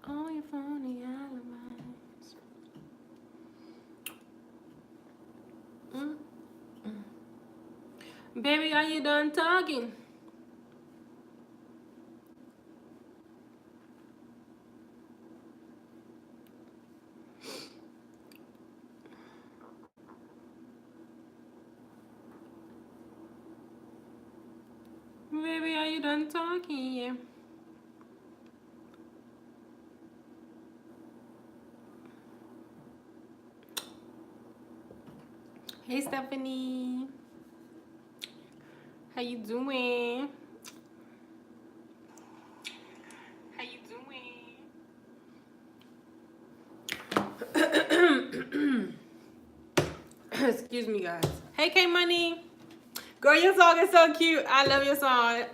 All your phony alibis. Baby, are you done talking? Baby, are you done talking? Yeah. Hey, Stephanie. How you doing? How you doing? Excuse me, guys. Hey, K Money. Girl, your song is so cute. I love your song.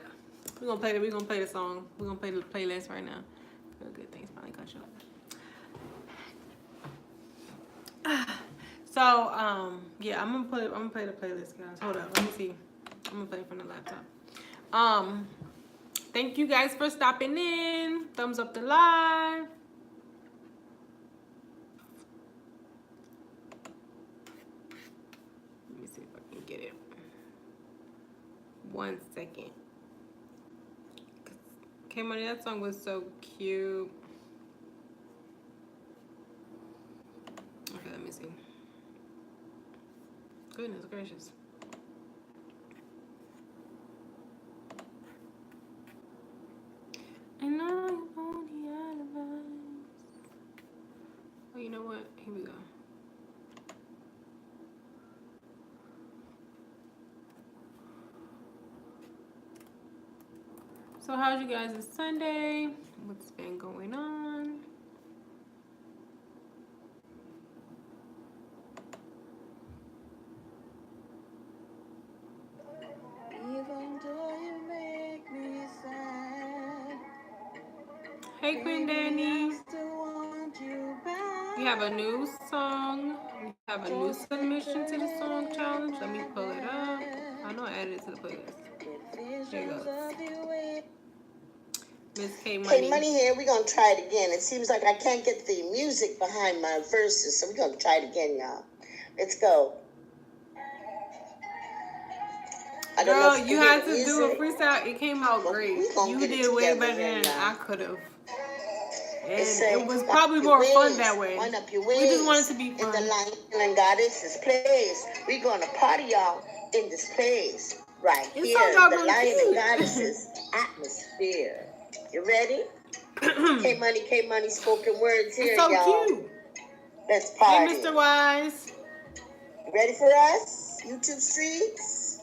We're gonna play the song. We're gonna play the playlist right now. Good things finally got you. So, yeah, I'm gonna play the playlist, guys. Hold up, let me see. I'm gonna play it from the laptop. Thank you guys for stopping in. Thumbs up the live. Let me see if I can get it. 1 second. Okay, Money, that song was so cute. Okay, let me see. Goodness gracious. I know you want the alibis. Oh, you know what? Here we go. So how's you guys this Sunday? What's been going on? Even though you make me sad, Hey, Queen Danny. I still want you back. We have a new song. We have a new submission to the song challenge. Let me pull it up. I know I added it to the playlist. Here it goes. Miss K Money. K Money here. We're going to try it again. It seems like I can't get the music behind my verses, so we're going to try it again, y'all. Let's go. Girl, you had to do a freestyle. It came out great. You did way better than I could have. And it was probably more fun that way. Wind up your We just wanted waist to be in fun. the Lion and Goddess's place. We're going to party, y'all, in this place. Right It's here, so the doggone Lion and cute. Goddess's atmosphere. You ready? K Money spoken words here, It's so y'all. cute. Let's party. Hey, Mr. Wise. You ready for us? YouTube streets?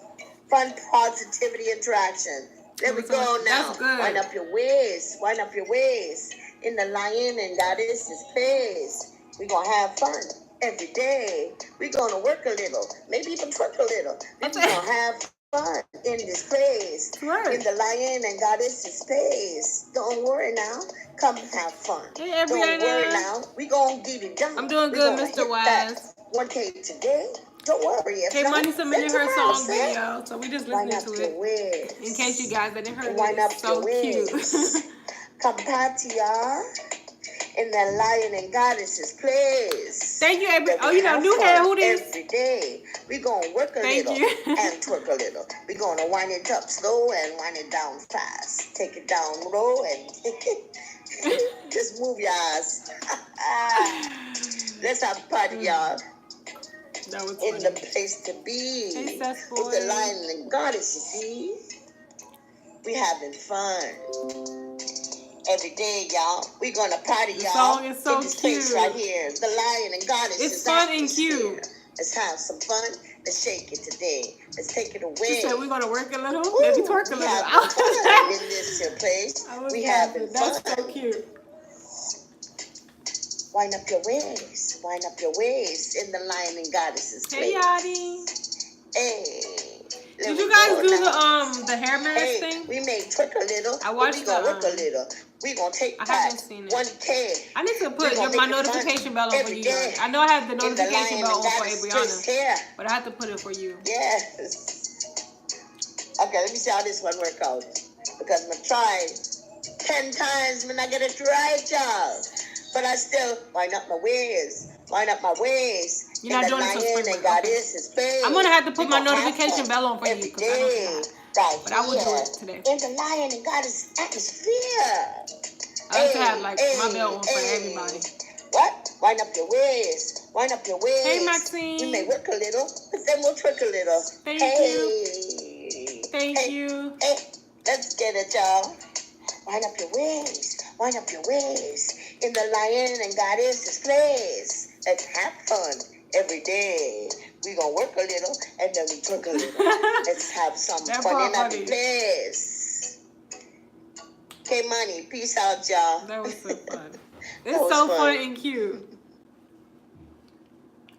Fun, positivity, interaction. There we go now. That's good. Wind up your waist. Wind up your waist. In the Lion and Goddess's place. We're going to have fun every day. We're going to work a little. Maybe even twerk a little. Then we're going to have fun in this place. Twerk. In the Lion and Goddess's space. Don't worry now. Come have fun. Hey, Don't Adriana. worry now. We're going to get it done. I'm doing good, Mr. Wise. 1K today. Don't worry. K Money submitted her song video, so we just listening to it. Waist. In case you guys didn't hear it, Wind up it's so your cute. waist. Come party, y'all. In the Lion and Goddess's place. Thank you, April. Oh, you know, new hair, who this? Every day. We're going to work a little and twerk a little. We're going to wind it up slow and wind it down fast. Take it down low and just move your ass. Let's have a party, y'all. That was in funny. the place to be. Hey, It's the Lion and Goddess, you see. We having fun. Every day, y'all. We gonna party, y'all. The song is so in this cute. place right here. The Lion and Goddess. It's fun and cute. Let's have some fun. Let's shake it today. Let's take it away. She said we're gonna work a little, Woo, maybe twerk a little. I was in this place. We having fun. That's so cute. Wind up your waist. Wind up your waist in the Lion and Goddess's place. Hey, Yachty. Hey. Did you guys do the hair mask thing? We may twerk a little. I watched we gonna work a little. We gonna take I haven't seen it. 1K. I need to put my notification bell on for you guys. I know I have the notification bell on for Adriana, but I have to put it for you. Yes. Okay, let me see how this one works out. Because I'm gonna try K 10 times when I get it right, y'all. But I still wind up my ways. Wind up my ways. You're not doing it so lion and God is his face. I'm gonna have to put my notification bell on for you because I don't think right but I will do it today. In the lion and God is atmosphere. I have to have like my bell on for everybody. What? Wind up your ways. Wind up your ways. Hey, Maxine. We may work a little, but then we'll trick a little. Thank you. Thank you. Hey, let's get it, y'all. Wind up your ways. Wind up your ways. In the lion and God is his place. Let's have fun every day. We gonna work a little and then we cook a little. Let's have some fun in every place. Okay, money. Peace out, y'all. That was so fun. It's so fun and cute.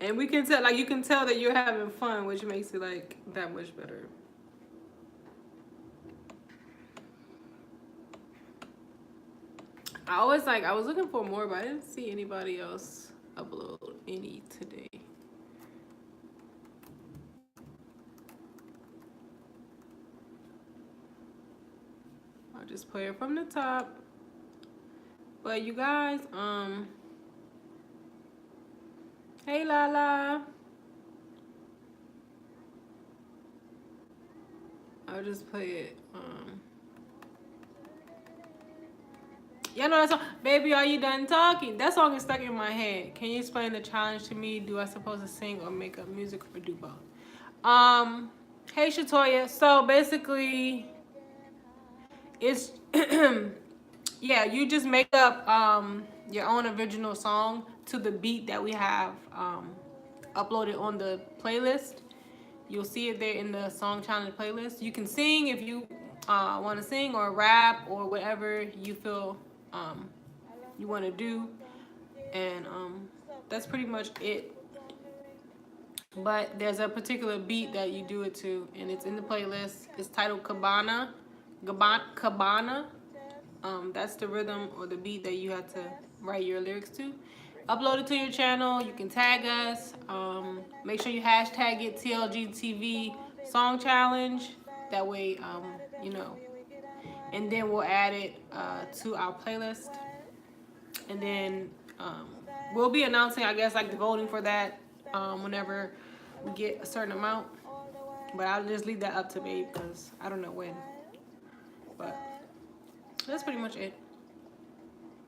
And we can tell, like, you can tell that you're having fun, which makes it, like, that much better. I was looking for more, but I didn't see anybody else upload any today. I'll just play it from the top. But you guys, hey Lala. I'll just play it. Y'all know that song? Baby, are you done talking? That song is stuck in my head. Can you explain the challenge to me? Do I supposed to sing or make up music or do both? Hey Shatoya. So basically, it's yeah, you just make up your own original song to the beat that we have uploaded on the playlist. You'll see it there in the song challenge playlist. You can sing if you want to sing or rap or whatever you feel you want to do, and that's pretty much it. But there's a particular beat that you do it to, and it's in the playlist. It's titled Cabana. That's the rhythm or the beat that you have to write your lyrics to. Upload it to your channel. You can tag us. Make sure you hashtag it TLGTV Song Challenge. That way, you know. And then we'll add it to our playlist. And then we'll be announcing, I guess, like the voting for that whenever we get a certain amount. But I'll just leave that up to Babe because I don't know when. But that's pretty much it.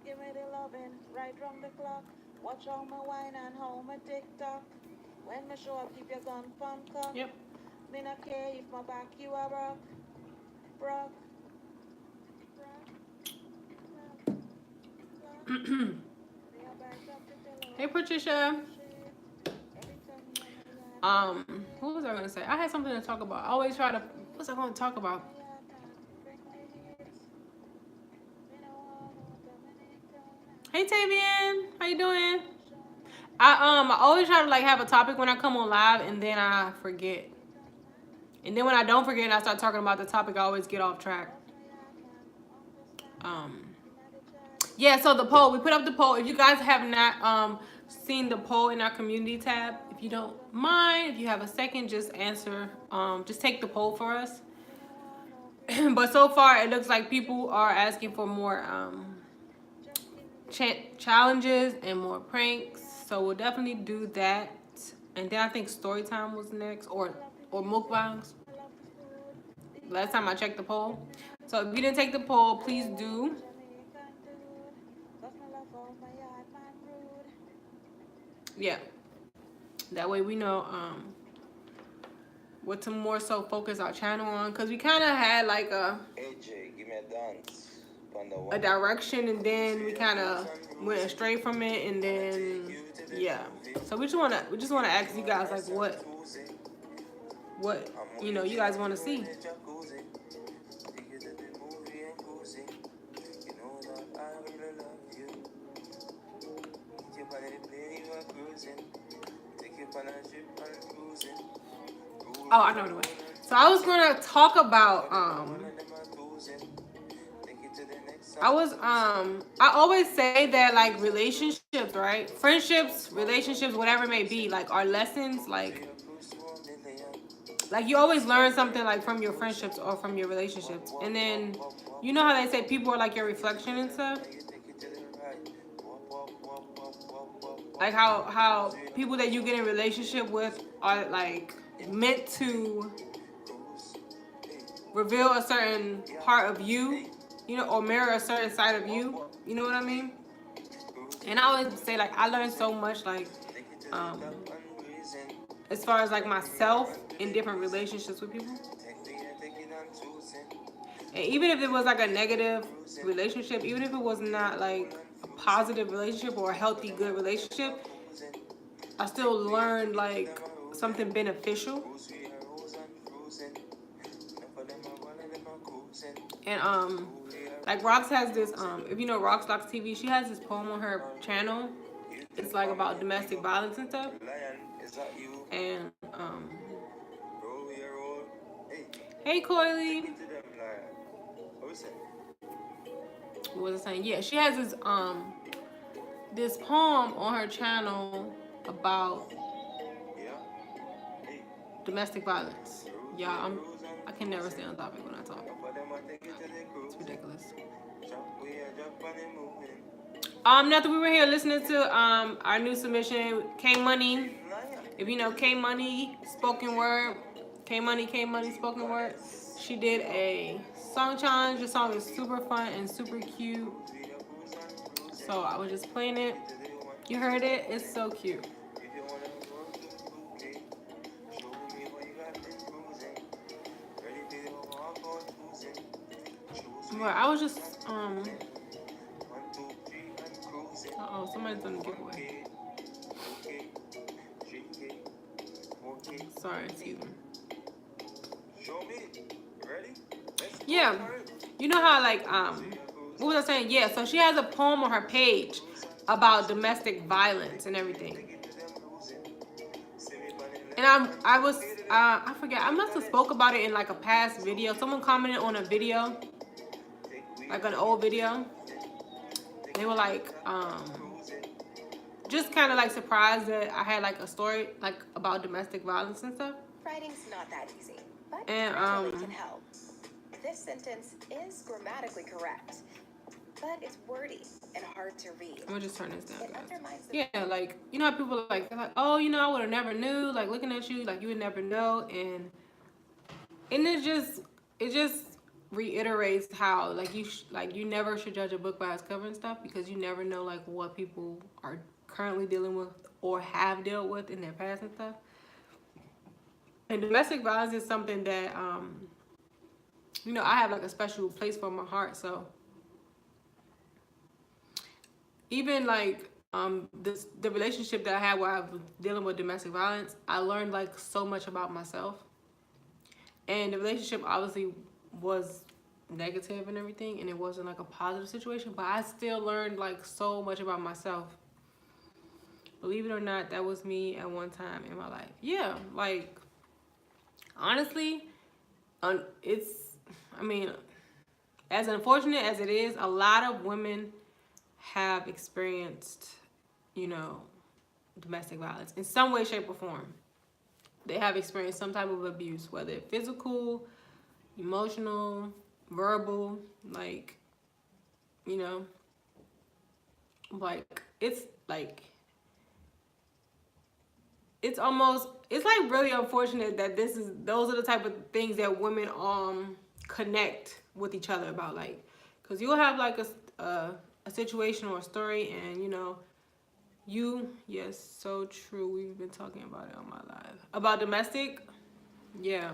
Give me the loving right from the clock. Watch all my wine and how my TikTok. When me show up, keep your gun from cock. Yep. Me not care if my back you are broke. Hey Patricia. What was I gonna say? I had something to talk about. I always try to. What's I gonna talk about? Hey Tavian, how you doing? I always try to like have a topic when I come on live, and then I forget. And then when I don't forget and I start talking about the topic, I always get off track. Yeah, so the poll, we put up the poll. If you guys have not seen the poll in our community tab, if you don't mind, if you have a second, just answer. Just take the poll for us. But so far, it looks like people are asking for more challenges and more pranks. So we'll definitely do that. And then I think story time was next, or mukbangs. Last time I checked the poll. So if you didn't take the poll, please do. Yeah. That way we know what to more so focus our channel on, because we kind of had like a direction, and then we kind of went astray from it, and then yeah. So we just want to ask you guys like what you know you guys want to see. Oh, I know the way. So I was gonna talk about I always say that like relationships, right? Friendships, relationships, whatever it may be, like are lessons, like you always learn something like from your friendships or from your relationships. And then You know how they say people are like your reflection and stuff? Like how people that you get in relationship with are like meant to reveal a certain part of you, you know, or mirror a certain side of you. You know what I mean? And I always say like I learned so much like um as far as like myself in different relationships with people. And even if it was like a negative relationship, even if it was not like a positive relationship or a healthy, good relationship, I still learned like something beneficial. And like Rox has this if you know Rox Locks TV, she has this poem on her channel. It's like about domestic violence and stuff. And hey Coily. What was I saying? Yeah, she has this poem on her channel about domestic violence. Yeah, I can never stay on topic when I talk. It's ridiculous. Now that we were here listening to our new submission, K Money. If you know K Money spoken word, K Money spoken word. She did a song challenge. The song is super fun and super cute. So I was just playing it. You heard it? It's so cute. Well, I was just uh-oh, somebody's done a giveaway. Sorry, excuse me. Yeah. You know how like what was I saying? Yeah, so she has a poem on her page about domestic violence and everything. And I forget, I must have spoke about it in like a past video. Someone commented on a video, like an old video. They were like, just kind of like surprised that I had like a story like about domestic violence and stuff. Writing's not that easy, but And really can help. This sentence is grammatically correct, but it's wordy and hard to read. I'm gonna just turn this down, It guys. undermines the Yeah, like you know how people like they're like, oh, you know, I would have never knew. Like looking at you, like you would never know, and it just reiterates how like you never should judge a book by its cover and stuff, because you never know like what people are currently dealing with or have dealt with in their past and stuff. And domestic violence is something that you know, I have like a special place for my heart. So even like the relationship that I had where I was dealing with domestic violence, I learned like so much about myself. And the relationship obviously was negative and everything, and it wasn't like a positive situation, but I still learned like so much about myself. Believe it or not, that was me at one time in my life. Yeah, like honestly, I mean, as unfortunate as it is, a lot of women have experienced, you know, domestic violence in some way, shape, or form. They have experienced some type of abuse, whether it's physical, emotional, verbal, like, you know, like it's like really unfortunate that those are the type of things that women connect with each other about, like, because you'll have like a situation or a story, and you know, yes, so true, we've been talking about it on my live about domestic. Yeah,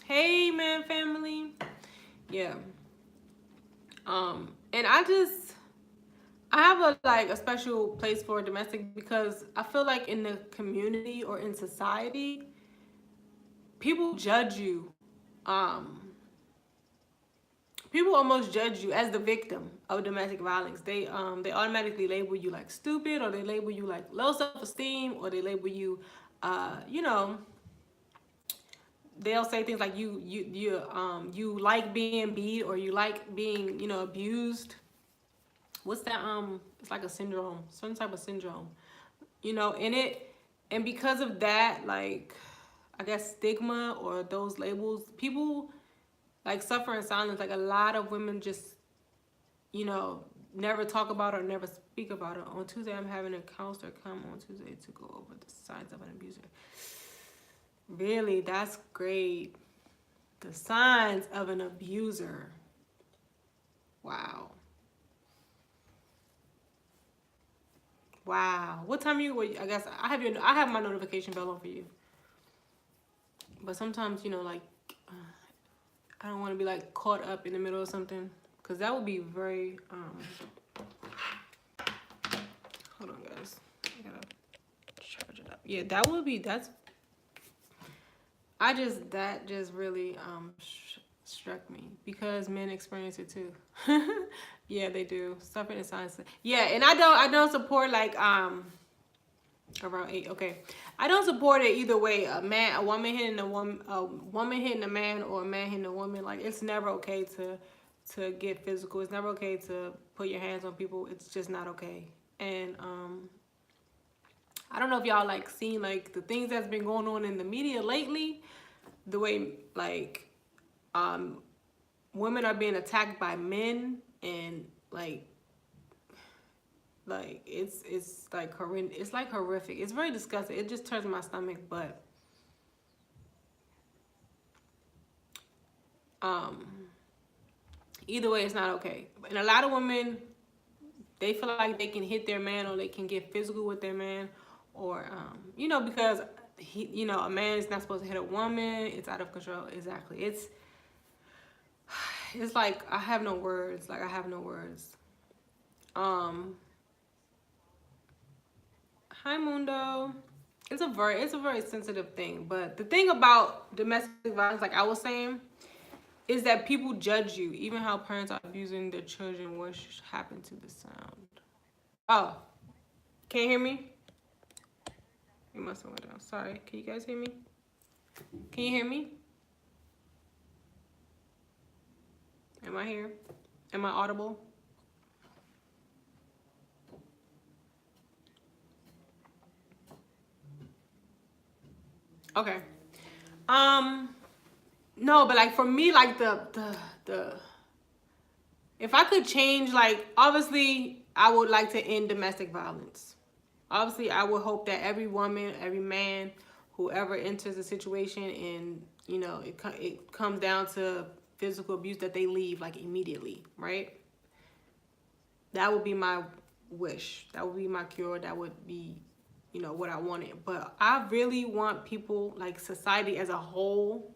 hey man, family. Yeah. And I have a special place for domestic, because I feel like in the community or in society, people judge you. People almost judge you as the victim of domestic violence. They automatically label you like stupid, or they label you like low self-esteem, or they label you, you know, they'll say things like you like being beat, or you like being, you know, abused. What's that? It's like a syndrome, some type of syndrome, you know. And because of that, like, I guess stigma or those labels, people like suffer in silence. Like a lot of women just, you know, never talk about it or never speak about it. On Tuesday, I'm having a counselor come on Tuesday to go over the signs of an abuser. Really, that's great. The signs of an abuser. Wow. Wow. What time you? I guess I have my notification bell on for you. But sometimes, you know, like I don't want to be like caught up in the middle of something, because that would be very hold on guys, I gotta charge it up. Yeah, that just really struck me, because men experience it too. Yeah, they do. Suffering in silence. Yeah, and I don't support like around 8. Okay, I don't support it either way. A woman hitting a woman hitting a man, or a man hitting a woman. Like, it's never okay to get physical. It's never okay to put your hands on people. It's just not okay. And I don't know if y'all like seen like the things that's been going on in the media lately. The way like women are being attacked by men, and like it's like horrendous. It's like horrific. It's very disgusting. It just turns my stomach. But either way, it's not okay. And a lot of women, they feel like they can hit their man, or they can get physical with their man, or you know, because a man is not supposed to hit a woman. It's out of control. Exactly. It's like I have no words. Like, I have no words. Hi Mundo. It's a very sensitive thing. But the thing about domestic violence, like I was saying, is that people judge you. Even how parents are abusing their children. What happened to the sound? Oh, can't hear me? It must have went down. Sorry. Can you guys hear me? Can you hear me? Am I here? Am I audible? Okay. No, but like for me, like the if I could change, like obviously I would like to end domestic violence. Obviously, I would hope that every woman, every man, whoever enters a situation and it comes down to physical abuse, that they leave like immediately, right? That would be my wish. That would be my cure. That would be, what I wanted. But I really want people, like society as a whole,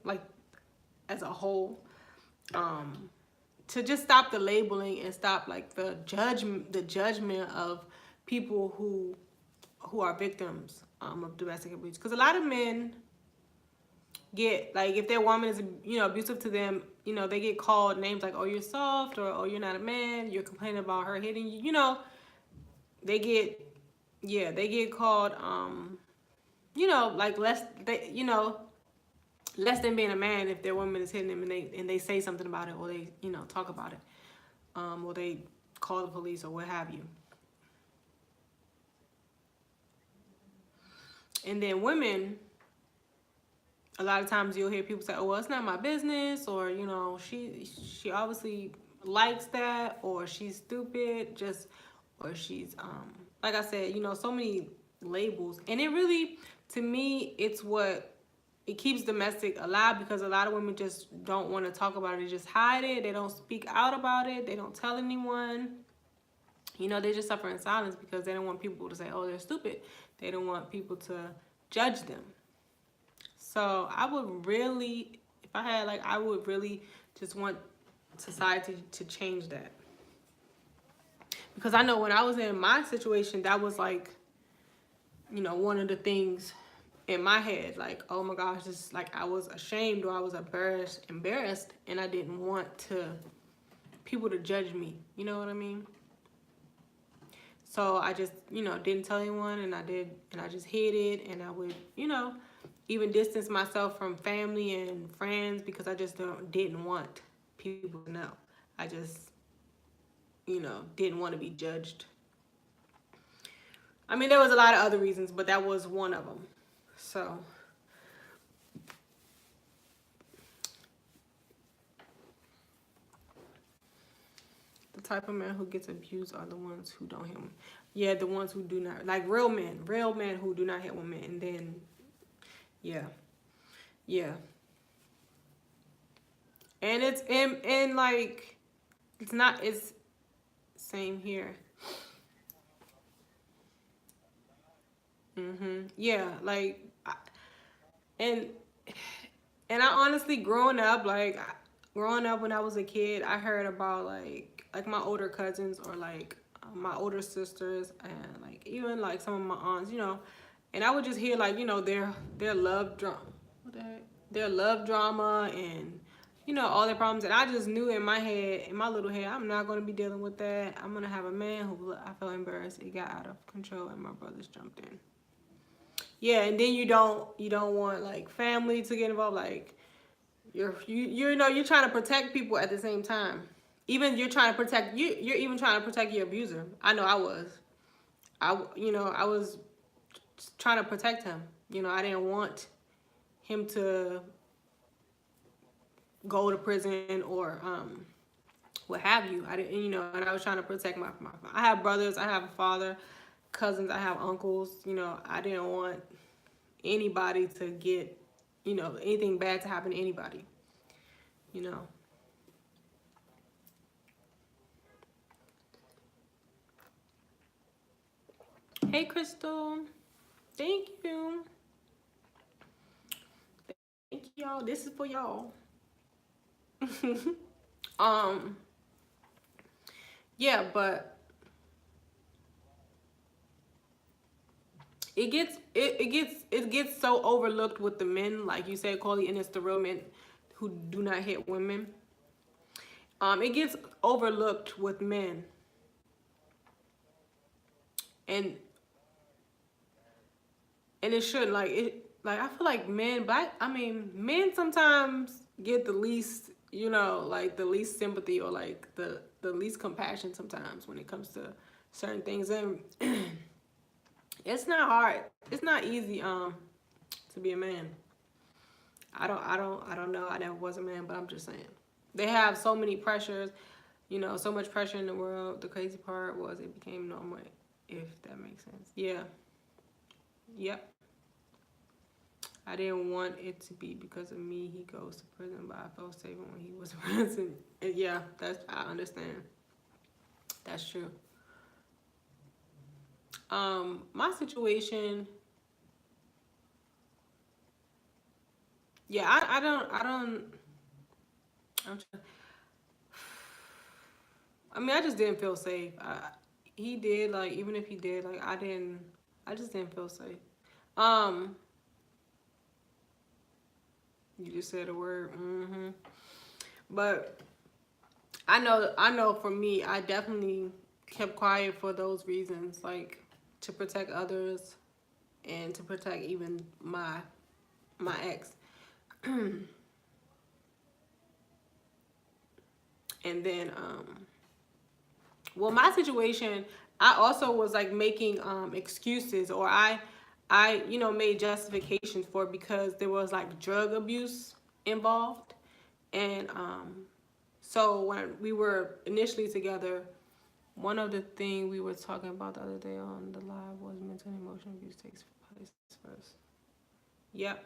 to just stop the labeling and stop like the judgment of people who are victims of domestic abuse. Because a lot of men get, like, if their woman is abusive to them, they get called names like, oh, you're soft, or oh, you're not a man, you're complaining about her hitting you. They get called like less than being a man if their woman is hitting them, and they say something about it, or they talk about it, or they call the police or what have you. And then women, a lot of times you'll hear people say, oh, well, it's not my business, or she obviously likes that, or she's stupid, or she's like I said, so many labels. And it really, to me, it keeps domestic alive, because a lot of women just don't want to talk about it. They just hide it. They don't speak out about it. They don't tell anyone. They just suffer in silence because they don't want people to say, oh, they're stupid. They don't want people to judge them. So I would really, if I had, like, I would really just want society to change that. Because I know when I was in my situation, that was like, one of the things in my head, like, oh my gosh, just like I was ashamed, or I was embarrassed, and I didn't want people to judge me. You know what I mean? So I just, didn't tell anyone, and I just hid it, and I would, even distance myself from family and friends, because I just didn't want people to know. I just, didn't want to be judged. I mean, there was a lot of other reasons, but that was one of them. So type of man who gets abused are the ones who don't hit women. Yeah, the ones who do not, like real men who do not hit women. And then, yeah, yeah. And it's in like, it's same here. Yeah, like, and I honestly, growing up when I was a kid, I heard about like my older cousins or like my older sisters and like even like some of my aunts, and I would just hear like their love drama, what the heck, their love drama and all their problems, and I just knew in my head, in my little head, I'm not gonna be dealing with that. I'm gonna have a man who I felt embarrassed. It got out of control, and my brothers jumped in. Yeah, and then you don't want like family to get involved. Like you're trying to protect people at the same time. Even you're trying to protect you. You're even trying to protect your abuser. I know I was. I was trying to protect him. I didn't want him to go to prison or what have you. I didn't, and I was trying to protect my. I have brothers. I have a father, cousins. I have uncles. I didn't want anybody to get, anything bad to happen to anybody. You know. Hey, Crystal. Thank you. Thank y'all. This is for y'all. um. Yeah, but it gets so overlooked with the men, like you said, Coley, and it's the real men who do not hit women. It gets overlooked with men, and it shouldn't. Like I feel like men, but I mean, men sometimes get the least, like the least sympathy or like the least compassion sometimes when it comes to certain things, and it's not hard. It's not easy to be a man. I don't know. I never was a man, but I'm just saying. They have so many pressures, so much pressure in the world. The crazy part was it became normal, if that makes sense. Yeah. Yep. I didn't want it to be because of me he goes to prison, but I felt safer when he was in prison. And yeah, I understand. That's true. My situation, yeah, I'm trying, I mean, I just didn't feel safe. He did, like, even if he did, like, I just didn't feel safe. Um, you just said a word, But I know for me, I definitely kept quiet for those reasons, like, to protect others and to protect even my ex. And then, well, my situation, I also was like making excuses, or I made justifications for it because there was like drug abuse involved, and so when we were initially together, one of the things we were talking about the other day on the live was mental and emotional abuse takes place first. Yep.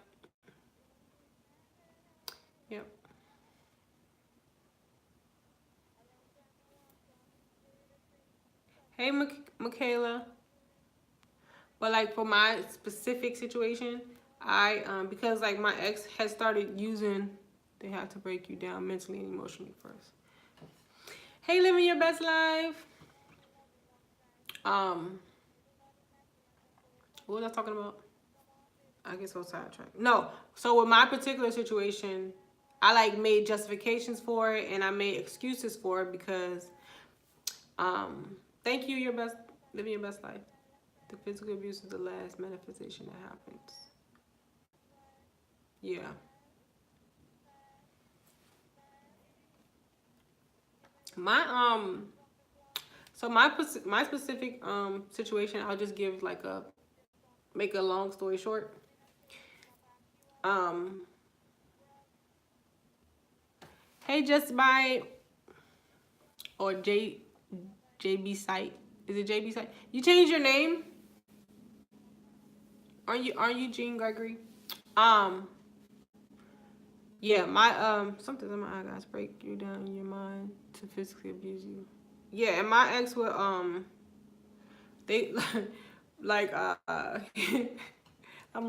Yep. Hey, Michaela. But like for my specific situation, I because like my ex had started using, they have to break you down mentally and emotionally first. Hey, living your best life. Um, what was I talking about? I guess I was sidetracked. No, so with my particular situation, I like made justifications for it and I made excuses for it because, thank you, your best, living your best life. The physical abuse is the last manifestation that happens. Yeah. My So my specific situation, I'll just give like make a long story short. Um, hey, just by or J JB Site. Is it JB Site? You changed your name? Aren't you Jean Gregory? Um, yeah, my something's in my eye, guys. Break you down in your mind to physically abuse you. Yeah, and my ex would they like I'm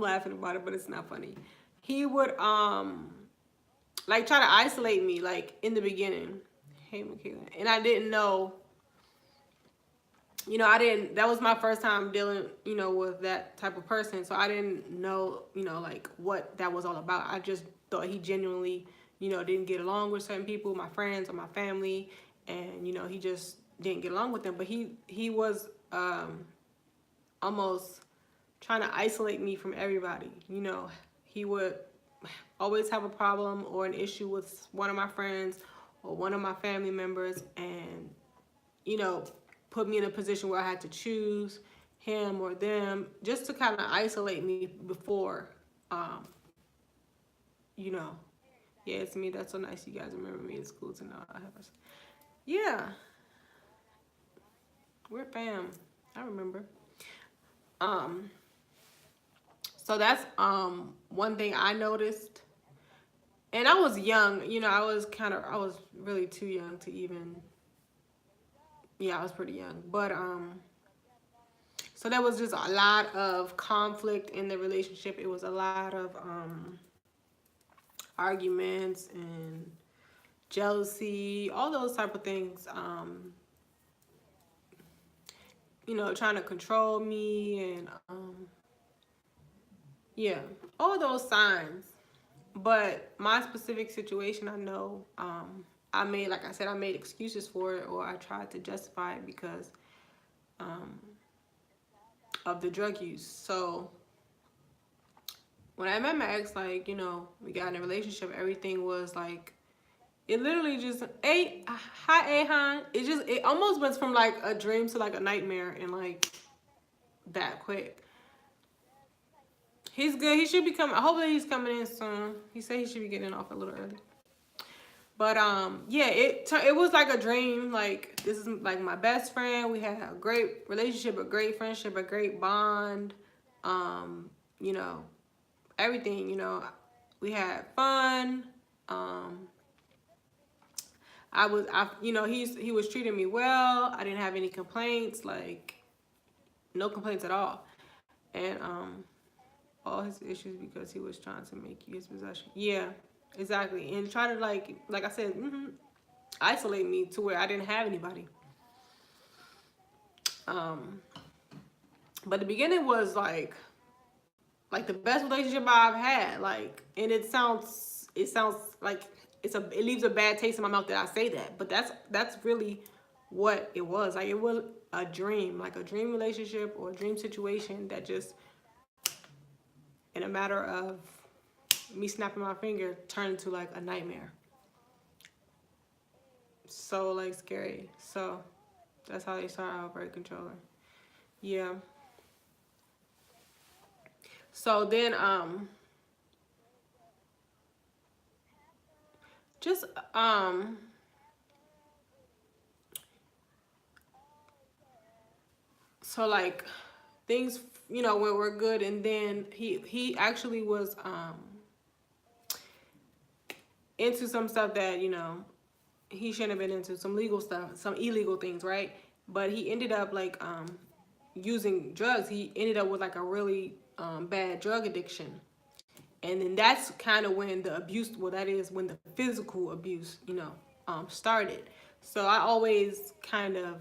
laughing about it, but it's not funny. He would like try to isolate me like in the beginning. Hey, Michaela. And I didn't know, I didn't, that was my first time dealing, with that type of person. So I didn't know, like what that was all about. I just thought he genuinely, didn't get along with certain people, my friends or my family. And, he just didn't get along with them. But he was almost trying to isolate me from everybody. He would always have a problem or an issue with one of my friends or one of my family members, and put me in a position where I had to choose him or them, just to kind of isolate me before, you know. Yeah, it's me. That's so nice. You guys remember me in school to know I have a. Yeah, we're fam. I remember. Um, so that's one thing I noticed, and I was young. I was really too young to even. Yeah, I was pretty young, but so there was just a lot of conflict in the relationship. It was a lot of arguments and jealousy, all those type of things. Trying to control me and yeah, all those signs. But my specific situation, I know, like I said, I made excuses for it, or I tried to justify it because of the drug use. So when I met my ex, like, we got in a relationship, everything was like, it literally just, hi, Ahan. It almost went from like a dream to like a nightmare in like that quick. He's good. He should be coming. Hopefully he's coming in soon. He said he should be getting off a little early. But yeah, it was like a dream. Like, this is like my best friend. We had a great relationship, a great friendship, a great bond. You know, everything. We had fun. He was treating me well. I didn't have any complaints, like no complaints at all. And all his issues because he was trying to make you his possession. Yeah, exactly. And try to like I said, isolate me to where I didn't have anybody. But the beginning was like the best relationship I've had. Like, and it sounds like it leaves a bad taste in my mouth that I say that, but that's really what it was. Like, it was a dream, like a dream relationship or a dream situation that just, in a matter of me snapping my finger, turned into like a nightmare. So like scary. So that's how they start out, very controlling. Yeah. So then just so like things, where we're good, and then he actually was into some stuff that he shouldn't have been into, some legal stuff, some illegal things, right? But he ended up like using drugs. He ended up with like a really bad drug addiction. And then that's kind of when the abuse, well, that is when the physical abuse, started. So I always kind of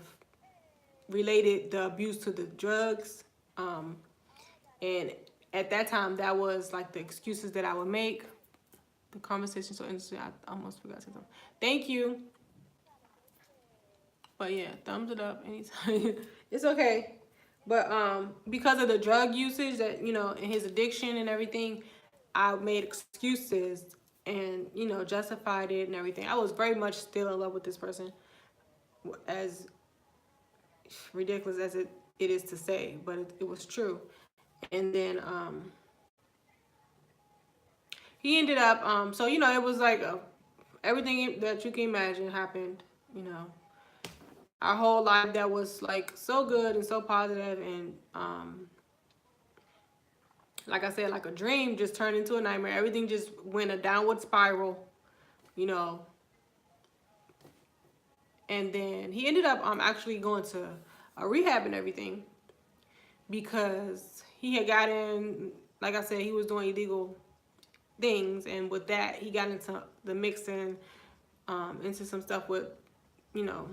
related the abuse to the drugs. And at that time, that was like the excuses that I would make. The conversation so interesting, I almost forgot to say something. Thank you. But yeah, thumbs it up anytime. It's okay. But because of the drug usage that, and his addiction and everything, I made excuses and, justified it and everything. I was very much still in love with this person, as ridiculous as it is to say, but it was true. And then he ended up, so, it was like everything that you can imagine happened, our whole life that was like so good and so positive, and like I said, like a dream just turned into a nightmare. Everything just went a downward spiral, you know. And then he ended up actually going to a rehab and everything, because he had gotten, like I said, he was doing illegal things, and with that he got into the mixing into some stuff with, you know,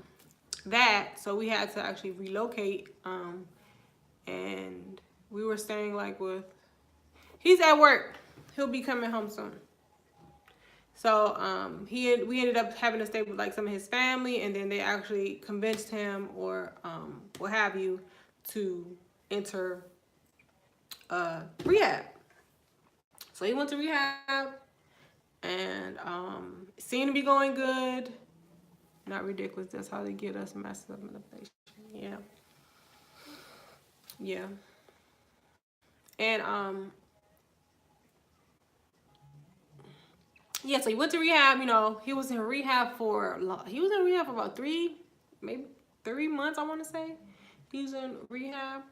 that. So we had to actually relocate, and we were staying like with, he's at work, he'll be coming home soon. So we ended up having to stay with like some of his family, and then they actually convinced him, or what have you, to enter rehab. So he went to rehab, and seemed to be going good. Not ridiculous. That's how they get us messed up manipulation. Yeah. Yeah. And yeah, so he went to rehab. You know, he was in rehab for about maybe 3 months, I want to say. He was in rehab.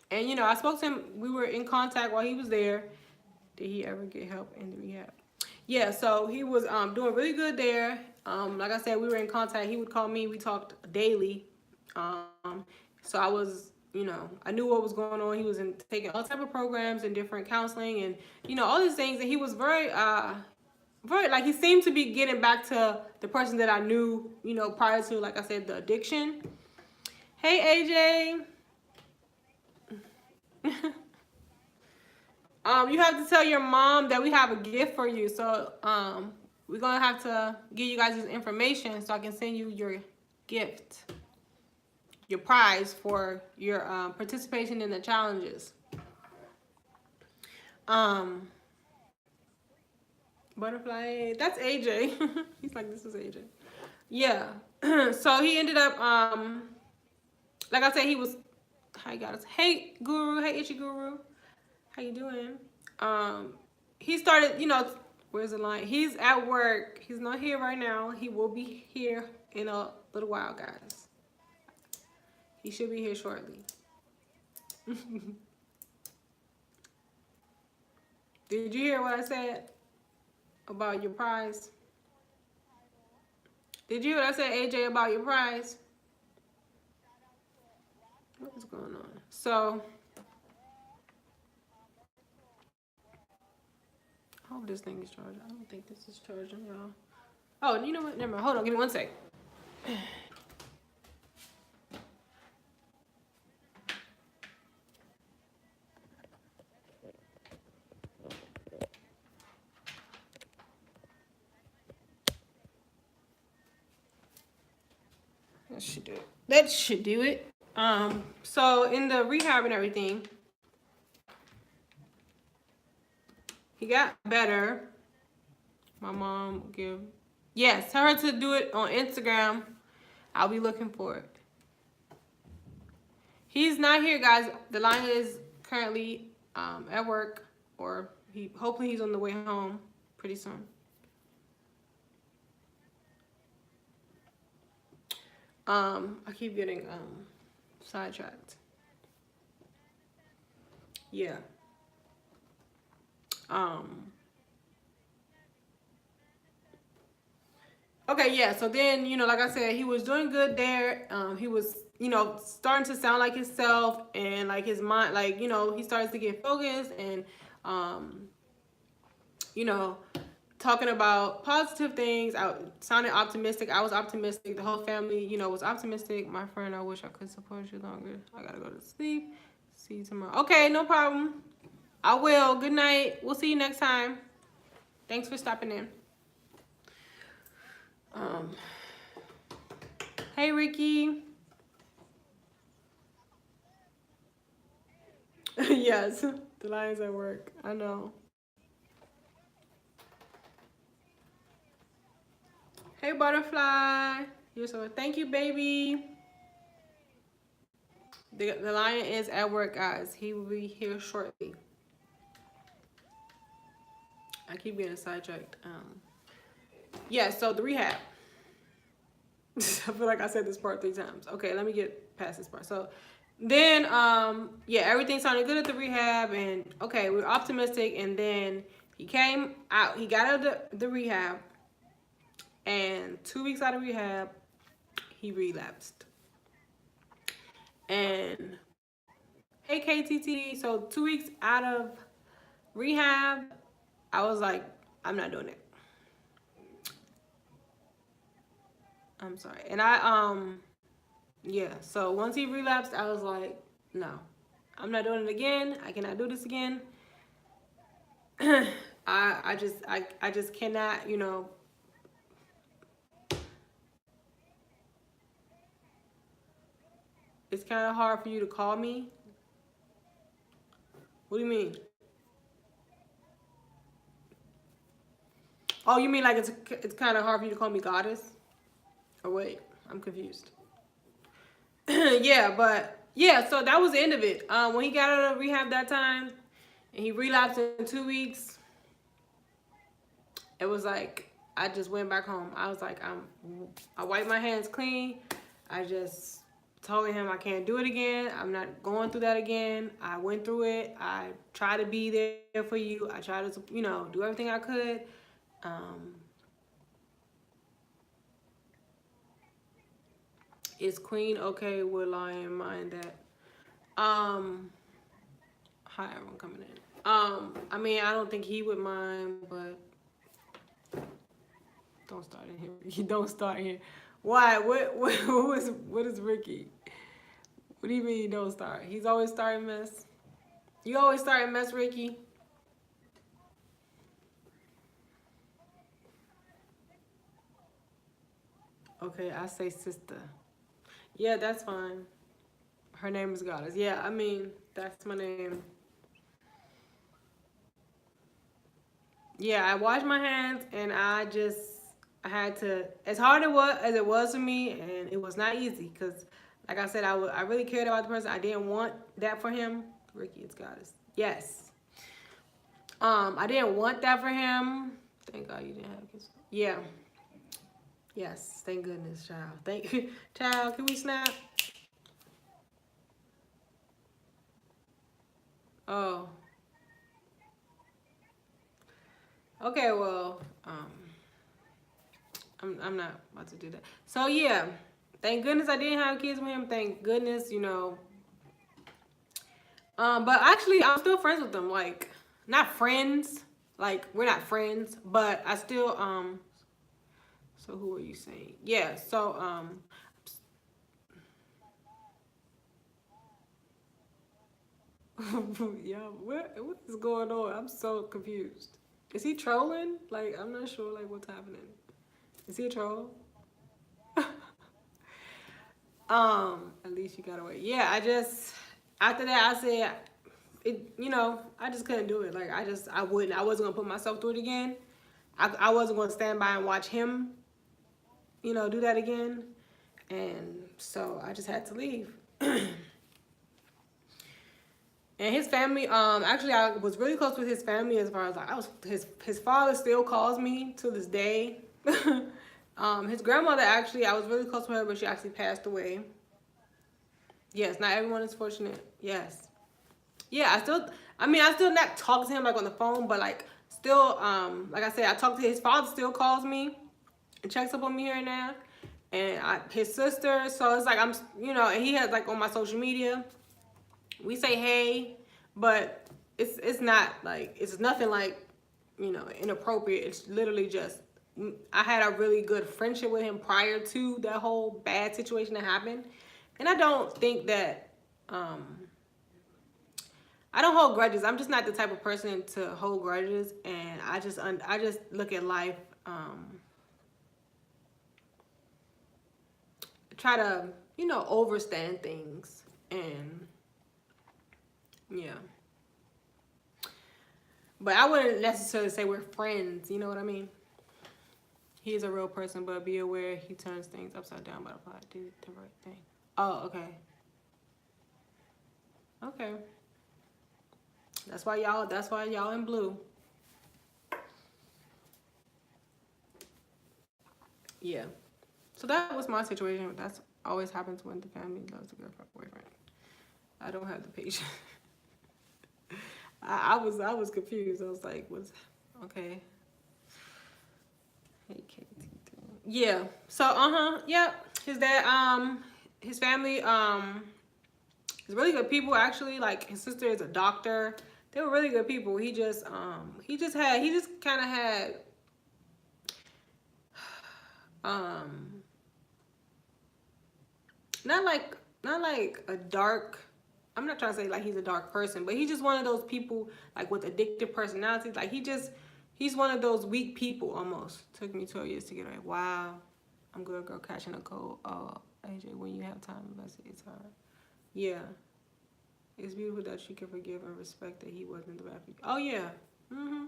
And, you know, I spoke to him. We were in contact while he was there. Did he ever get help in the rehab? Yeah, so he was doing really good there. Like I said, we were in contact. He would call me. We talked daily. So I was, you know, I knew what was going on. He was taking all type of programs and different counseling, and, you know, all these things. And he was very, like, he seemed to be getting back to the person that I knew, you know, prior to, like I said, the addiction. Hey, AJ. You have to tell your mom that we have a gift for you. So we're gonna have to give you guys this information so I can send you your gift, your prize for your participation in the challenges. Butterfly, that's AJ. He's like, this is AJ. Yeah. So he ended up, like I said, he was. Hi guys. Hey Guru. Hey Itchy Guru. How you doing? He started, you know, where's the line? He's at work. He's not here right now. He will be here in a little while, guys. He should be here shortly. Did you hear what I said about your prize? Did you hear what I said, AJ, about your prize? What is going on? So, I hope this thing is charging. I don't think this is charging, y'all. Oh, you know what? Never mind. Hold on. Give me 1 sec. That should do it. That should do it. So in the rehab and everything, he got better. My mom give, yes, tell her to do it on Instagram. I'll be looking for it. He's not here, guys. The line is currently at work, or hopefully he's on the way home pretty soon. I keep getting sidetracked. Yeah. Okay, yeah. So then, you know, like I said, he was doing good there. He was, you know, starting to sound like himself, and like his mind, like, you know, he started to get focused, and, you know, talking about positive things. I sounded optimistic. I was optimistic. The whole family, you know, was optimistic. My friend, I wish I could support you longer. I gotta go to sleep. See you tomorrow. Okay, no problem. I will. Good night. We'll see you next time. Thanks for stopping in. Hey, Ricky. Yes, the lion's at work. I know. Hey, Butterfly. You're so. Thank you, baby. The lion is at work, guys. He will be here shortly. I keep getting sidetracked. Yeah, so the rehab. I feel like I said this part 3 times. Okay, let me get past this part. So then, yeah, everything sounded good at the rehab, and okay, we were optimistic. And then he came out. He got out of the rehab, and 2 weeks out of rehab, he relapsed. And hey, KTT. So 2 weeks out of rehab, I was like, I'm not doing it. I'm sorry. And yeah. So once he relapsed, I was like, no, I'm not doing it again. I cannot do this again. I just cannot, you know. It's kind of hard for you to call me. What do you mean? Oh, you mean like it's kind of hard for you to call me goddess? Or wait, I'm confused. Yeah, but yeah, so that was the end of it. When he got out of rehab that time, and he relapsed in 2 weeks, it was like I just went back home. I was like, I wiped my hands clean. I just told him I can't do it again. I'm not going through that again. I went through it. I tried to be there for you. I tried to, you know, do everything I could. Is Queen okay with lying? Mind that. Hi everyone coming in. I mean, I don't think he would mind, but don't start in here. You don't start here. Why? What is Ricky? What do you mean don't start? He's always starting mess. You always starting mess, Ricky. Okay, I say sister. Yeah, that's fine. Her name is Goddess. Yeah, I mean, that's my name. Yeah, I washed my hands and I had to, as hard as it was for me, and it was not easy because, like I said, I really cared about the person. I didn't want that for him. Ricky, it's Goddess. Yes. I didn't want that for him. Thank God you didn't have kids. Yeah. Yes. Thank goodness, child. Thank you, child. Can we snap? Oh. Okay. Well. I'm not about to do that. So yeah. Thank goodness I didn't have kids with him. Thank goodness, you know. But actually, I'm still friends with them. Like, not friends. Like, we're not friends, but I still So who are you saying? Yeah. So yeah. What is going on? I'm so confused. Is he trolling? Like, I'm not sure. Like, what's happening? Is he a troll? At least you got away. Yeah. After that I said it. You know, I just couldn't do it. Like, I wouldn't. I wasn't gonna put myself through it again. I wasn't gonna stand by and watch him, you know, do that again. And so I just had to leave. And his family, actually I was really close with his family as far as like his father still calls me to this day. His grandmother actually, I was really close with her, but she actually passed away. Yes, not everyone is fortunate. Yes. Yeah, I still not talk to him like on the phone, but like still, like I said, I talk to his father still calls me and checks up on me here and there. And his sister, so it's like you know, and he has like on my social media, we say hey, but it's not like, it's nothing like, you know, inappropriate. It's literally just, I had a really good friendship with him prior to that whole bad situation that happened. And I don't think that, I don't hold grudges. I'm just not the type of person to hold grudges. And I just look at life, try to, you know, overstand things. And yeah. But I wouldn't necessarily say we're friends, you know what I mean? He's a real person, but be aware he turns things upside down by apply do the right thing. Oh, okay. Okay. That's why y'all in blue. Yeah. So that was my situation. That's always happens when the family loves the girlfriend, boyfriend. I don't have the patience. I was confused. I was like, what's okay? Hey, Katie. Yeah. So yep. His dad his family is really good people actually. Like his sister is a doctor. They were really good people. He just kind of had um not like not like a dark, I'm not trying to say like he's a dark person, but he's just one of those people like with addictive personalities. Like he's one of those weak people almost. Took me 12 years to get away. Wow. I'm good, girl, catching a cold. Oh, AJ, when you have time, it's hard. Yeah. It's beautiful that she can forgive and respect that he wasn't the bad people. Oh yeah. Mhm.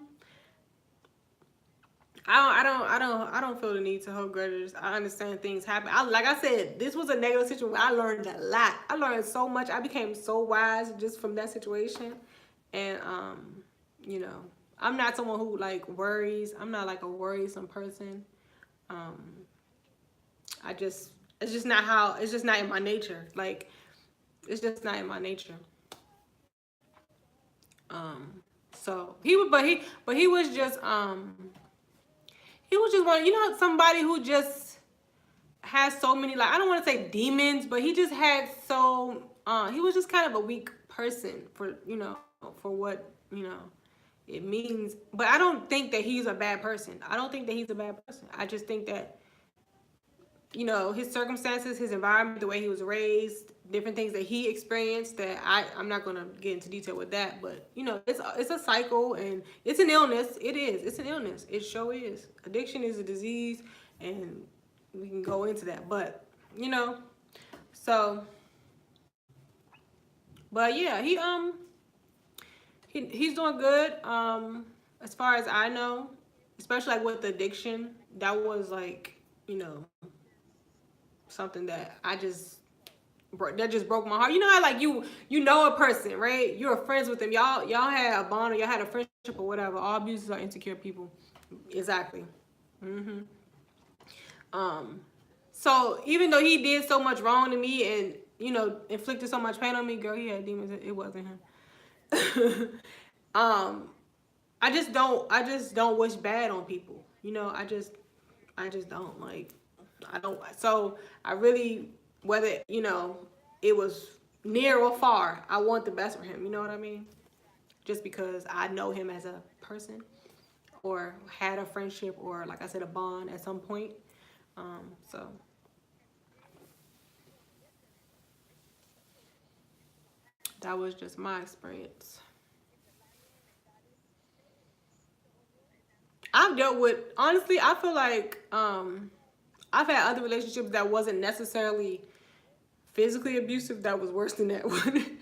I don't feel the need to hold grudges. I understand things happen. Like I said, this was a negative situation. I learned a lot. I learned so much. I became so wise just from that situation. And you know, I'm not someone who like worries. I'm not like a worrisome person. Um, I just it's just not in my nature. Like it's just not in my nature. So he was just he was just one, you know, somebody who just has so many, like, I don't want to say demons, but he just had so he was just kind of a weak person for, you know, for what, you know, it means. But I don't think that he's a bad person. I don't think that he's a bad person. I just think that, you know, his circumstances, his environment, the way he was raised, different things that he experienced that I'm not going to get into detail with that, but you know, it's a cycle and it's an illness. It is. It's an illness. It sure is. Addiction is a disease, and we can go into that, but you know, so but yeah, he's doing good as far as I know, especially like with addiction. That was like, you know, something that that just broke my heart. You know how like you know a person, right? You're friends with them. Y'all had a bond or y'all had a friendship or whatever. All abusers are insecure people. Exactly. Mhm. Um so even though he did so much wrong to me and, you know, inflicted so much pain on me, girl, he had demons. It wasn't him. um I just don't wish bad on people. You know, I just don't like, I don't, so I really, whether, you know, it was near or far, I want the best for him. You know what I mean? Just because I know him as a person or had a friendship or, like I said, a bond at some point. So that was just my experience. I've dealt with, honestly, I feel like I've had other relationships that wasn't necessarily physically abusive that was worse than that one.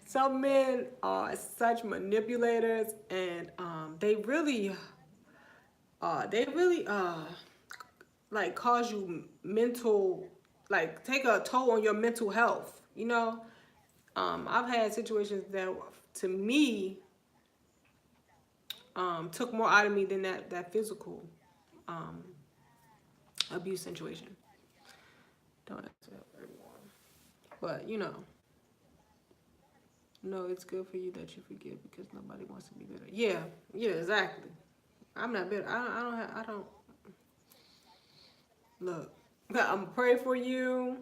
Some men are such manipulators, and they really like cause you mental, like take a toll on your mental health. You know, I've had situations that to me took more out of me than that physical um, abuse situation. Don't accept everyone, but you know. No, it's good for you that you forgive because nobody wants to be bitter. Yeah, yeah, exactly. I'm not bitter. I don't look. I'm praying for you.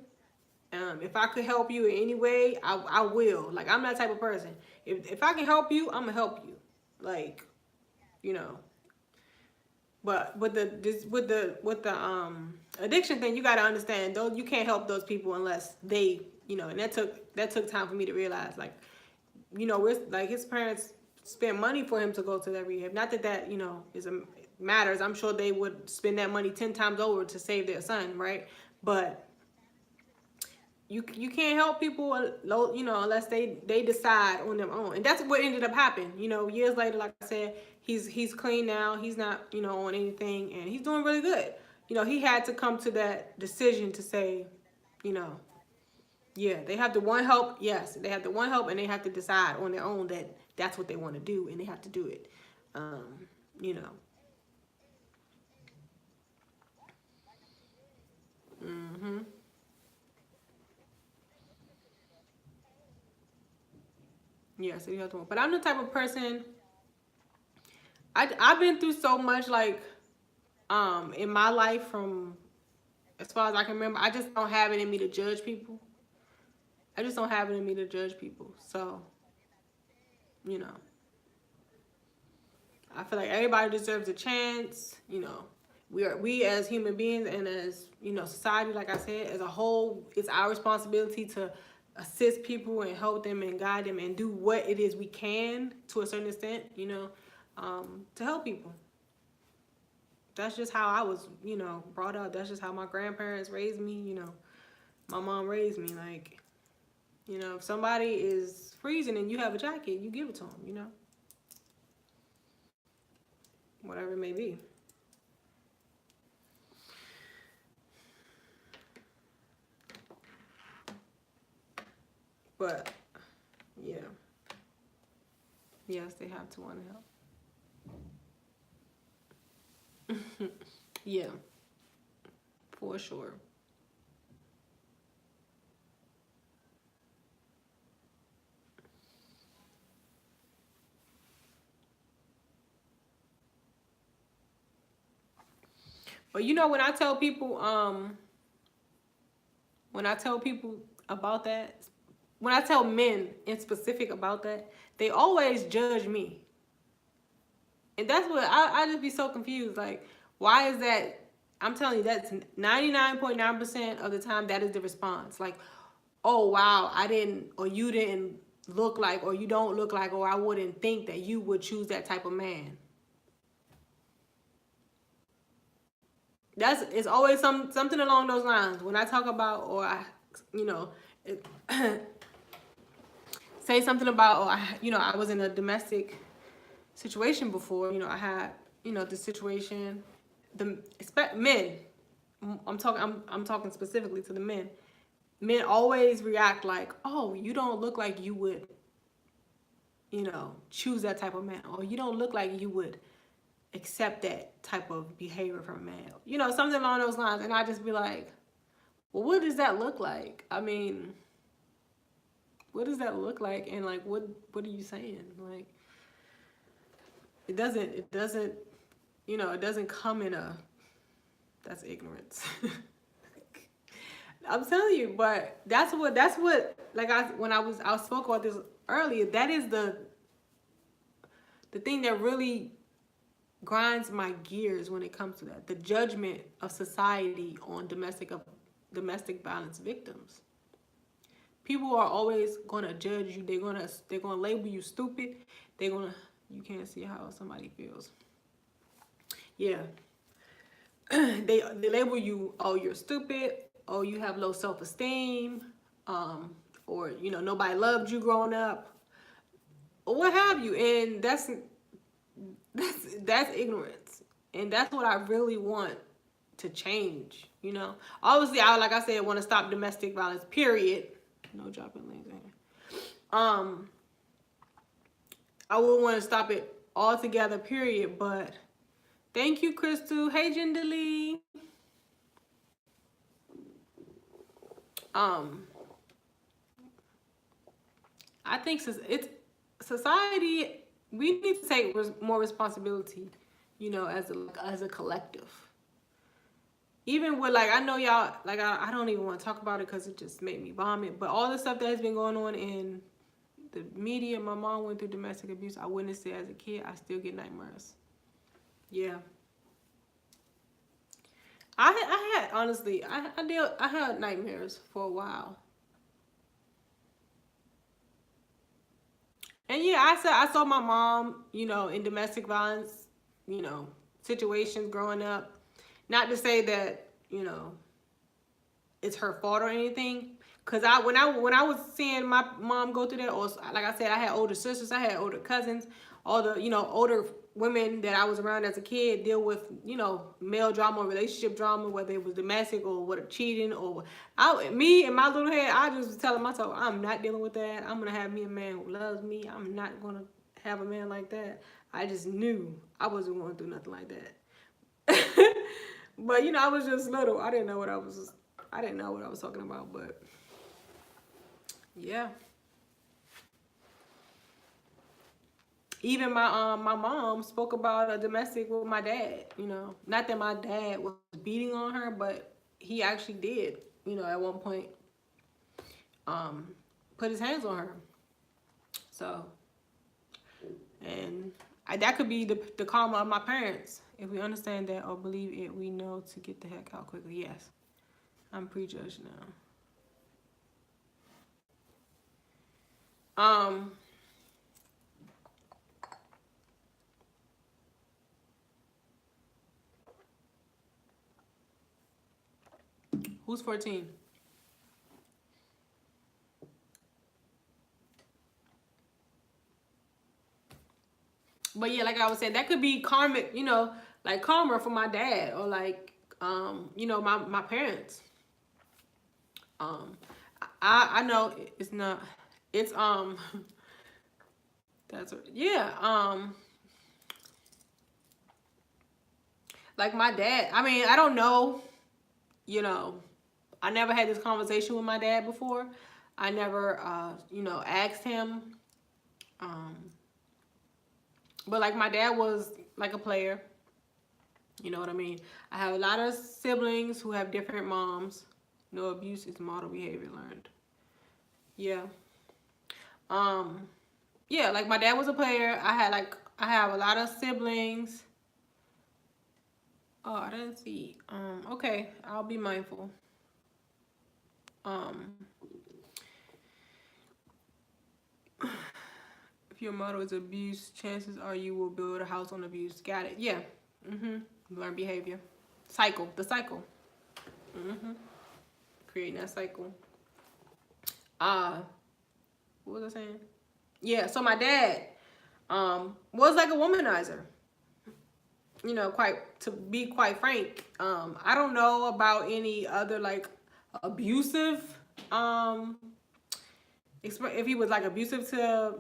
If I could help you in any way, I will. Like I'm that type of person. If I can help you, I'm gonna help you. Like, you know. But with the addiction thing, you gotta understand though you can't help those people unless they, you know, and that took time for me to realize, like, you know, we're like his parents spent money for him to go to that rehab. Not that that, you know, matters. I'm sure they would spend that money 10 times over to save their son, right? But you can't help people, you know, unless they decide on their own, and that's what ended up happening. You know, years later, like I said, he's clean now. He's not, you know, on anything, and he's doing really good. You know, he had to come to that decision to say, you know, yeah, they have the one help. Yes, they have the one help, and they have to decide on their own that that's what they want to do, and they have to do it. You know, Mm-hmm. Yeah, City Hall 21. But I'm the type of person, I've been through so much, like, in my life, from as far as I can remember. I just don't have it in me to judge people. I just don't have it in me to judge people. So, you know, I feel like everybody deserves a chance. We as human beings and as, society, like I said, as a whole, it's our responsibility to assist people and help them and guide them and do what it is we can to a certain extent, to help people. That's just how I was, brought up. That's just how my grandparents raised me. My mom raised me. Like, if somebody is freezing and you have a jacket, you give it to them. Whatever it may be. But yeah, yes, they have to want to help. Yeah, for sure. But when I tell people about that, when I tell men in specific about that, they always judge me. And that's what I just be so confused. Like, why is that? I'm telling you, that's 99.9% of the time that is the response. Like, oh wow, I didn't, or you didn't look like, or you don't look like, or I wouldn't think that you would choose that type of man. It's always something along those lines. When I talk about, or I, you know, it, say something about, or I was in a domestic situation before. I had, the situation, men. I'm talking specifically to the men. Men always react like, oh, you don't look like you would, choose that type of man, or you don't look like you would accept that type of behavior from a man. Something along those lines. And I just be like, well, what does that look like? I mean, what does that look like? And like, what are you saying? Like, it doesn't, it doesn't come in that's ignorance. I'm telling you, but that's what, like, I spoke about this earlier. That is the thing that really grinds my gears when it comes to that. The judgment of society on domestic violence victims. People are always gonna judge you. They're gonna label you stupid. You can't see how somebody feels. Yeah. they label you, oh, you're stupid, oh, you have low self-esteem, or nobody loved you growing up, or what have you. And that's ignorance. And that's what I really want to change. Obviously, like I said, want to stop domestic violence, period. No dropping links in here. I would want to stop it altogether, period. But thank you, Crystal. Hey, Jindalee. I think it's society. We need to take more responsibility, as a collective. Even with, like, I know y'all, like, I don't even want to talk about it because it just made me vomit. But all the stuff that has been going on in the media, my mom went through domestic abuse. I witnessed it as a kid. I still get nightmares. Yeah. I had, honestly, I had nightmares for a while. And yeah, I saw my mom, in domestic violence, situations growing up. Not to say that, it's her fault or anything. Cause when I was seeing my mom go through that, or like I said, I had older sisters, I had older cousins, all the, older women that I was around as a kid deal with, male drama, relationship drama, whether it was domestic or what, cheating, or me in my little head, I just was telling myself, I'm not dealing with that. I'm gonna have me a man who loves me. I'm not gonna have a man like that. I just knew I wasn't going through nothing like that. But I was just little. I didn't know what I was I didn't know what I was talking about, but yeah. Even my mom spoke about a domestic with my dad. You know, not that my dad was beating on her, but he actually did. You know, at one point, put his hands on her. So, and that could be the karma of my parents. If we understand that or believe it, we know to get the heck out quickly. Yes, I'm prejudged now. Who's 14? But yeah, like I was saying, that could be karmic, you know, like karma for my dad or like, you know, my parents. I know it's not, it's, that's, yeah, like my dad, I mean, I don't know, you know, I never had this conversation with my dad before. I never, you know, asked him, but like my dad was like a player. You know what I mean? I have a lot of siblings who have different moms. No abuse is model behavior learned. Yeah. Um, yeah, like my dad was a player. I have a lot of siblings. Oh, I didn't see. Okay, I'll be mindful. Um, if your motto is abuse, chances are you will build a house on abuse. Got it. Yeah. Learn behavior. Cycle. The cycle. Creating that cycle. What was I saying? Yeah, so my dad was like a womanizer. You know, to be quite frank, I don't know about any other like abusive, if he was like abusive to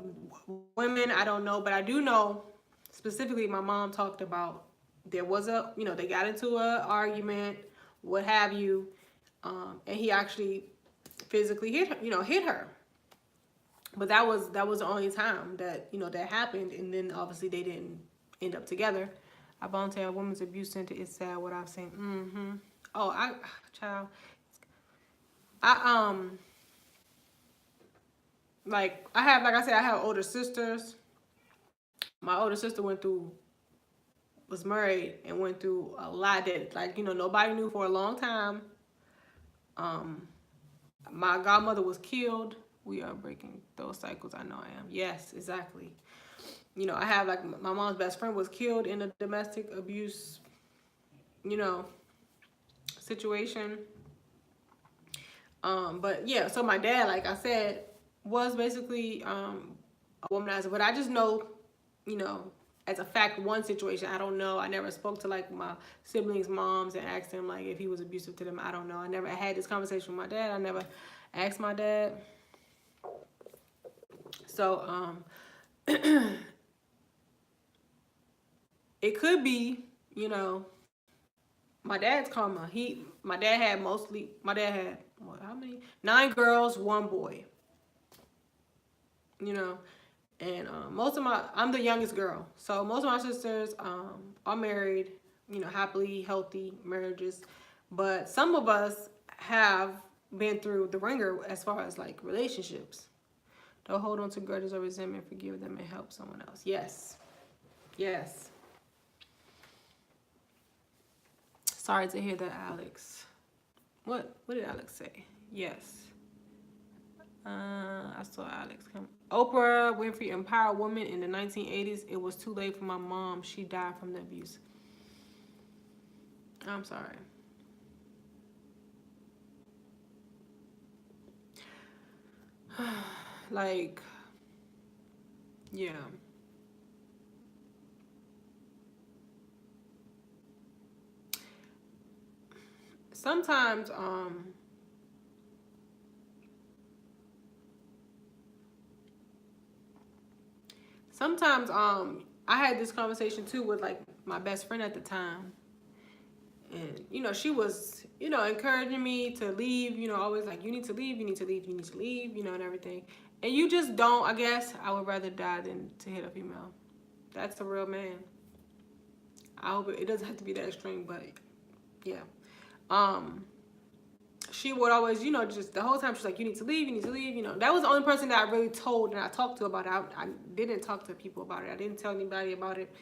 women, I don't know, but I do know specifically my mom talked about there was a, you know, they got into an argument, what have you, and he actually physically hit her, you know, hit her. But that was the only time that, you know, that happened, and then obviously they didn't end up together. I volunteer at a women's abuse center. It's sad what I've seen. Oh, child, I like I have, like I said, I have older sisters. My older sister was married and went through a lot that, like, you know, nobody knew for a long time. My godmother was killed. We are breaking those cycles. I know I am. Yes, exactly. You know, I have like my mom's best friend was killed in a domestic abuse, you know, situation. But yeah, so my dad, like I said, was basically a womanizer. But I just know, you know, as a fact, one situation. I don't know. I never spoke to like my siblings' moms and asked them like if he was abusive to them. I don't know. I never had this conversation with my dad. I never asked my dad. So it could be, you know, my dad's karma. My dad had what, how many? 9 girls, 1 boy. You know, and I'm the youngest girl, so most of my sisters are married. You know, happily, healthy marriages, but some of us have been through the ringer as far as like relationships. Don't hold on to grudges or resentment. Forgive them and help someone else. Yes, yes. Sorry to hear that, Alex. What did Alex say? Yes. I saw Alex come. Oprah Winfrey empowered women in the 1980s. It was too late for my mom. She died from the abuse. I'm sorry. Like, yeah. Sometimes, I had this conversation too with like my best friend at the time, And, you know, she was, you know, encouraging me to leave, you know, always like, you need to leave, you need to leave, you need to leave, you know, and everything. And you just don't, I guess, I would rather die than to hit a female. That's a real man. I hope it doesn't have to be that extreme, but yeah. She would always, you know, just the whole time she's like, you need to leave, you need to leave, you know. That was the only person that I really told and I talked to about it. I didn't talk to people about it. I didn't tell anybody about it,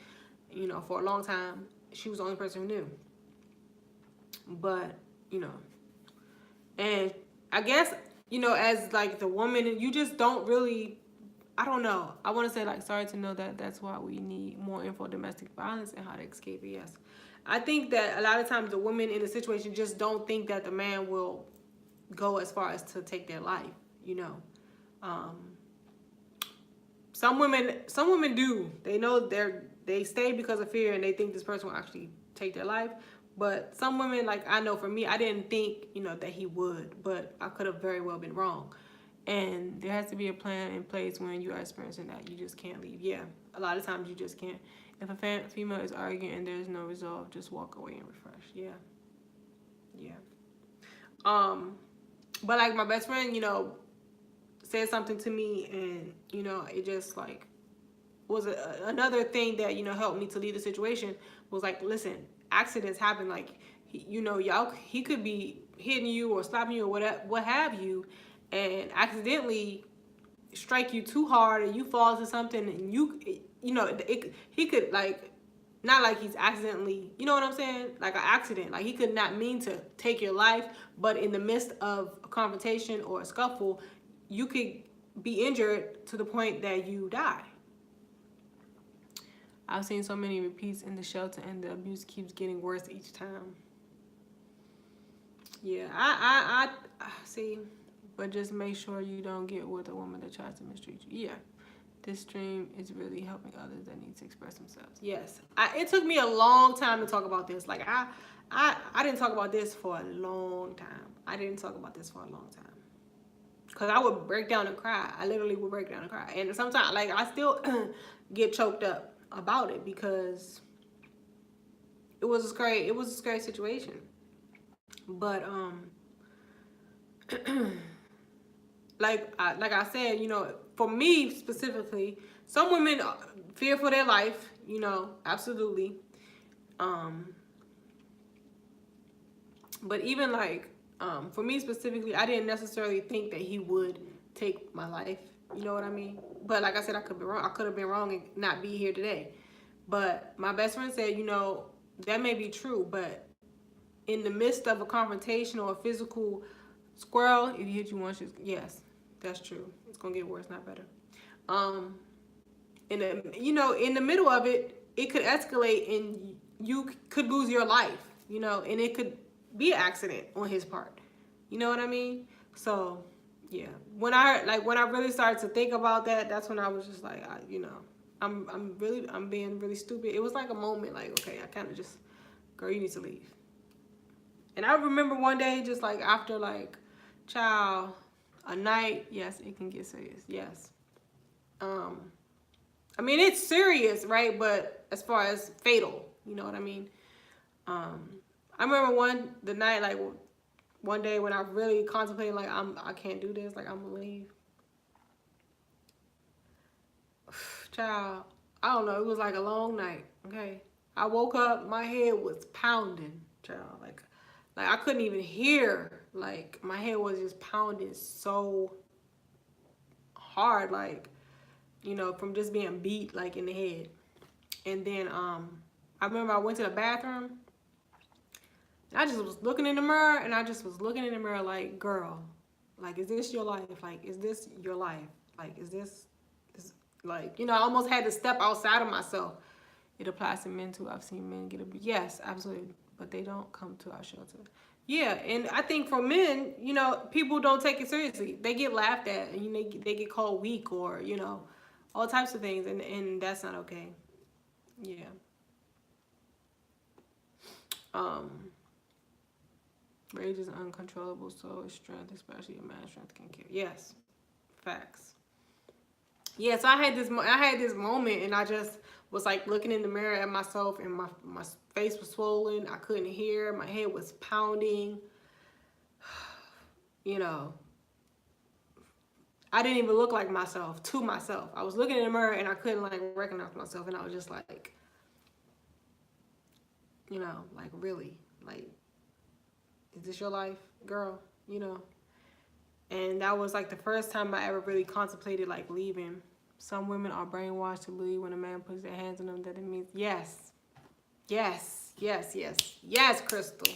you know, for a long time. She was the only person who knew. But, you know, and I guess, you know, as like the woman, you just don't really, I don't know. I want to say, like, sorry to know that that's why we need more info on domestic violence and how to escape it. Yes. I think that a lot of times the women in the situation just don't think that the man will go as far as to take their life, you know. Some women do. They know they stay because of fear and they think this person will actually take their life. But some women, like I know for me, I didn't think, you know, that he would, but I could have very well been wrong. And there has to be a plan in place when you are experiencing that. You just can't leave. Yeah, a lot of times you just can't. If a female is arguing and there's no resolve, just walk away and refresh. Yeah. Yeah. But like my best friend, you know, said something to me and, you know, it just like was another thing that, you know, helped me to leave the situation was like, listen, accidents happen. Like, you know, he could be hitting you or slapping you or what have you, and accidentally strike you too hard and you fall into something and you know, he could like, not like he's accidentally, you know what I'm saying? Like an accident. Like he could not mean to take your life, but in the midst of a confrontation or a scuffle, you could be injured to the point that you die. I've seen so many repeats in the shelter and the abuse keeps getting worse each time. Yeah, I see, but just make sure you don't get with a woman that tries to mistreat you. Yeah, this stream is really helping others that need to express themselves. Yes, it took me a long time to talk about this. Like I didn't talk about this for a long time. I didn't talk about this for a long time. Cause I would break down and cry. I literally would break down and cry. And sometimes, like, I still get choked up about it because it was a scary situation. But like I said, you know, for me specifically, some women fear for their life. You know, absolutely. But even like for me specifically, I didn't necessarily think that he would take my life. You know what I mean? But like I said, I could be wrong. I could have been wrong and not be here today. But my best friend said, you know, that may be true, but in the midst of a confrontation or a physical squirrel, if he hit you once, yes, that's true. It's gonna get worse, not better. In the middle of it, it could escalate and you could lose your life. You know, and it could be an accident on his part. You know what I mean? So yeah, when I really started to think about that, that's when I was just like, I'm being really stupid. It was like a moment, like, okay, I kind of just, girl, you need to leave. And I remember one day, just like after like, child, a night, yes, it can get serious, yes. I mean, it's serious, right? But as far as fatal, you know what I mean? I remember one day when I really contemplated, like, I can't do this, like, I'm gonna leave. Child, I don't know, it was like a long night, okay? I woke up, my head was pounding, child, like I couldn't even hear, like, my head was just pounding so hard, like, you know, from just being beat, like, in the head. And then, I remember I went to the bathroom, and I just was looking in the mirror, and I just was looking in the mirror like, girl, like, is this your life? Like, is this your life? Like, is this like, you know, I almost had to step outside of myself. It applies to men too. I've seen men get abused. Yes, absolutely. But they don't come to our shelter. Yeah, and I think for men, you know, people don't take it seriously. They get laughed at, and you know, they get called weak or, you know, all types of things, and that's not okay. Yeah. Rage is uncontrollable, so is strength, especially a man's strength, can kill. Yes, facts. Yeah, so I had this moment, and I just was like looking in the mirror at myself, and my face was swollen. I couldn't hear. My head was pounding. You know, I didn't even look like myself to myself. I was looking in the mirror, and I couldn't like recognize myself, and I was just like, you know, like really, like, is this your life, girl? You know. And that was like the first time I ever really contemplated like leaving. Some women are brainwashed to believe when a man puts their hands on them that it means yes. Yes. Yes, yes. Yes, Crystal.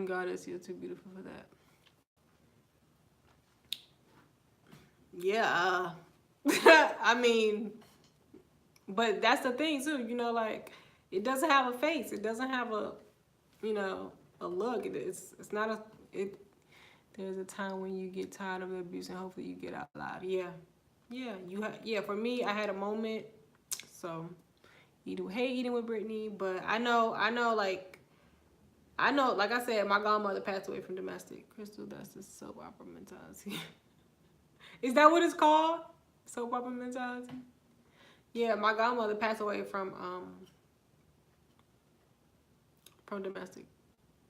God, you're too beautiful for that. Yeah. I mean, but that's the thing too, you know, like it doesn't have a face. It doesn't have a, you know, a look. It's not a it there's a time when you get tired of the abuse and hopefully you get out alive. Yeah. Yeah, for me I had a moment. So eating with Brittany, but I know like I said, my godmother passed away from domestic. Crystal, that's the soap opera mentality. Is that what it's called? Soap opera mentality? Yeah, my godmother passed away from domestic.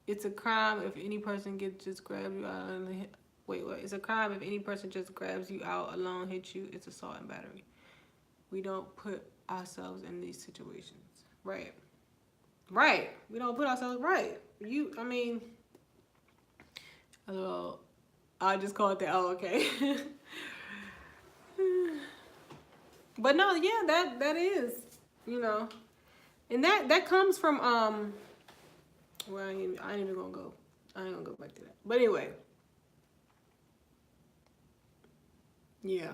It's a crime if any person just grabs you out and wait. It's a crime if any person just grabs you out alone, hits you. It's assault and battery. We don't put ourselves in these situations. Right. Right. We don't put ourselves right. I mean, well, I just call it that. Oh, okay. But no, yeah, that is, you know, and that comes from well, I ain't even gonna go. I ain't gonna go back to that. But anyway, yeah.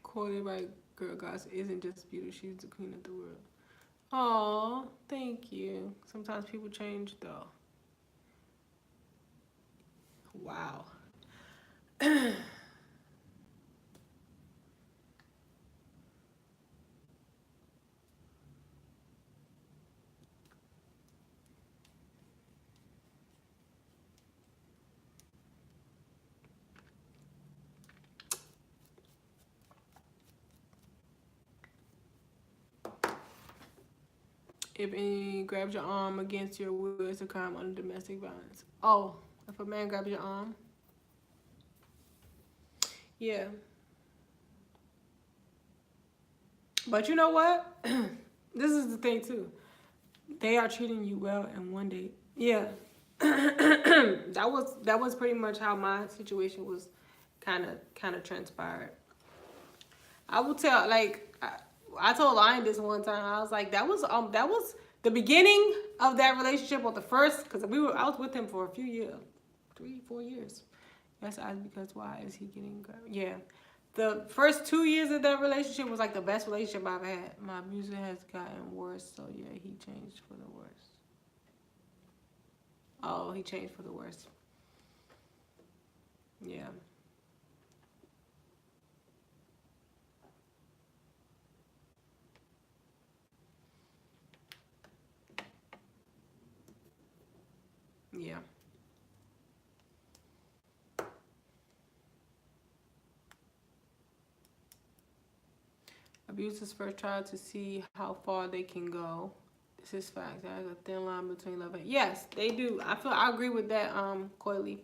Quoted by Girl Goss isn't just beauty; she's the queen of the world. Oh, thank you. Sometimes people change though. Wow. If any grabs your arm against your will, it's a crime under domestic violence. Oh, if a man grabs your arm, yeah. But you know what? This is the thing too. They are treating you well, and one day, yeah. that was pretty much how my situation was, kind of transpired. I will tell like I told Lion this one time. I was like, that was the beginning of that relationship, or the first, because I was with him for a few years, 3-4 years. Yes, I because why is he getting yeah. The first 2 years of that relationship was like the best relationship I've had. My abuser has gotten worse, so yeah, he changed for the worse. Oh, he changed for the worse. Yeah. Yeah. Abusers first try to see how far they can go. This is fact. There's a thin line between love and yes, they do. I agree with that, Coily.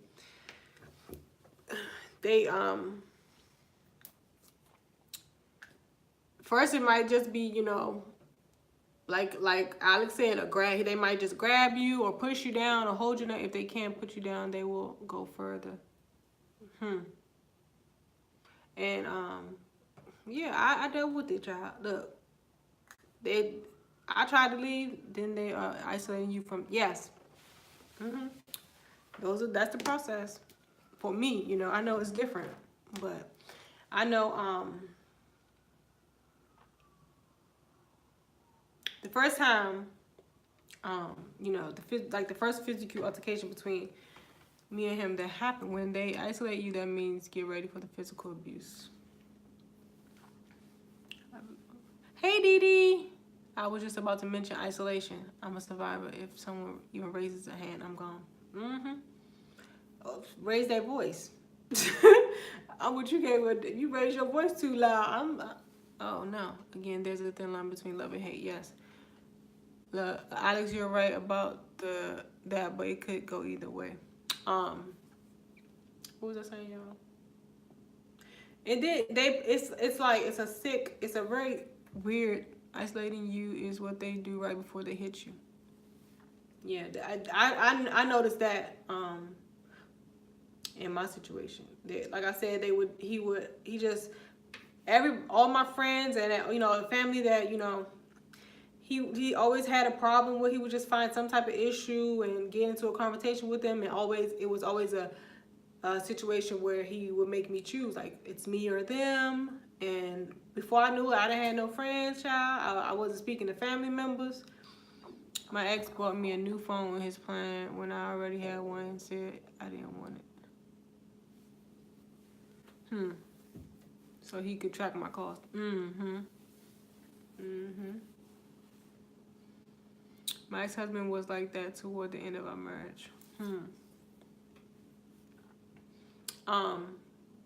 They first it might just be, you know, like Alex said, a grab. They might just grab you or push you down or hold you down. If they can't put you down, they will go further. And yeah, I dealt with it, child. Look, I tried to leave, then they are isolating you from yes. That's the process for me. You know, I know it's different, but I know the first time, you know, the first physical altercation between me and him that happened, when they isolate you, that means get ready for the physical abuse. Hey, Dee Dee. I was just about to mention isolation. I'm a survivor. If someone even raises a hand, I'm gone. Oh, raise that voice. I'm what you gave. You raise your voice too loud. Oh no. Again, there's a thin line between love and hate. Yes. Alex, you're right about that, but it could go either way. What was I saying, y'all? It did. It's like it's a very weird. Isolating you is what they do right before they hit you. Yeah, I noticed that in my situation. Like I said, he just all my friends and family that he always had a problem with. He would just find some type of issue and get into a conversation with them, and it was always a situation where he would make me choose, like it's me or them. And before I knew it, I didn't have no friends, child. I wasn't speaking to family members. My ex bought me a new phone with his plan when I already had one and said I didn't want it. So he could track my cost. My ex-husband was like that toward the end of our marriage.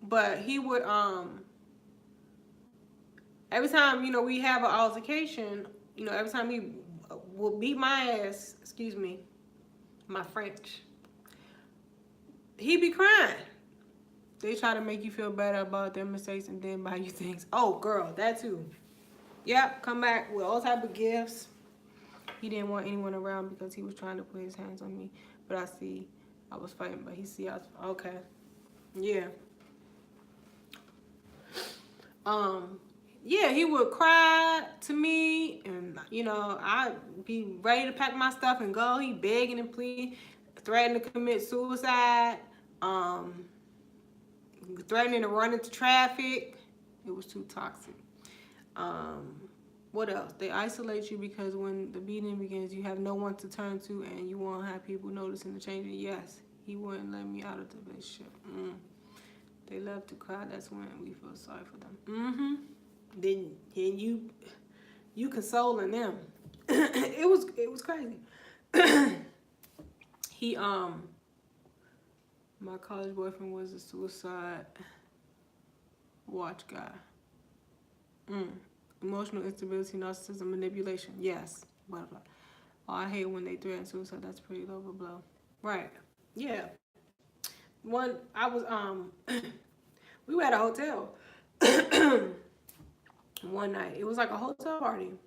But he would every time we have an altercation, every time he would beat my ass, excuse me, my French, he'd be crying. They try to make you feel better about their mistakes and then buy you things. Oh, girl, that too. Yep, come back with all type of gifts. He didn't want anyone around because he was trying to put his hands on me. But I was fighting, but I was okay. Yeah. Yeah, he would cry to me, and I'd be ready to pack my stuff and go. He begging and pleading, threatening to commit suicide, threatening to run into traffic. It was too toxic. What else? They isolate you because when the beating begins, you have no one to turn to, and you won't have people noticing the change. Yes, he wouldn't let me out of the relationship. They love to cry. That's when we feel sorry for them. Then you consoling them. it was crazy. He my college boyfriend was a suicide watch guy. Emotional instability, narcissism, manipulation. Yes. Blah blah. Oh, I hate when they threaten suicide. That's pretty low blow. Right. Yeah. I was we were at a hotel one night. It was like a hotel party.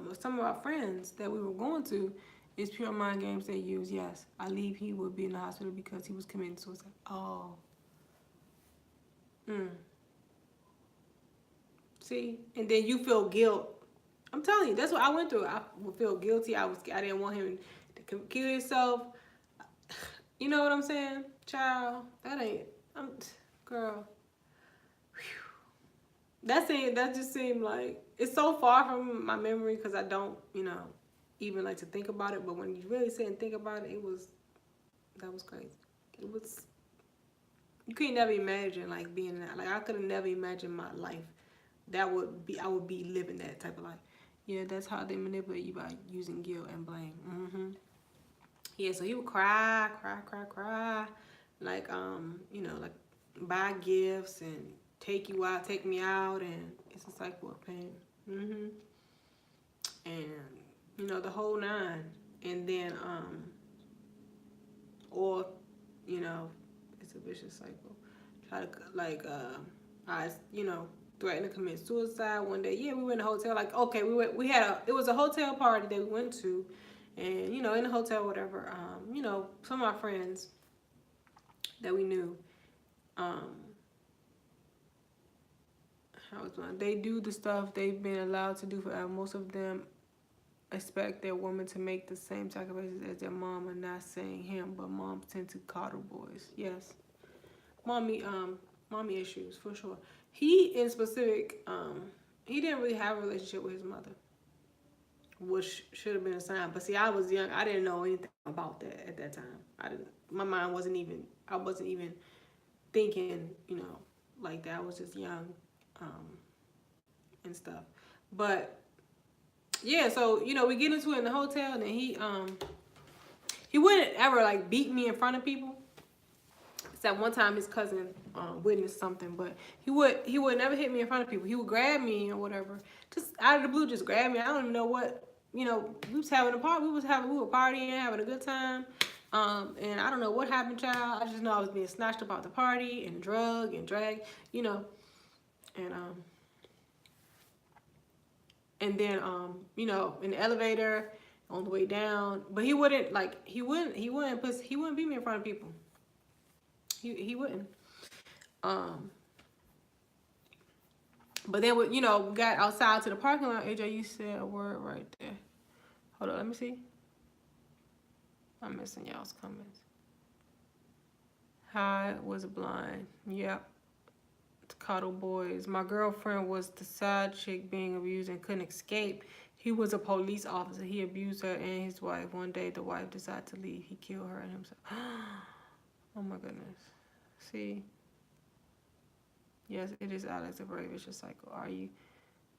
With some of our friends that we were going to. It's pure mind games they use. Yes, I leave. He would be in the hospital because he was committing suicide. Oh. See, and then you feel guilt. I'm telling you, that's what I went through. I would feel guilty. I didn't want him to kill himself. You know what I'm saying, child? That ain't. Girl. That just seemed like it's so far from my memory because I don't, even like to think about it. But when you really sit and think about it, that was crazy. It was. You couldn't never imagine like being that. Like I could have never imagined my life. I would be living that type of life. Yeah, that's how they manipulate you by using guilt and blame. Yeah, so he would cry, like like buy gifts and take me out, and it's a cycle of pain. And the whole nine, and then or it's a vicious cycle. Try to I threatened to commit suicide one day. Yeah, we went to a hotel. Like, okay, it was a hotel party that we went to, and in the hotel, whatever. Some of our friends that we knew, they do the stuff they've been allowed to do forever. Most of them expect their woman to make the same sacrifices as their mom. I'm not saying him, but moms tend to coddle boys. Yes, mommy issues for sure. He in specific, he didn't really have a relationship with his mother, which should have been a sign. But see, I was young. I didn't know anything about that at that time. My mind wasn't even. I wasn't even thinking, like that. I was just young, and stuff. But yeah, so you know, we get into it in the hotel, and then he wouldn't ever like beat me in front of people. Except one time his cousin witnessed something, but he would never hit me in front of people. He would grab me or whatever, just out of the blue, just grab me. I don't even know what, you know. We was having a party. We were partying, having a good time. And I don't know what happened, child. I just know I was being snatched about the party and drug and dragged, you know. And then you know, in the elevator on the way down. But he wouldn't beat me in front of people. He wouldn't. But then we, you know, we got outside to the parking lot. AJ, you said a word right there. Hold on, let me see. I'm missing y'all's comments. Hi, was blind. Yep. Cuddle boys. My girlfriend was the side chick being abused and couldn't escape. He was a police officer. He abused her and his wife. One day, the wife decided to leave. He killed her and himself. Oh my goodness. See? Yes, it is Alex, a very vicious cycle. Are you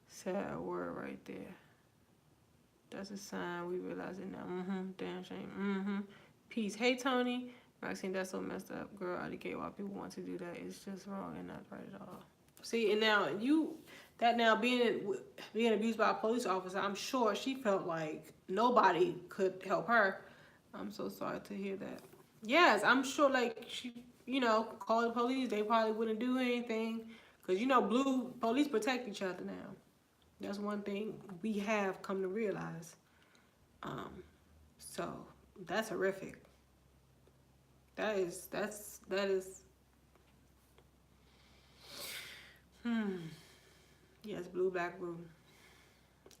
said a word right there? That's a sign. We realize it now. Damn shame. Peace. Hey, Tony. Maxine, that's so messed up. Girl, I get why people want to do that. It's just wrong and not right at all. See, and now being abused by a police officer, I'm sure she felt like nobody could help her. I'm so sorry to hear that. Yes, I'm sure, like, she, you know, call the police. They probably wouldn't do anything. Because, you know, blue police protect each other now. That's one thing we have come to realize. So that's horrific. That is. Yes, blue, black, blue.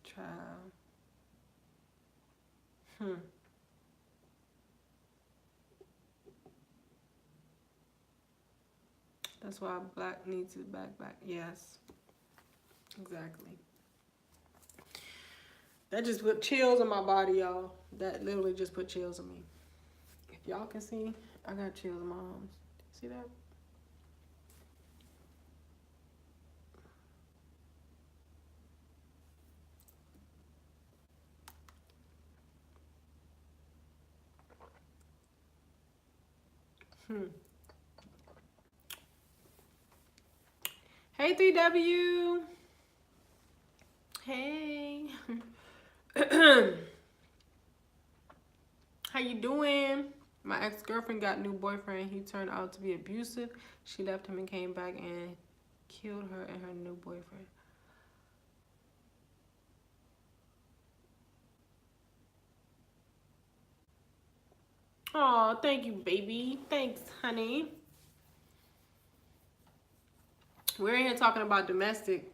Child. That's why black needs to back. Yes. Exactly. That just put chills on my body, y'all. That literally just put chills on me. If y'all can see, I got chills on my arms. See that? Hey, 3W. Hey. How you doing? My ex-girlfriend got a new boyfriend. He turned out to be abusive. She left him and came back and killed her and her new boyfriend. Oh, thank you, baby. Thanks, honey. We're in here talking about domestic.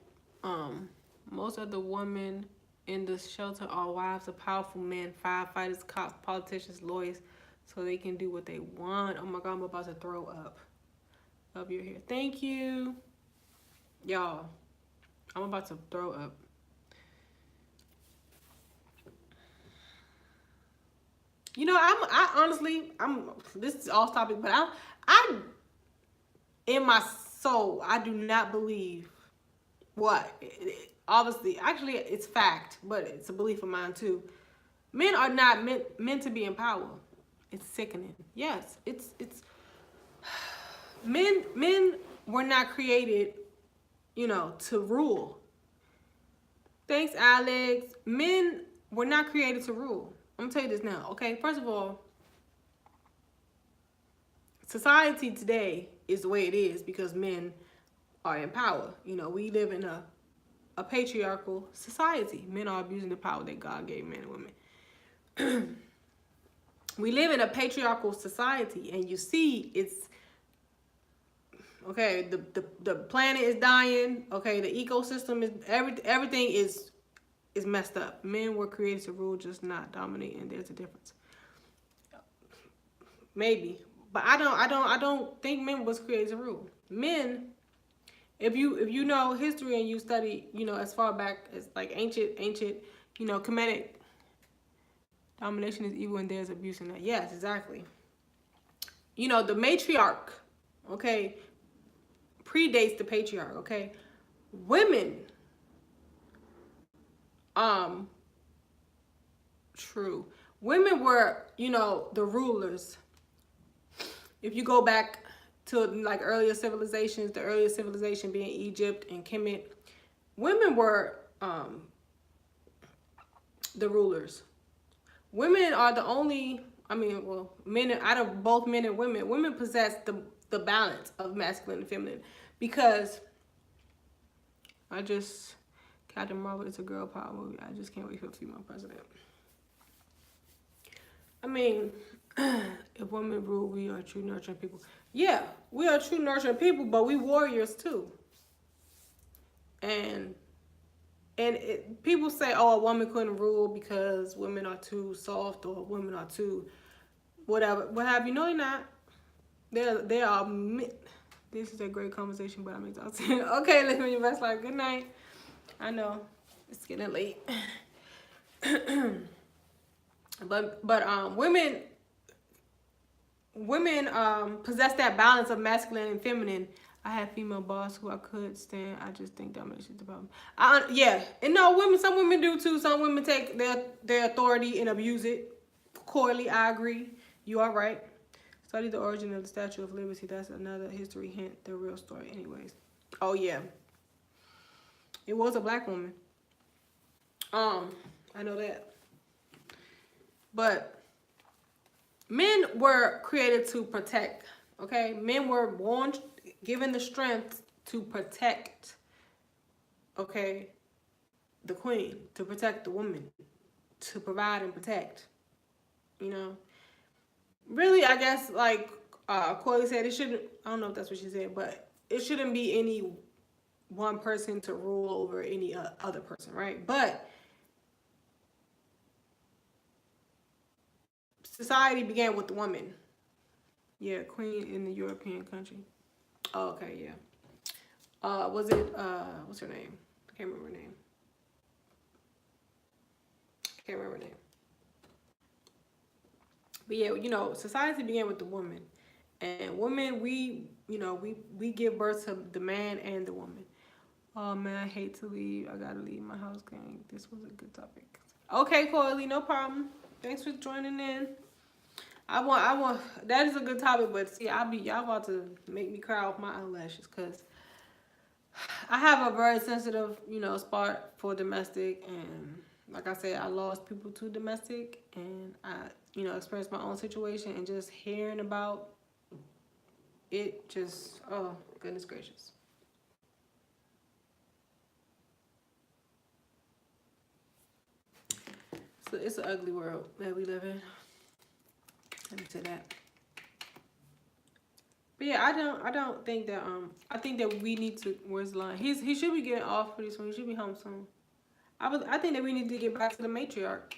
Most of the women in the shelter are wives of powerful men, firefighters, cops, politicians, lawyers, so they can do what they want. Oh my God, I'm about to throw up. Love your hair. Thank you. Y'all, I'm about to throw up. You know, I honestly, this is off topic, but I, in my soul, I do not believe obviously, actually, it's fact, but it's a belief of mine too. Men are not meant to be in power. It's sickening. Yes, it's men were not created, you know, to rule. Thanks, Alex. Men were not created to rule. I'm gonna tell you this now, okay? First of all, society today is the way it is because men are in power. You know, we live in a patriarchal society. Men are abusing the power that God gave men and women. We live in a patriarchal society, and you see it's okay. The planet is dying. Okay, the ecosystem is everything is messed up. Men were created to rule, just not dominate, and there's a difference. Maybe, but I don't think men was created to rule. Men, if you know history and you study, you know, as far back as like ancient, you know, Kemetic domination is evil and there's abuse in that. Yes, exactly. You know, the matriarch, okay, predates the patriarch, okay? Women true. Women were, you know, the rulers. If you go back to like earlier civilizations, the earliest civilization being Egypt and Kemet, women were the rulers. Women are the only, I mean, well, men, out of both men and women possess the balance of masculine and feminine. Because Captain Marvel is a girl power movie. I just can't wait for a female president. I mean, if women rule, we are true nurturing people. Yeah, we are true nurturing people, but we warriors too. And people say, oh, a woman couldn't rule because women are too soft or women are too whatever. What have you? No, they're not. They are. This is a great conversation, but I'm exhausted. Okay, live in your best life. Good night. I know it's getting late. but women possess that balance of masculine and feminine. I have female boss who I could stand. I just think that makes it the problem. Yeah, and no, some women do too. Some women take their authority and abuse it. Corley, I agree. You are right. Study the origin of the Statue of Liberty. That's another history hint. The real story, anyways. Oh yeah, it was a black woman. I know that. But men were created to protect. Okay, men were born given the strength to protect. Okay, the queen, to protect the woman, to provide and protect. You know, really, I guess like Corey said, it shouldn't. I don't know if that's what she said, but it shouldn't be any one person to rule over any other person, right? But society began with the woman. Yeah, queen in the European country. Oh, okay, yeah. Was it what's her name? I can't remember her name. But yeah, you know, society began with the woman. And women, we give birth to the man and the woman. Oh man, I hate to leave. I gotta leave my house, gang. This was a good topic. Okay, Coily, no problem. Thanks for joining in. I want. That is a good topic, but see, y'all about to make me cry off my eyelashes, cause I have a very sensitive, spot for domestic, and like I said, I lost people to domestic, and I, experienced my own situation, and just hearing about it, just oh goodness gracious. So it's an ugly world that we live in. Let me say that. But yeah, I don't think that I think that we need to. Where's the line? He should be getting off pretty soon. He should be home soon. I think that we need to get back to the matriarch.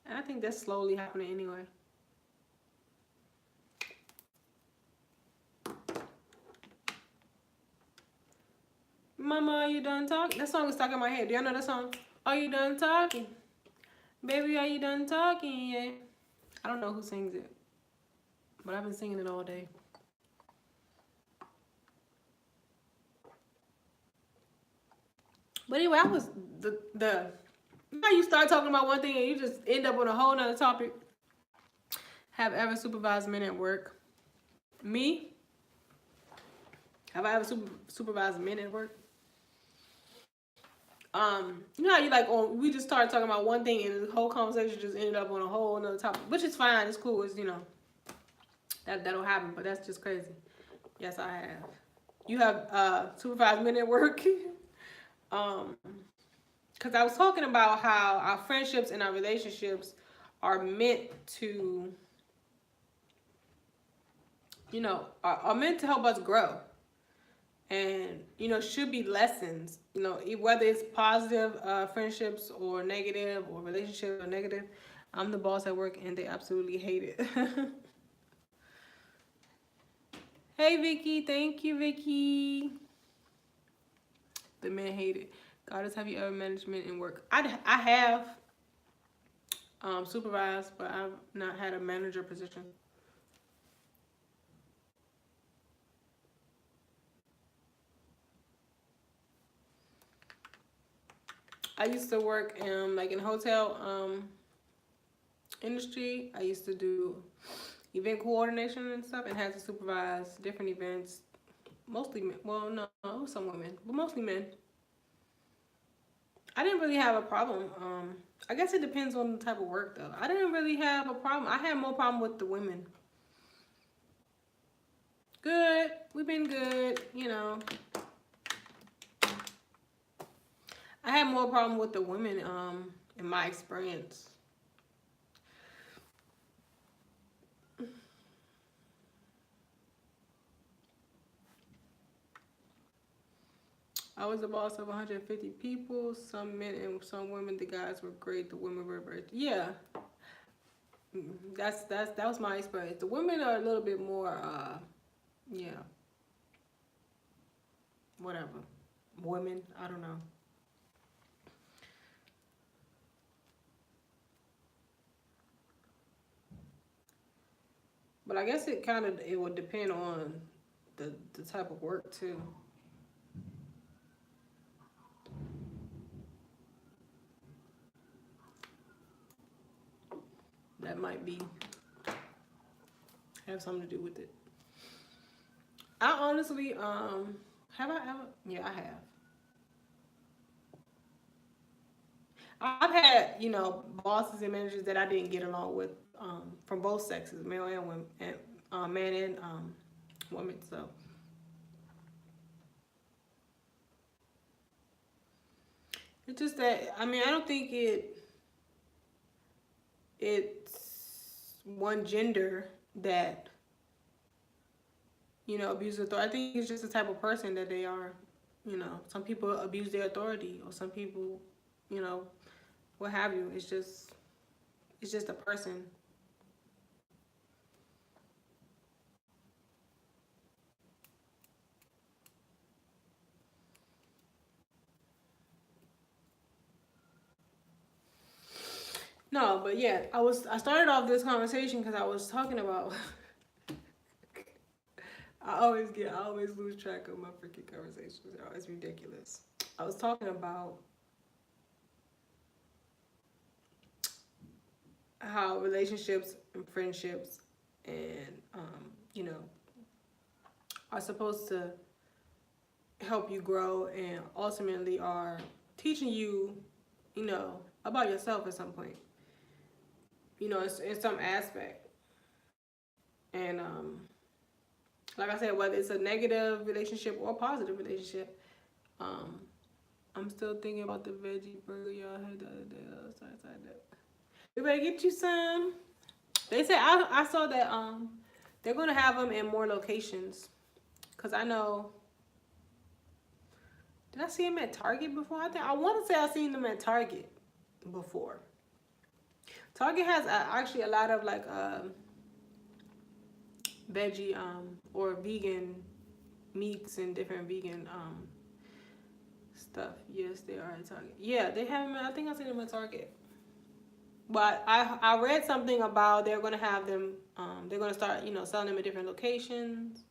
And I think that's slowly happening anyway. Mama, are you done talking? That song is stuck in my head. Do y'all know that song? Are you done talking? Baby, are you done talking yet? I don't know who sings it, but I've been singing it all day. But anyway, I was the you know, you start talking about one thing and you just end up on a whole nother topic. Have ever supervised men at work? Me? Have I ever supervised men at work? You know how you like we just started talking about one thing and the whole conversation just ended up on a whole another topic, which is fine. It's cool. It's that'll happen, but that's just crazy. Yes, I have. You have supervised men at work? Because I was talking about how our friendships and our relationships are meant to, are meant to help us grow. And, should be lessons, whether it's positive friendships or negative, or relationships or negative. I'm the boss at work and they absolutely hate it. Hey, Vicky. Thank you, Vicky. The men hate it. Goddess, have you ever managed men in work? I have supervised, but I've not had a manager position. I used to work in like in hotel industry. I used to do event coordination and stuff, and had to supervise different events. Mostly men. Well, no, it was some women, but mostly men. I didn't really have a problem. I guess it depends on the type of work, though. I didn't really have a problem. I had more problem with the women. Good. We've been good, you know. I had more problem with the women, in my experience. I was the boss of 150 people, some men and some women. The guys were great. The women were very, yeah. That was my experience. The women are a little bit more, yeah, whatever. Women, I don't know. But I guess it would depend on the type of work too. That might be have something to do with it. I honestly, have I ever? Yeah, I have. I've had, bosses and managers that I didn't get along with, from both sexes, male and women, and man and woman. So it's just that I don't think it's one gender that abuse authority. I think it's just the type of person that they are. Some people abuse their authority, or some people, you know, what have you. It's just a person. No, but yeah, I started off this conversation because I was talking about. I always lose track of my freaking conversations. They're always ridiculous. I was talking about how relationships and friendships and you know are supposed to help you grow and ultimately are teaching you, about yourself at some point. In some aspect. And like I said, whether it's a negative relationship or a positive relationship, um, I'm still thinking about the veggie burger y'all had the other day. We better get you some. They said I saw that they're gonna have them in more locations. Cause I know. Did I see them at Target before? I want to say I seen them at Target before. Target has actually a lot of like veggie or vegan meats and different vegan stuff. Yes, they are at Target. Yeah, they have them. I think I seen them at Target. But I read something about they're gonna have them. They're gonna start selling them at different locations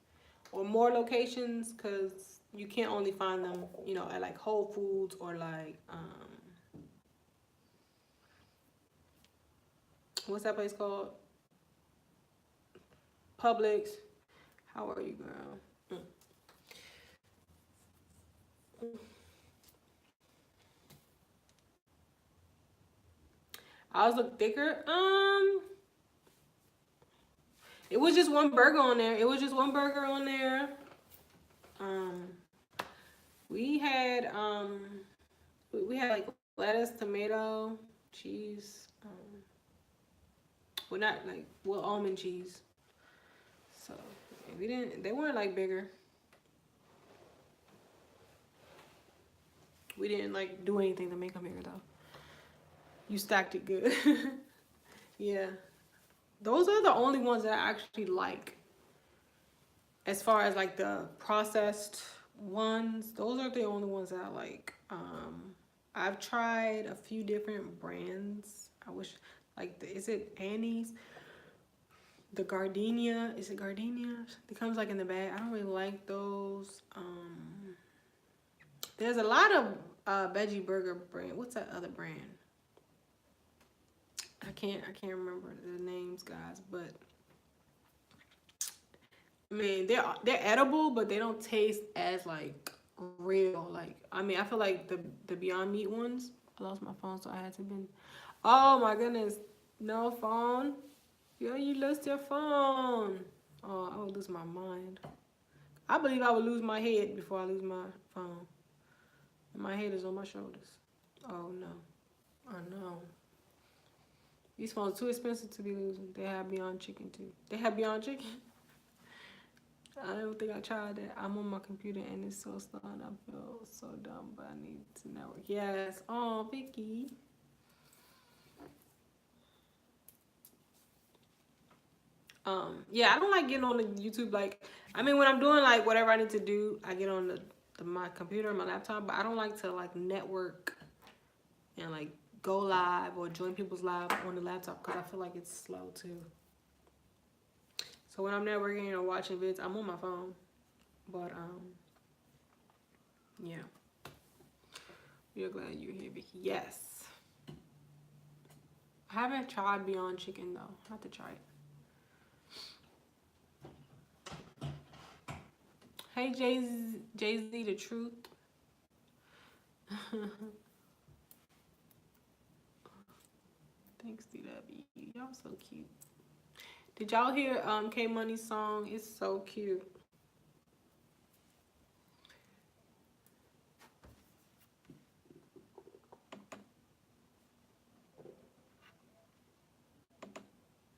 or more locations because you can't only find them at like Whole Foods or like what's that place called? Publix. How are you, girl? Ours look thicker. It was just one burger on there. Um, we had like lettuce, tomato, cheese. Almond cheese. So they weren't like bigger. We didn't like do anything to make them bigger though. You stacked it good. Yeah. Those are the only ones that I actually like. As far as like the processed ones, those are the only ones that I like. I've tried a few different brands. I wish, is it Annie's? The Gardenia, is it Gardenia? It comes like in the bag. I don't really like those. There's a lot of veggie burger brand. What's that other brand? I can't remember the names, guys, but I mean they're edible, but they don't taste as like real. Like I mean, I feel like the Beyond Meat ones. I lost my phone, so I had to been. Oh my goodness, no phone. Yo, you lost your phone. Oh, I would lose my mind. I believe I would lose my head before I lose my phone. My head is on my shoulders. Oh no. Oh no. These phones too expensive to be losing. They have Beyond Chicken too. They have Beyond Chicken. I don't think I tried that. I'm on my computer and it's so slow and I feel so dumb, but I need to network. Yes. Oh, Vicky. Yeah, I don't like getting on the YouTube. Like, I mean, when I'm doing like whatever I need to do, I get on my computer, my laptop. But I don't like to like network and like go live or join people's live on the laptop because I feel like it's slow too. So when I'm networking or watching vids, I'm on my phone. But yeah. We're glad you're here, Vicky. Yes. I haven't tried Beyond Chicken though. I have to try it. Hey Jay-Z the Truth. Thanks, DW. Y'all so cute. Did y'all hear K Money's song? It's so cute.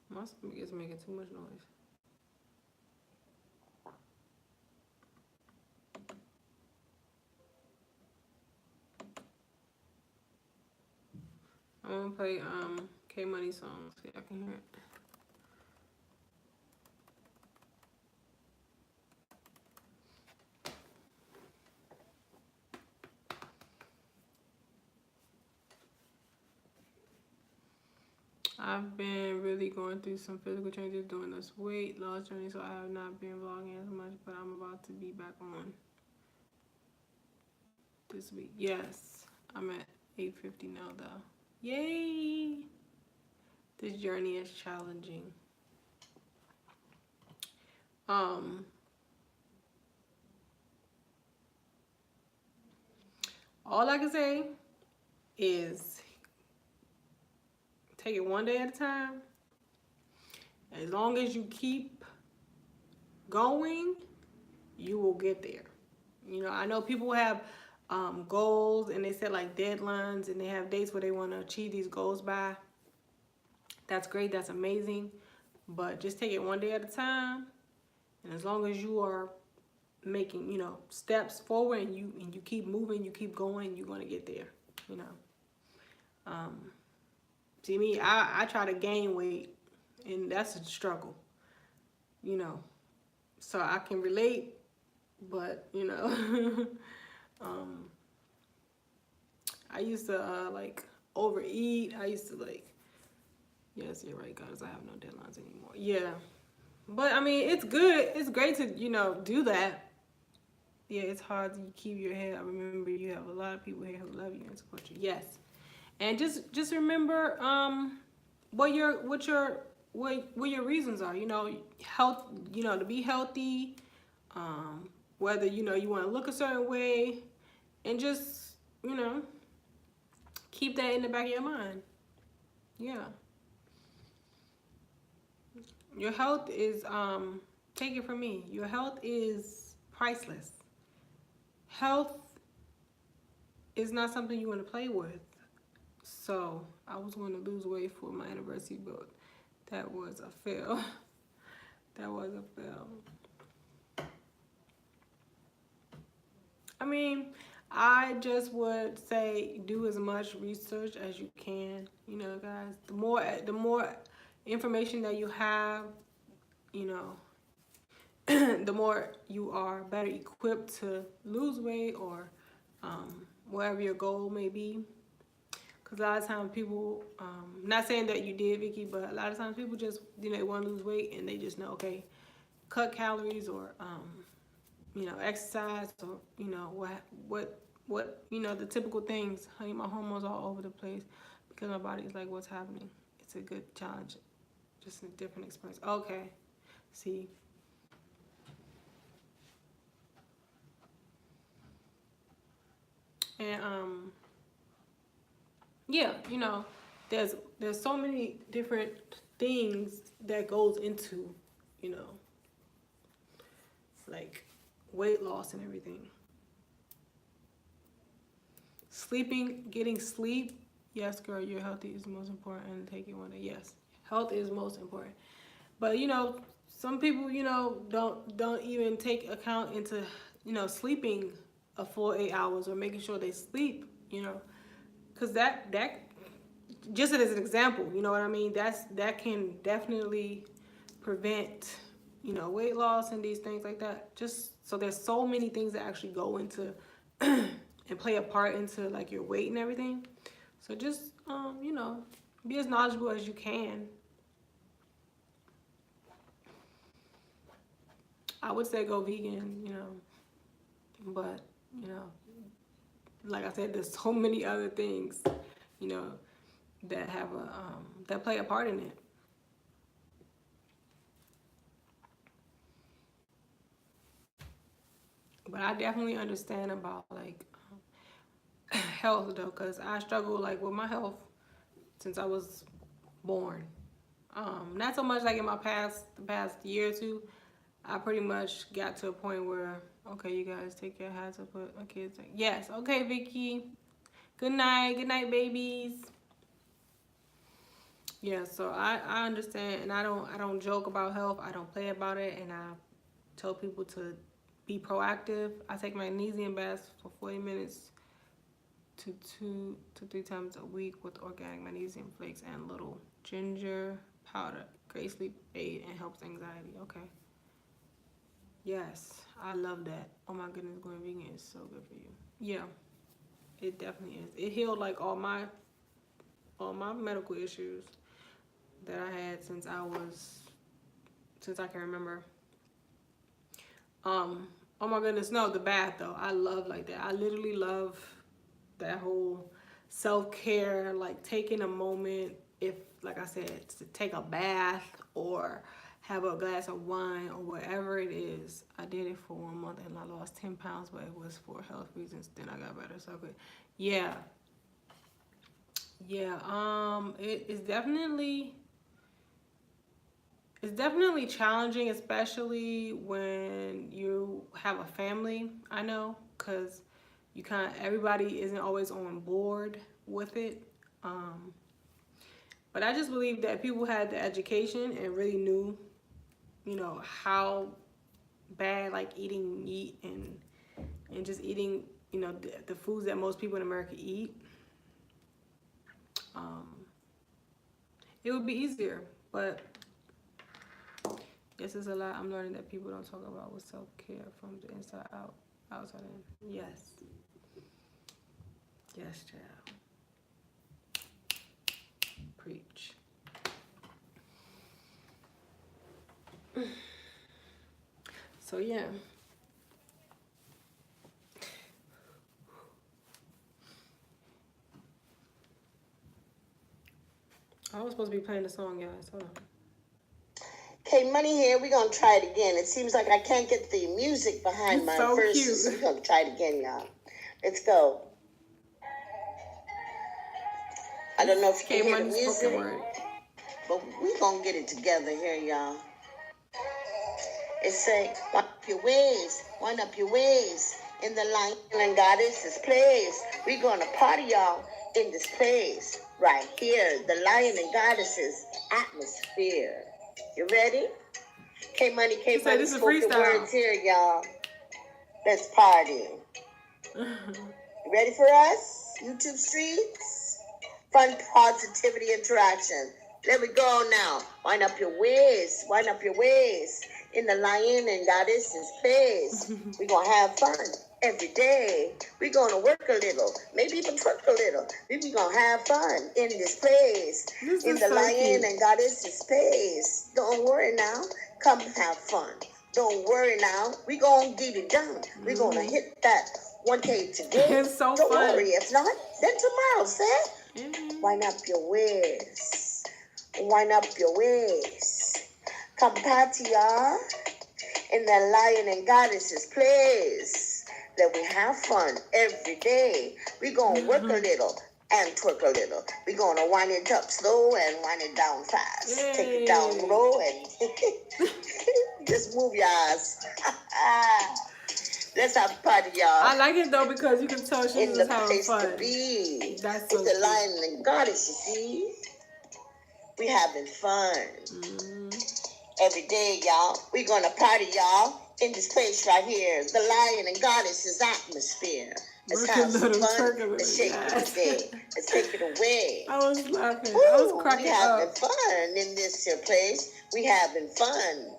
My stomach is making too much noise. I'm gonna play K Money songs so y'all can hear it. I've been really going through some physical changes during this weight loss journey, so I have not been vlogging as much, but I'm about to be back on this week. Yes, I'm at 850 now though. Yay! This journey is challenging. All I can say is take it one day at a time. As long as you keep going, you will get there. You know, I know people have goals and they set like deadlines and they have dates where they want to achieve these goals by. That's great. That's amazing. But just take it one day at a time. And as long as you are making, you know, steps forward and you keep moving, you keep going, you're going to get there, you know. See me, I try to gain weight and that's a struggle, you know. So I can relate, but, you know, I used to like overeat. I used to like, yes, you're right, guys. I have no deadlines anymore. Yeah. But I mean, it's good. It's great to, you know, do that. Yeah, it's hard to keep your head. I remember you have a lot of people here who love you and support you. Yes. And just remember what your reasons are, you know, health, you know, to be healthy, whether, you know, you want to look a certain way, and just, you know, keep that in the back of your mind. Yeah. Your health is, take it from me, your health is priceless. Health is not something you want to play with. So I was going to lose weight for my anniversary, but that was a fail. That was a fail. I mean, I just would say do as much research as you can. You know, guys, the more information that you have, you know, the more you are better equipped to lose weight or whatever your goal may be. Because a lot of times people, not saying that you did, Vicky, but a lot of times people just, you know, they want to lose weight and they just know, okay, cut calories or, you know, exercise or, you know, what what, the typical things. Honey, my hormones are all over the place because my body is like, what's happening? It's a good challenge, just a different experience. Okay, see. And yeah, there's so many different things that goes into, you know, like weight loss and everything. Sleeping, getting sleep. Yes, girl, your health is most important, and take it one day. Yes, health is most important. But some people, don't even take account into, sleeping a full 8 hours or making sure they sleep, because that just as an example, you know what I mean? That can definitely prevent, weight loss and these things like that. Just so there's so many things that actually go into and play a part into like your weight and everything. So just be as knowledgeable as you can. I would say go vegan, but you know, like I said, there's so many other things, you know, that have that play a part in it. But I definitely understand about like health though, cause I struggle like with my health since I was born. Not so much like in the past year or two. I pretty much got to a point where, okay, you guys take your hats up, put my kids. Yes, okay, Vicky. Good night, babies. Yeah, so I understand, and I don't joke about health. I don't play about it, and I tell people to be proactive. I take magnesium baths for 40 minutes to 2 to 3 times a week with organic magnesium flakes and little ginger powder. Great sleep aid and helps anxiety. Okay. Yes, I love that. Oh my goodness, going vegan is so good for you. Yeah, it definitely is. It healed like all my medical issues that I had since I can remember. Oh my goodness, no, the bath though. I love like that. I literally love that whole self-care, like taking a moment, if like I said, to take a bath or have a glass of wine or whatever it is. I did it for 1 month and I lost 10 pounds, but it was for health reasons. Then I got better. So good. Yeah. Yeah. It's definitely challenging, especially when you have a family, I know, because everybody isn't always on board with it. But I just believe that people had the education and really knew, how bad like eating meat and just eating, the foods that most people in America eat, it would be easier. But yes, there's a lot I'm learning that people don't talk about with self-care from the inside out, outside in. Yes. Yes, child. Preach. So yeah. I was supposed to be playing the song, guys. Hold on. Okay, Money here. We're going to try it again. It seems like I can't get the music behind my So verses. cute. We're going to try it again, y'all. Let's go. I don't know if you can hear the music, but we're going to get it together here, y'all. It say, wind up your ways, wind up your ways. In the lion and goddess's place. We're going to party, y'all, in this place. Right here, the lion and goddess's atmosphere. You ready? K-Money, This is spoken freestyle. words here, y'all. Let's party. You ready for us? YouTube streets? Fun, positivity, interaction. There we go now. Wind up your ways. Wind up your ways. In the lion and goddess's place. We're going to have fun every day. We're going to work a little. Maybe even twerk a little. We're going to have fun in this place. In the lion and goddess's place. Don't worry now. Come have fun. Don't worry now. We're going to get it done. We're going to hit that One day today. It's so Don't fun. worry. If not, then tomorrow, sis. Mm-hmm. Wind up your waist. Wind up your waist. Come party, y'all. In the Lion and Goddesses place. That we have fun every day. We gonna work a little and twerk a little. We gonna wind it up slow and wind it down fast. Yay. Take it down low and just move your ass. Let's have a party, y'all. I like it though because you can tell she's In the just having place fun. to be. That's so with the cute. Lion and Goddess, you see. We having fun. Mm-hmm. Every day, y'all. We gonna party, y'all. In this place right here. The Lion and Goddess's atmosphere. Let's Work have a some little, fun. twerk a little, Let's shake yes. it today. Let's take it away. I was laughing. Woo, I was cracking we having up. fun in this here place. We having fun.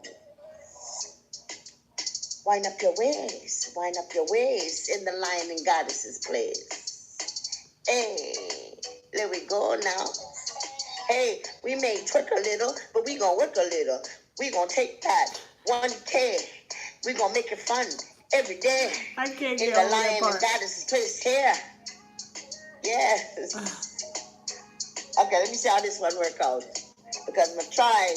Wind up your waist. Wind up your waist in the Lion and Goddess's place. Hey, there we go now. Hey, we may twerk a little, but we gonna work a little. We gonna take that 1K. We gonna make it fun every day. I can't In get the over that Lion and part. Goddess's place here. Yes. Okay, let me see how this one work out. Because I'm gonna try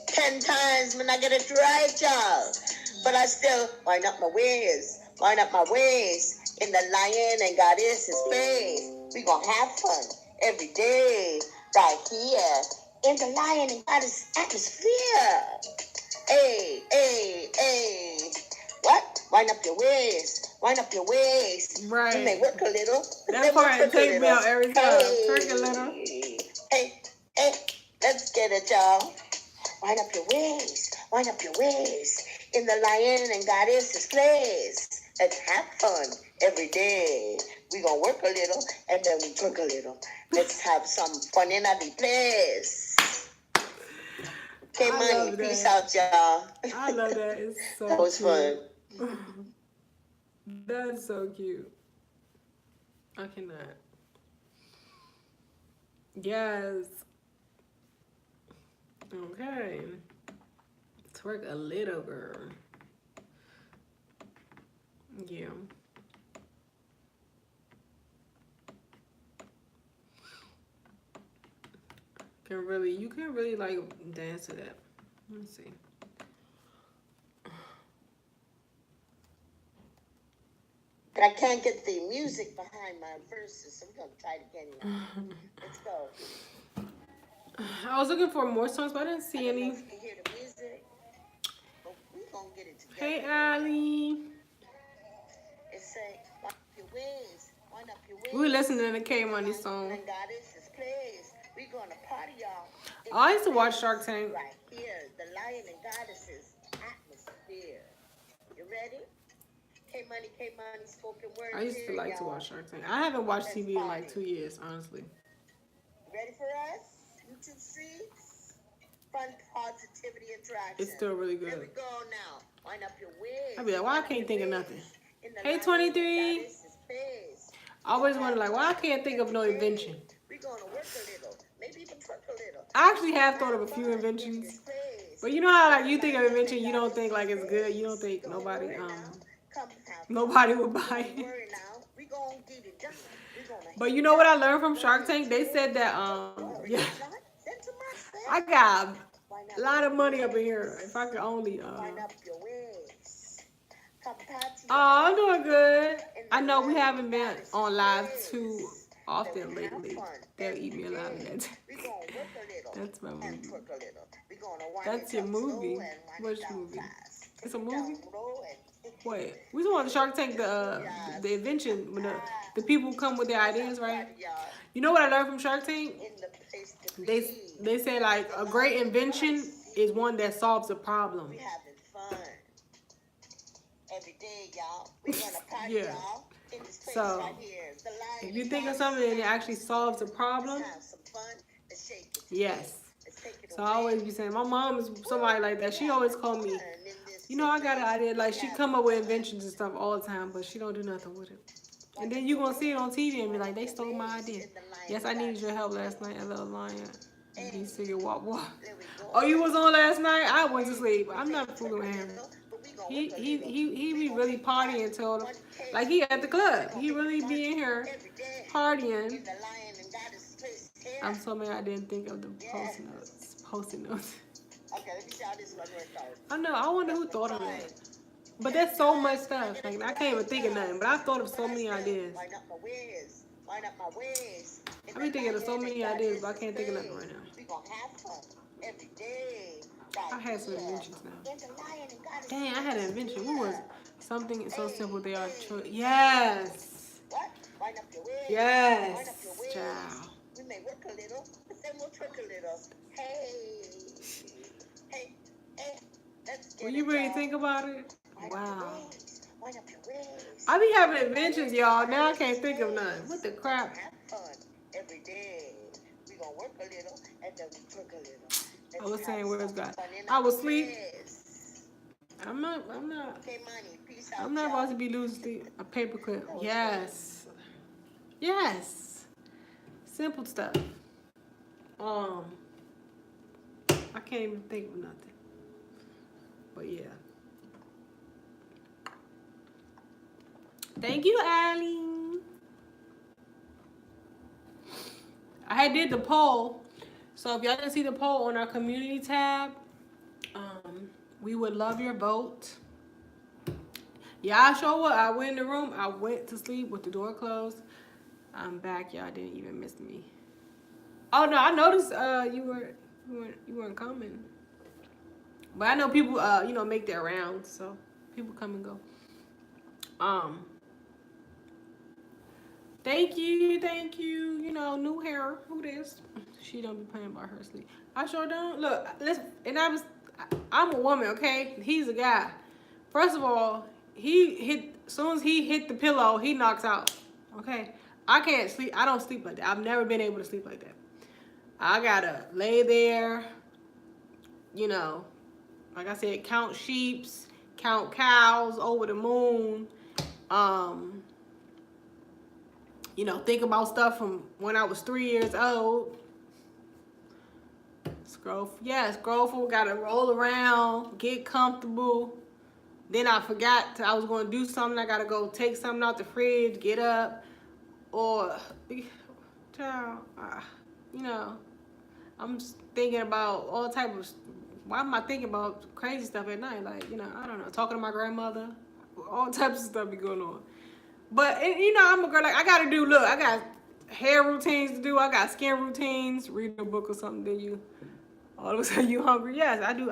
10 times when I get it right, y'all. But I still wind up my waist. Wind up my waist in the Lion and Goddess's place. We gonna have fun every day right here in the Lion and Goddess atmosphere. Hey, hey, hey. What? Wind up your waist. Wind up your waist. Right. You may work a little. That part takes me out every time. Twerk a little. Hey, hey, let's get it, y'all. Wind up your waist. Wind up your waist. In the Lion and Goddess's place. Let's have fun every day. We gonna work a little and then we twerk a little. Let's have some fun in the place. Okay, money. Peace out, y'all. I love that. It's so That was cute. fun. That's so cute. I cannot. Yes. Okay. Twerk a little, girl. Yeah. You can really like dance to that. Let me see. But I can't get the music behind my verses, so we're gonna try it again. Now. Let's go. I was looking for more songs, but I didn't see I don't know any. if you can hear the music, but we're gonna get it together. Hey, Allie. It say, wind up your waist, wind up your waist. We were listening to K Money song. And Goddess's place. We gonna party, y'all. I used to watch Shark Tank. Right here, the Lion and Goddess's atmosphere. You ready? K Money, spoken word. I used to like to watch Shark Tank. I haven't watched TV in like 2 years, honestly. Ready for us? YouTube streets? Fun, positivity, interaction. It's still really good. Here we go now. Wind up your waist. I'd be like, why I can't think of nothing? In the Hey, Lion 23. Goddess's place. I always wonder, like, why I can't think of no invention. We're gonna work a little, maybe even twerk a little. I actually have thought of a few inventions. But you know how, like, you think of invention, you don't think, like, it's good. You don't think nobody would buy it. But you know what I learned from Shark Tank? They said that, yeah, I got a lot of money up in here. If I could only, I'm doing good. I know we haven't been on live too often lately. They'll eat me alive in that. That's my movie. That's your movie? Which movie? It's a movie? Wait, we talking about the Shark Tank, the invention, when the people come with their ideas, right? You know what I learned from Shark Tank? They say, like, a great invention is one that solves a problem. We having fun every day, y'all. We gonna party, Yeah. y'all. In this place So, right here. The Lion if you think of something and it actually solves a problem, Let's have some fun. Let's shake it. yes. Let's take it So I always be saying, my mom is somebody like that. She always call me, you know, I got an idea. Like, she come up with inventions and stuff all the time, but she don't do nothing with it. And then you gonna see it on TV and be like, they stole my idea. Yes, I needed your help last night, a little lion. And he singing walk walk. Oh, you was on last night? I went to sleep. I'm not fooling with him. He be really partying till like he at the club. He really be in here partying. I'm so mad I didn't think of the post notes. Post-it notes. Okay, let me see how this one worked out. I know. I wonder who thought of that. But there's so much stuff. Like I can't even think of nothing. But I thought of so many ideas. Line up my ways. Line up my ways. I be thinking of so many ideas, but I can't think of nothing right now. We gonna have fun every day. I had some inventions now. Dang, I had an invention. What was it? Something so simple they are true. Yes. What? Line up your ways. Yes. Line up your ways. Child. We may work a little, but then we'll trick a little. Hey. Hey. Hey. Let's get When you it, really y'all. think about it, Line up wow. your ways. Line up your ways. I be having inventions, y'all. Now I can't think of none. What the crap? Have fun every day. We gonna work a little and then we trick a little. I was saying, where's God? Fun in I was our asleep. ways. I'm not Okay, money. Peace out. I'm not y'all. about to be losing sleep. A paperclip. Yes. Yes. Simple stuff. I can't even think of nothing. But yeah. Thank you, Allie. I had did the poll. So if y'all didn't see the poll on our community tab, we would love your vote. Y'all sure what? I went in the room. I went to sleep with the door closed. I'm back. Y'all didn't even miss me. Oh no, I noticed you weren't coming. But I know people make their rounds, so people come and go. Thank you. You know, new hair. Who this? She don't be playing about her sleep. I sure don't. Look, listen, and I'm a woman, okay? He's a guy. First of all, as soon as he hit the pillow, he knocks out. Okay? I can't sleep. I don't sleep like that. I've never been able to sleep like that. I gotta lay there, you know, like I said, count sheeps, count cows over the moon. Think about stuff from when I was 3 years old. Scroll for, gotta roll around, get comfortable. Then I forgot I was gonna do something. I gotta go take something out the fridge, get up, or, child, I'm thinking about all type of. Why am I thinking about crazy stuff at night? Like, I don't know, talking to my grandmother, all types of stuff be going on. But I'm a girl. Like I got hair routines to do. I got skin routines. Read a book or something. Then you, all of a sudden you hungry. Yes, I do.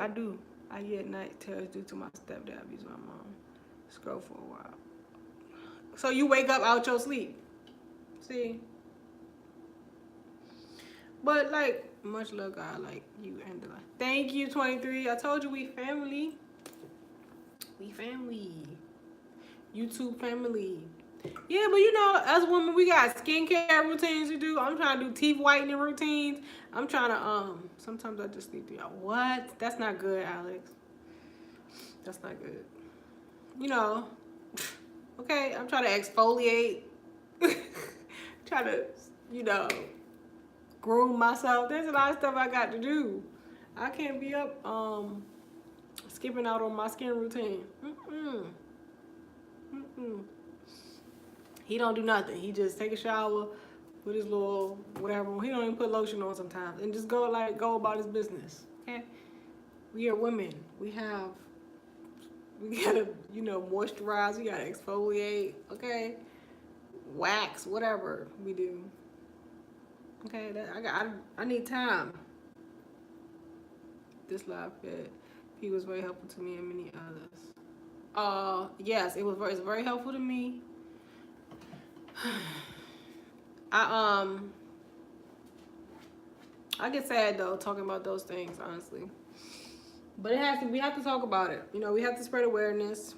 I eat at night till due to my stepdad abuse my mom. Scroll for a while. So you wake up out your sleep. See. But like, much love, God, like you and the life. Thank you, 23. I told you we family. We family. YouTube family. Yeah, but as women, we got skincare routines to do. I'm trying to do teeth whitening routines. I'm trying to, sometimes I just sleep through. What? That's not good, Alex. That's not good. Okay, I'm trying to exfoliate. Try to, groom myself. There's a lot of stuff I got to do. I can't be up skipping out on my skin routine. He don't do nothing. He just take a shower, put his little whatever. He don't even put lotion on sometimes, and just go about his business. Okay, we are women. We gotta moisturize. We gotta exfoliate. Okay, wax, whatever we do. Okay, I need time. This live fit, he was very helpful to me and many others. Yes, it was very helpful to me. I get sad though talking about those things, honestly. But we have to talk about it. We have to spread awareness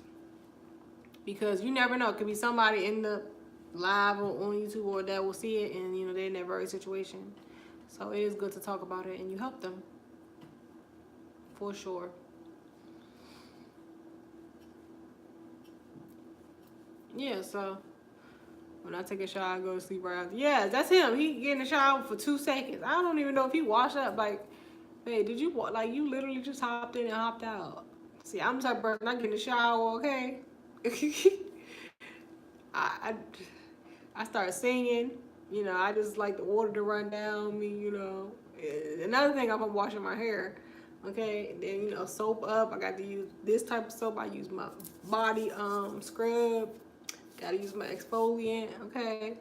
because you never know. It could be somebody in the live or on YouTube or that will see it and they're in that very situation. So it is good to talk about it and you help them. For sure. Yeah, so when I take a shower, I go to sleep right after. Yeah, that's him. He get in the shower for 2 seconds. I don't even know if he washed up. Like, hey, did you, like, you literally just hopped in and hopped out. See, I'm the type of person, I get in the shower, okay? I, I start singing, you know, I just like the water to run down me, you know. Another thing, I'm washing my hair, okay? And then, you know, soap up. I got to use this type of soap. I use my body scrub. Got to use my exfoliant, okay?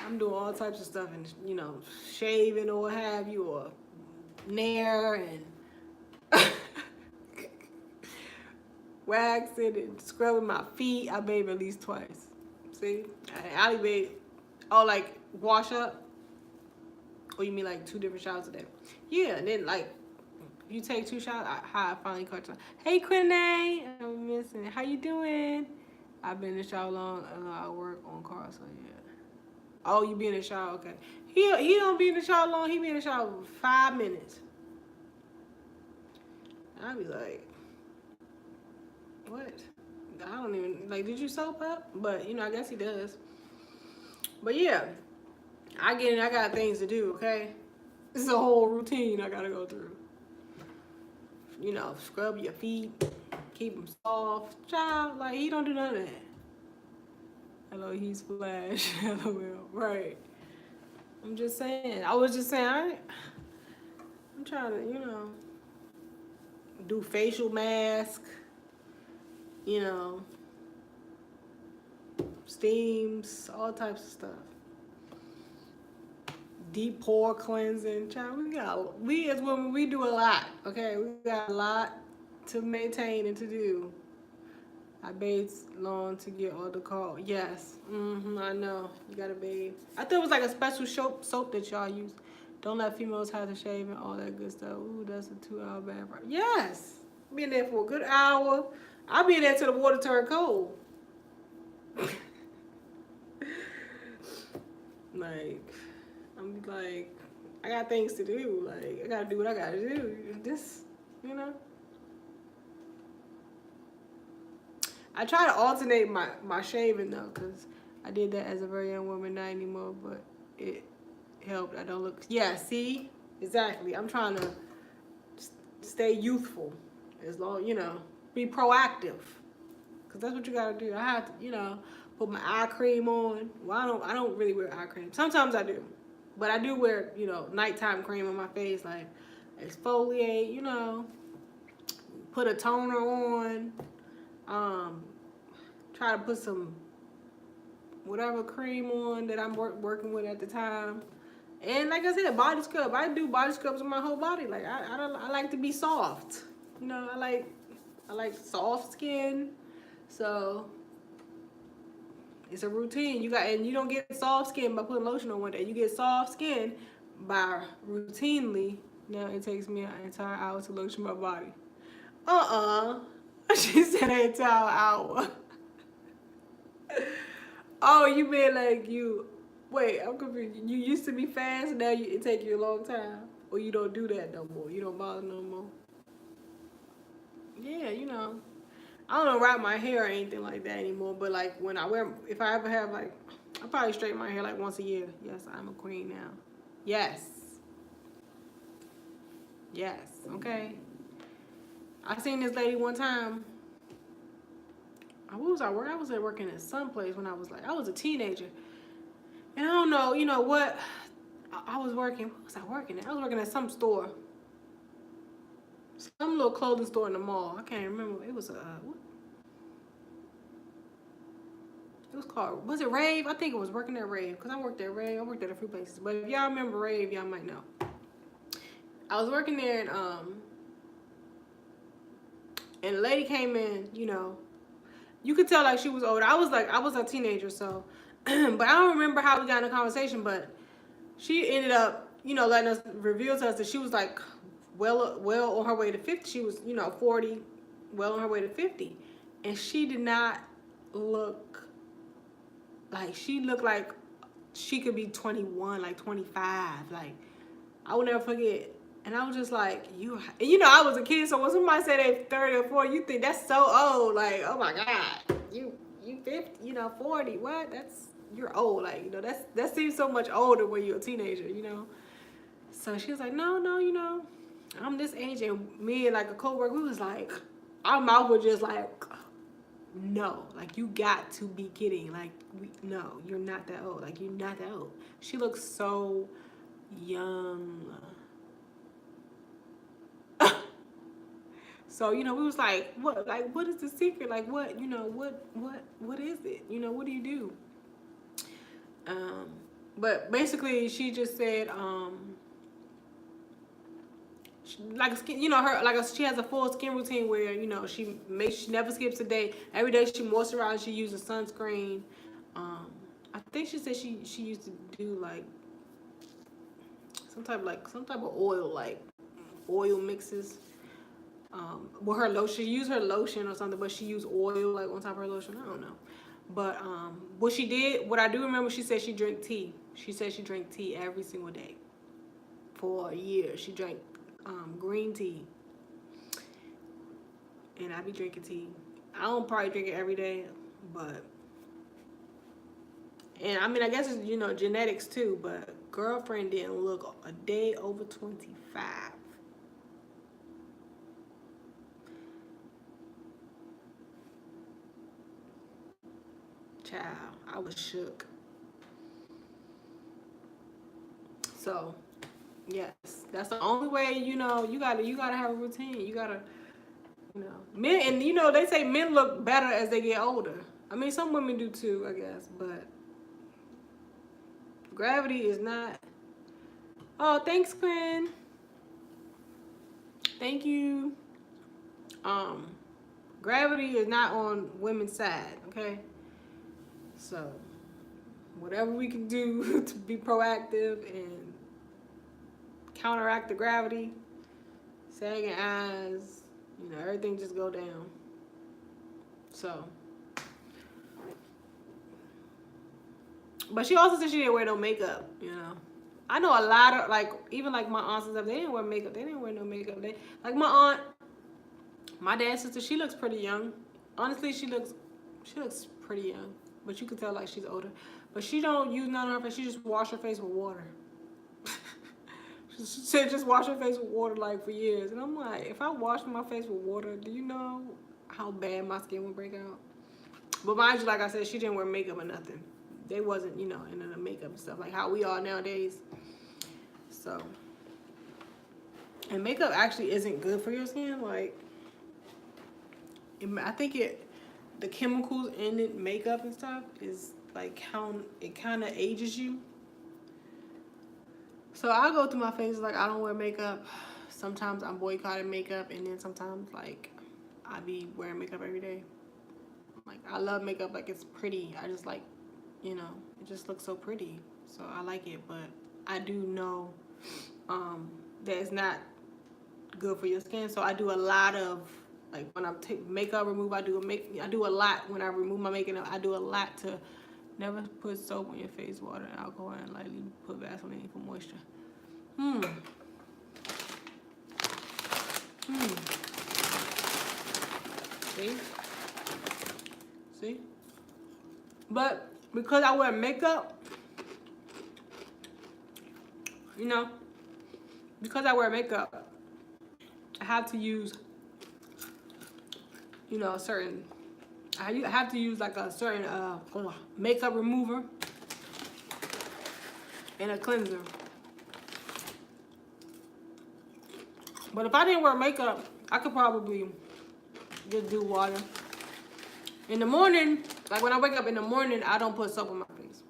I'm doing all types of stuff and, you know, shaving or what have you, or nair and waxing and scrubbing my feet. I bathe at least twice. See? I only bathe, oh, like wash up? Or you mean like 2 different showers a day? Yeah, and then like, if you take 2 showers, I finally caught you. Hey, Quinay, I'm missing. How you doing? I've been in the shower long. I work on cars, so yeah. Oh, you be in the shower, okay. He don't be in the shower long. He be in the shower for 5 minutes. I be like, what? I don't even, like, did you soap up? But, you know, I guess he does. But yeah, I get it. I got things to do, okay? This is a whole routine I gotta go through. You know, scrub your feet, keep them soft. Child, like, he don't do none of that. Hello, he's Flash. LOL. Right. I'm just saying. I was just saying, I'm trying to, you know, do facial mask, you know, steams, all types of stuff. Deep pore cleansing. Child, we as women, we do a lot, okay? We got a lot to maintain and to do. I bathe long to get all the call. Yes, I know. You gotta bathe. I thought it was like a special soap that y'all use. Don't let females have to shave and all that good stuff. Ooh, that's a 2-hour bath. Yes, be in there for a good hour. I'll be in there till the water turn cold. Like, I'm like, I got things to do. Like, I gotta do what I gotta do. This, you know. I try to alternate my shaving though, because I did that as a very young woman, not anymore, but it helped. I don't look, yeah, see? Exactly. I'm trying to stay youthful as long, you know, be proactive. Because that's what you got to do. I have to, you know, put my eye cream on. Well, I don't really wear eye cream. Sometimes I do. But I do wear, you know, nighttime cream on my face, like exfoliate, you know, put a toner on. Try to put some whatever cream on that I'm working with at the time. And like I said, body scrub. I do body scrubs on my whole body. Like I like to be soft. You know, I like soft skin. So it's a routine. You don't get soft skin by putting lotion on one day. You get soft skin by routinely. Now it takes me an entire hour to lotion my body. She said an entire hour. Oh, you mean like you? Wait, I'm confused. You used to be fast, now it take you a long time, or you don't do that no more. You don't bother no more. Yeah, you know, I don't wrap my hair or anything like that anymore. But like when if I ever have like, I probably straighten my hair like once a year. Yes, I'm a queen now. Yes. Yes. Okay. I seen this lady one time. What was I working? I was working at some place when I was a teenager. And I don't know, you know what? I was working. What was I working at? I was working at some store. Some little clothing store in the mall. I can't remember. It was what? It was called, was it Rave? I think it was working at Rave. Because I worked at Rave. I worked at a few places. But if y'all remember Rave, y'all might know. I was working there and a lady came in, you know. You could tell like she was older. I was a teenager, so but I don't remember how we got in a conversation, but she ended up, you know, letting us reveal to us that she was like well on her way to 50. She was, you know, 40, well on her way to 50. And she did not look like, she looked like she could be 21, like 25. Like, I will never forget. And I was just like, you know, I was a kid, so when somebody say they 30 or 40, you think that's so old. Like, oh my God, you 50, you know, 40, what? You're old. Like, you know, that seems so much older when you're a teenager, you know? So she was like, no, you know, I'm this age. And me and like a coworker, we was like, our mouth was just like, no, like you got to be kidding. Like no, you're not that old. Like you're not that old. She looks so young. So, you know, we was like, what is the secret? Like, what, you know, what is it? You know, what do you do? But basically, she just said, like skin, you know, she has a full skin routine where, you know, she never skips a day. Every day she moisturizes, she uses sunscreen. I think she said she used to do like some type of oil, like oil mixes. Well, her lotion, she used her lotion or something, but she used oil like on top of her lotion. I don't know. But what I do remember, she said she drank tea. She said she drank tea every single day for a year. She drank green tea, and I be drinking tea. I don't probably drink it every day, but and I mean I guess it's, you know, genetics too. But girlfriend didn't look a day over 25. Child, I was shook. So, yes, that's the only way. You know, you gotta have a routine. You gotta, you know, men, and you know they say men look better as they get older. I mean, some women do too, I guess, but gravity is not. Oh, thanks, Quinn. Thank you. Um, Gravity is not on women's side. Okay, so whatever we can do to be proactive and counteract the gravity, sagging eyes, you know, everything just go down. So, but she also said she didn't wear no makeup, you know. I know a lot of, like, even like my aunts and stuff, they didn't wear makeup. They didn't wear no makeup. They, like my aunt, my dad's sister, she looks pretty young. Honestly, she looks pretty young. But you could tell like she's older. But she don't use none of her face. She just wash her face with water. She said just wash her face with water like for years. And I'm like, if I washed my face with water, do you know how bad my skin would break out? But mind you, like I said, she didn't wear makeup or nothing. They wasn't, you know, into the makeup and stuff like how we are nowadays. So, and makeup actually isn't good for your skin. Like, I think the chemicals in it, makeup and stuff, is like how it kind of ages you. So I go through my phases, like I don't wear makeup. Sometimes I'm boycotting makeup, and then sometimes like I be wearing makeup every day. Like I love makeup, like it's pretty. I just like, you know, it just looks so pretty. So I like it, but I do know that it's not good for your skin. So I do a lot of, like when I take makeup removal, I do a lot when I remove my makeup. I do a lot to never put soap on your face, water, and alcohol, and lightly put Vaseline for moisture. See? But because I wear makeup, you know, because I wear makeup, I have to use, you know, I have to use like a certain makeup remover and a cleanser. But if I didn't wear makeup, I could probably just do water. In the morning, like when I wake up in the morning, I don't put soap on my face.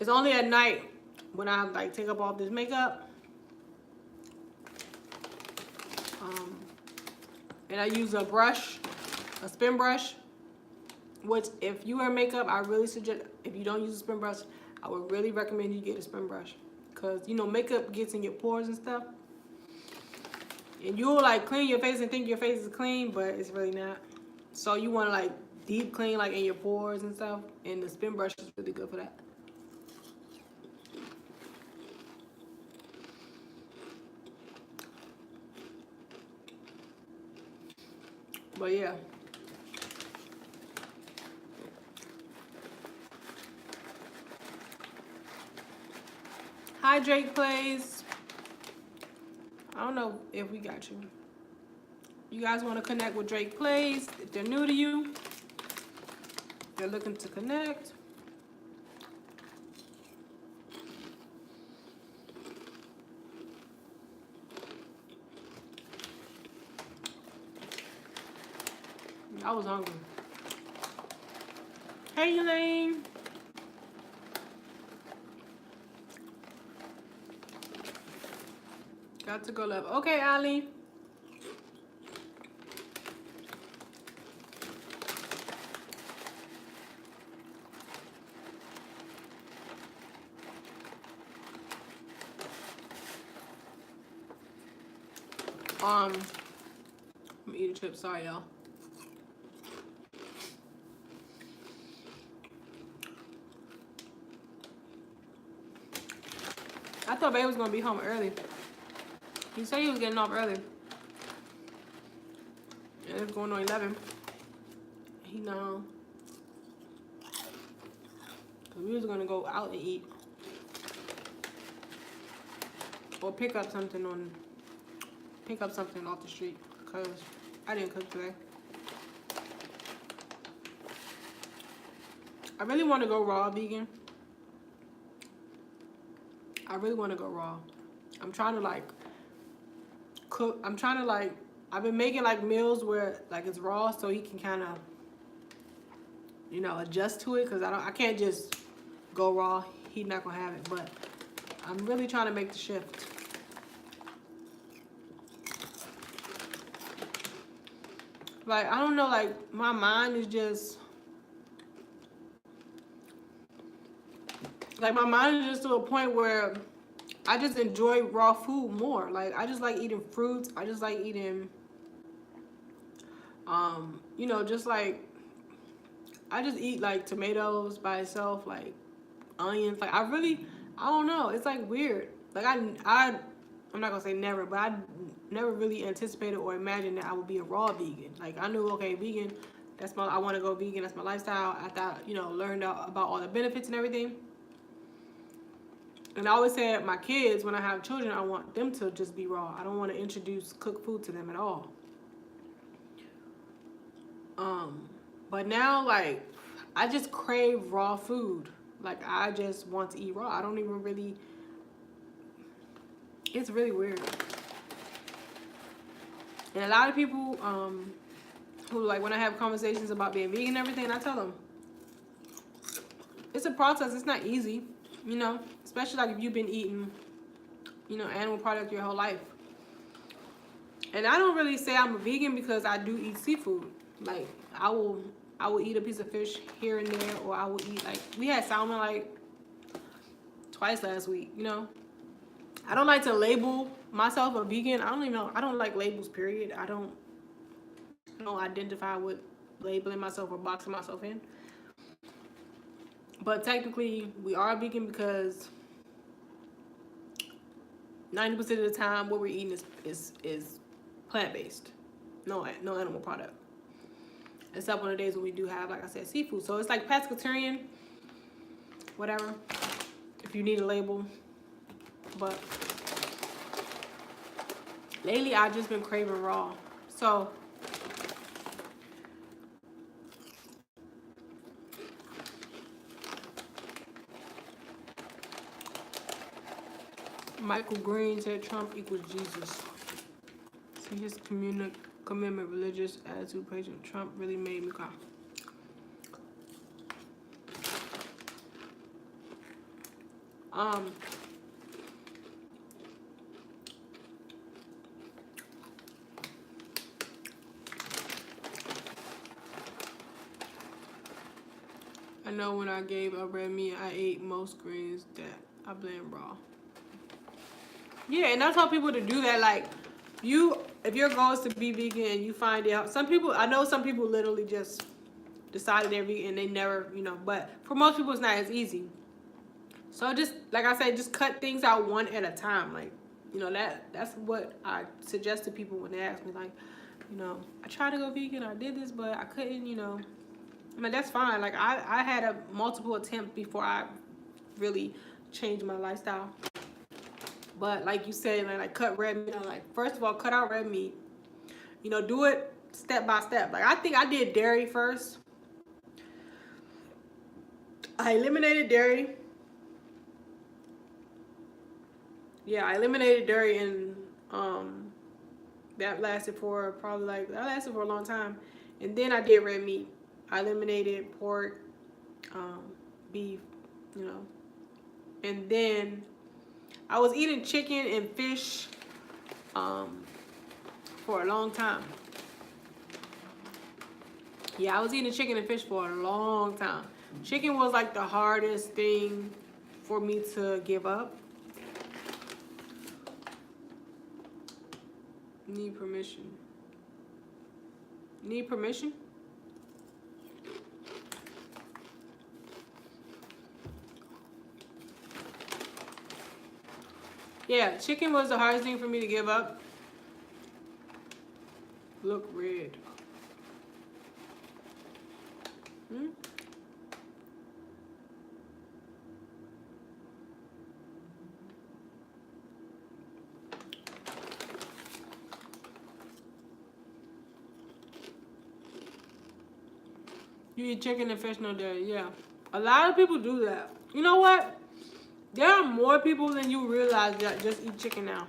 It's only at night when I like take up all this makeup. And I use a brush, a spin brush, which if you wear makeup, I really suggest, if you don't use a spin brush, I would really recommend you get a spin brush. Because, you know, makeup gets in your pores and stuff. And you'll like clean your face and think your face is clean, but it's really not. So you want to like deep clean like in your pores and stuff. And the spin brush is really good for that. But yeah. Hi Drake Plays. I don't know if we got you. you guys want to connect with Drake Plays, if they're new to you, they're looking to connect. I was hungry. Hey, Elaine. Got to go love. Okay, Ali. I'm gonna eat a chip. Sorry, y'all. I thought Babe was gonna be home early. He said he was getting off early. And it's going on 11. He not home. Cause we was gonna go out and eat. Or pick up something off the street. Cause I didn't cook today. I really want to go raw vegan. I really want to go raw. I'm trying to like cook. I've been making like meals where like it's raw, so he can kind of, you know, adjust to it. Cause I can't just go raw. He's not gonna have it. But I'm really trying to make the shift. Like, I don't know, like my mind is just like, my mind is just to a point where I just enjoy raw food more. Like, I just like eating fruits. I just like eating, you know, just like, I just eat like tomatoes by itself, like onions. Like, I don't know. It's like weird. Like, I'm not gonna say never, but I never really anticipated or imagined that I would be a raw vegan. Like, I knew, okay, vegan, I want to go vegan. That's my lifestyle. I thought, you know, learned about all the benefits and everything. And I always say my kids, when I have children, I want them to just be raw. I don't want to introduce cooked food to them at all. But now, like, I just crave raw food. Like, I just want to eat raw. I don't even really, it's really weird. And a lot of people who, like, when I have conversations about being vegan and everything, I tell them, it's a process. It's not easy, you know, especially like if you've been eating, you know, animal products your whole life. And I don't really say I'm a vegan because I do eat seafood. Like, I will eat a piece of fish here and there, or I will eat, like, we had salmon like twice last week, you know. I don't like to label myself a vegan. I don't like labels, period. I don't identify with labeling myself or boxing myself in. But technically, we are vegan because 90% of the time what we're eating is plant-based. No animal product. Except on the days when we do have, like I said, seafood. So it's like pescatarian, whatever, if you need a label. But lately, I've just been craving raw. So Michael Green said Trump equals Jesus. See his commitment, religious attitude, patient. Trump really made me cry. I know when I gave up red meat, I ate most greens that I blend raw. Yeah, and I tell people to do that. Like, if your goal is to be vegan and you find out, I know some people literally just decided they're vegan and they never, you know, but for most people it's not as easy. So just, like I said, just cut things out one at a time. Like, you know, that's what I suggest to people when they ask me, like, you know, I tried to go vegan, I did this, but I couldn't, you know. I mean, that's fine. Like, I had a multiple attempts before I really changed my lifestyle. But like you said, like cut red meat. Like, first of all, cut out red meat. You know, do it step by step. Like, I think I did dairy first. I eliminated dairy. Yeah, I eliminated dairy, and that lasted for a long time. And then I did red meat. I eliminated pork, beef, you know. And then I was eating chicken and fish for a long time. Yeah, I was eating chicken and fish for a long time. Chicken was like the hardest thing for me to give up. Need permission. Need permission? Yeah, chicken was the hardest thing for me to give up. Look red. Hmm? You eat chicken and fish no dairy, yeah. A lot of people do that. You know what? There are more people than you realize that just eat chicken now.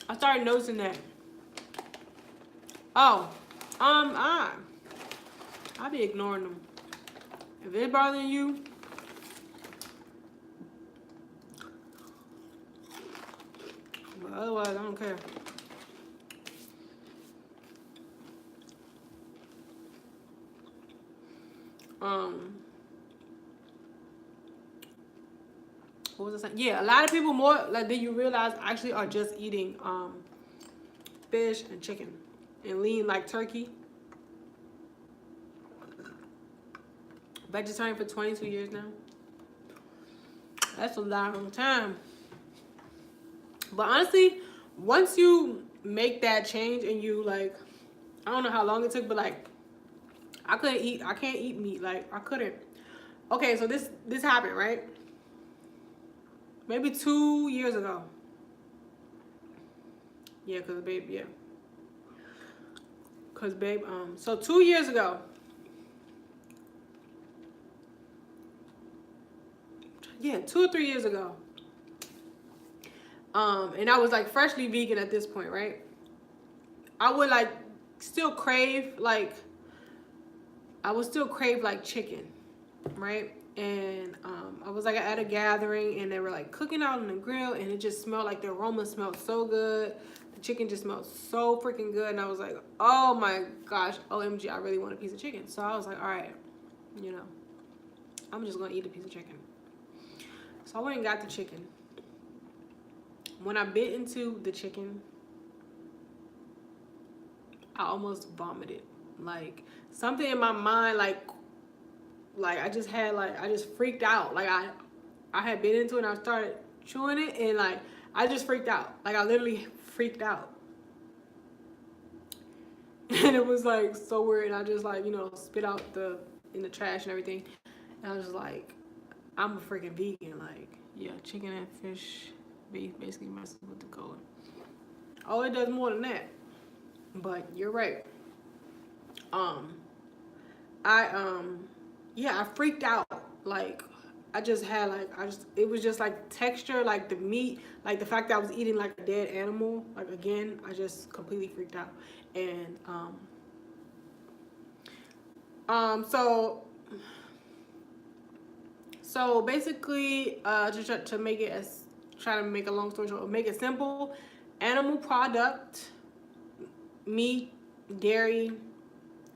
I started noticing that. Oh, I be ignoring them. If it's bothering you, but otherwise I don't care. What was I saying? Yeah, a lot of people more like than you realize actually are just eating fish and chicken and lean like turkey. Vegetarian for 22 years now. That's a long time. But honestly, once you make that change and you like, I don't know how long it took, but like, I can't eat meat. Like, I couldn't. Okay, so this happened, right? Maybe 2 years ago. Yeah, cause babe, yeah. Cause babe, so 2 years ago. Yeah, 2 or 3 years ago. And I was like freshly vegan at this point, right? I would like still crave like, I would still crave like chicken, right? And I was like at a gathering and they were like cooking out on the grill and it just smelled like the aroma smelled so good. The chicken just smelled so freaking good. And I was like, oh my gosh, OMG, I really want a piece of chicken. So I was like, all right, you know, I'm just gonna eat a piece of chicken. So I went and got the chicken. When I bit into the chicken, I almost vomited. Like something in my mind, like I just had like, I just freaked out. Like I had bit into it and I started chewing it and like, I just freaked out. Like I literally freaked out. And it was like so weird. And I just like, you know, spit out in the trash and everything. And I was just like, I'm a freaking vegan. Like, yeah, chicken and fish, beef basically messes with the color. Oh, it does more than that. But you're right. I freaked out. Like, I just had like, it was just like texture, like the meat, like the fact that I was eating like a dead animal. Like again, I just completely freaked out. And, so basically, to make it try to make a long story short, make it simple, animal product, meat, dairy,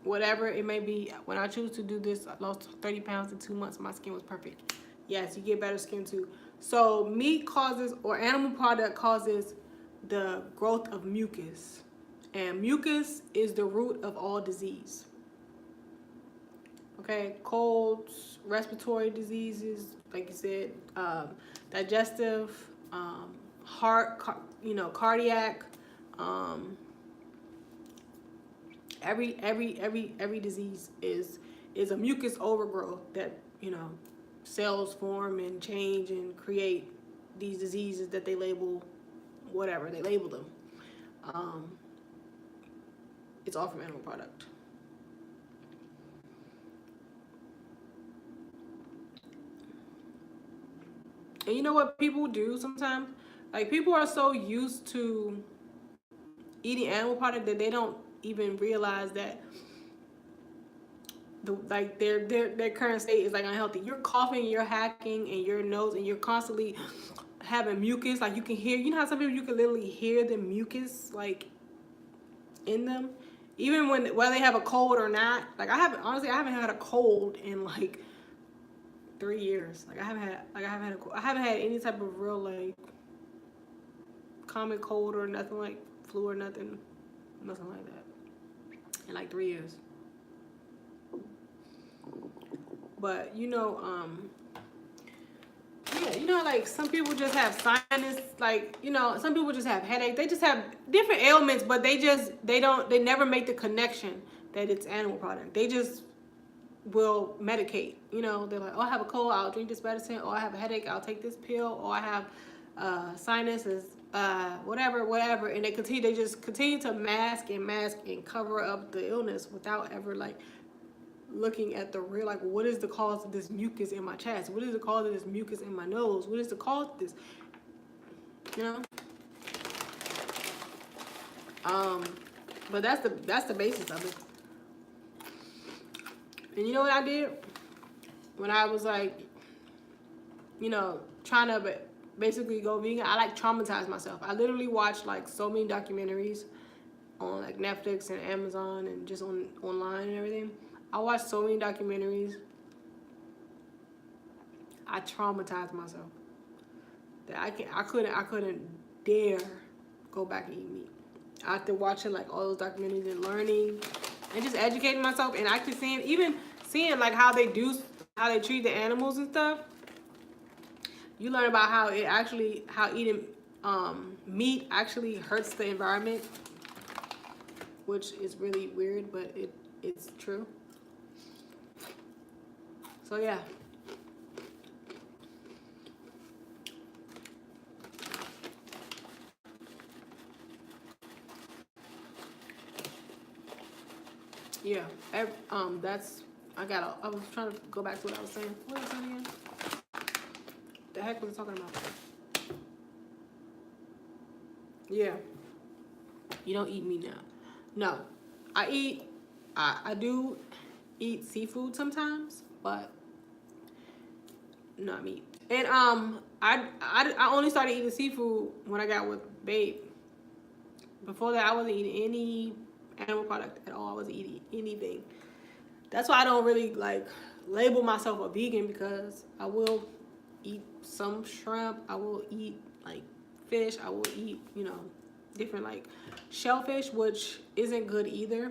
whatever it may be. When I choose to do this, I lost 30 pounds in 2 months. My skin was perfect. Yes, you get better skin too. So meat causes, or animal product causes the growth of mucus. And mucus is the root of all disease. Okay, colds, respiratory diseases, like you said, digestive, heart, cardiac, every disease is a mucus overgrowth that, you know, cells form and change and create these diseases that they label, whatever they label them. it's all from animal product. And you know what people do sometimes? Like, people are so used to eating animal product that they don't even realize that their current state is like unhealthy. You're coughing, you're hacking in your nose, and you're constantly having mucus. Like, you can hear, you know how some people, you can literally hear the mucus like in them, even whether they have a cold or not. Like, I haven't had a cold in like 3 years. Like, I haven't had any type of real like common cold or nothing, like flu or nothing like that in like 3 years. But yeah, like some people just have sinus, like, some people just have headache. They just have different ailments, but they never make the connection that it's animal product. They just will medicate. They're like, oh, I have a cold, I'll drink this medicine. Or I have a headache, I'll take this pill. Or I have sinuses, whatever. And they just continue to mask and cover up the illness without ever like looking at the real, like, what is the cause of this mucus in my chest? What is the cause of this mucus in my nose? What is the cause of this? But that's the basis of it. And you know what I did when I was like, trying to basically go vegan? I like traumatized myself. I literally watched like so many documentaries on like Netflix and Amazon and just online and everything. I watched so many documentaries. I traumatized myself that I couldn't dare go back and eat meat. After watching like all those documentaries and learning and just educating myself and actually seeing like how they treat the animals and stuff, you learn about how eating meat actually hurts the environment, which is really weird, but it's true. So yeah. Yeah. I was trying to go back to what I was saying. What was I saying again? The heck was I talking about? Yeah. You don't eat meat now. No. I do eat seafood sometimes, but not meat. And I only started eating seafood when I got with Babe. Before that, I wasn't eating any animal product at all. I wasn't eating anything. That's why I don't really like label myself a vegan, because I will eat some shrimp. I will eat like fish. I will eat, different like shellfish, which isn't good either.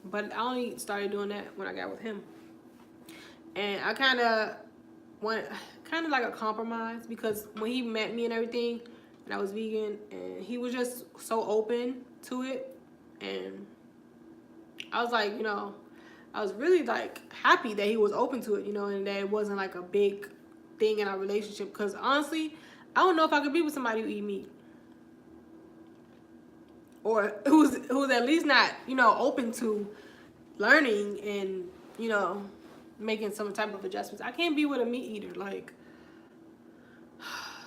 But I only started doing that when I got with him. And I kind of went like a compromise, because when he met me and everything, and I was vegan, and he was just so open to it, and I was like, I was really like happy that he was open to it, and that it wasn't like a big thing in our relationship. Because honestly, I don't know if I could be with somebody who eat meat, or who's at least not, open to learning and, making some type of adjustments. I can't be with a meat eater. Like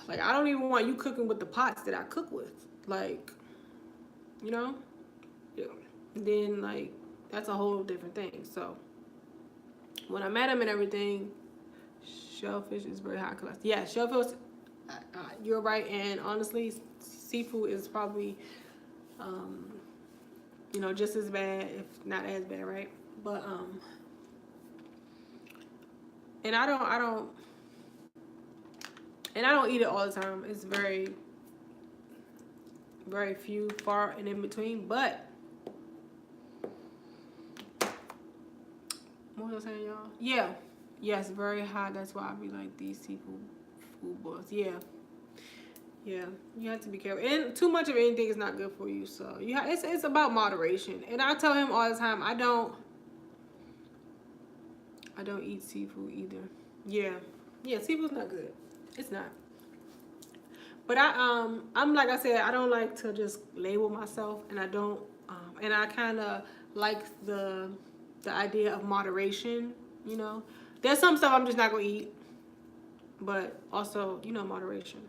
I don't even want you cooking with the pots that I cook with. Like, yeah. Then like that's a whole different thing. So when I met him and everything, shellfish is very high class. Yeah, shellfish. You're right. And honestly, seafood is probably, just as bad, if not as bad, right? But and I don't eat it all the time. It's very, very few, far and in between. But what was I saying, y'all? Yeah. Yes, very hot. That's why I be like these seafood food boils. Yeah. Yeah. You have to be careful. And too much of anything is not good for you. So it's about moderation. And I tell him all the time, I don't eat seafood either. Yeah. Yeah, seafood's not good. It's not. But I'm like I said, I don't like to just label myself, and I don't, and I kind of like the idea of moderation. You know, there's some stuff I'm just not gonna eat, but also, you know, moderation.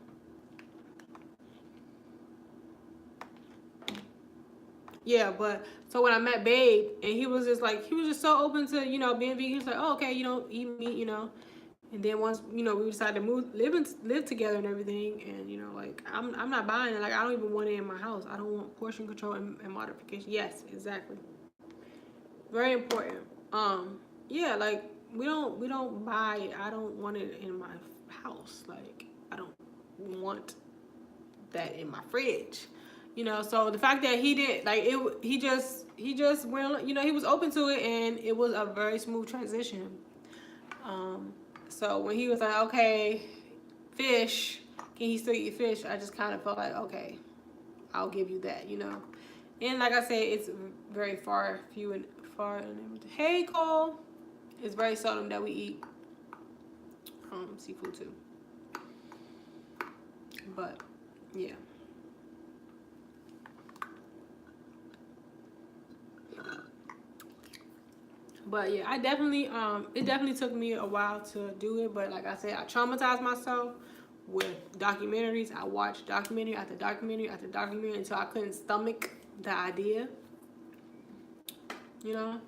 Yeah, but so when I met Babe, and he was just like, he was just so open to, you know, being vegan. He was like, oh, okay, you don't eat meat, you know. And then once, you know, we decided to live together and everything, and, you know, like, I'm not buying it. Like, I don't even want it in my house. I don't want portion control and modification. Yes, exactly. Very important. Yeah, like, we don't buy it. I don't want it in my house. Like, I don't want that in my fridge. You know, so the fact that he did, like, he just went, you know, he was open to it, and it was a very smooth transition. Um, so when he was like, okay, fish, can he still eat fish? I just kind of felt like, okay, I'll give you that, you know. And like I said, it's very few and far. Hey, Cole, it's very seldom that we eat seafood too. But yeah. But yeah, I definitely it definitely took me a while to do it, but like I said, I traumatized myself with documentaries. I watched documentary after documentary after documentary until I couldn't stomach the idea. You know?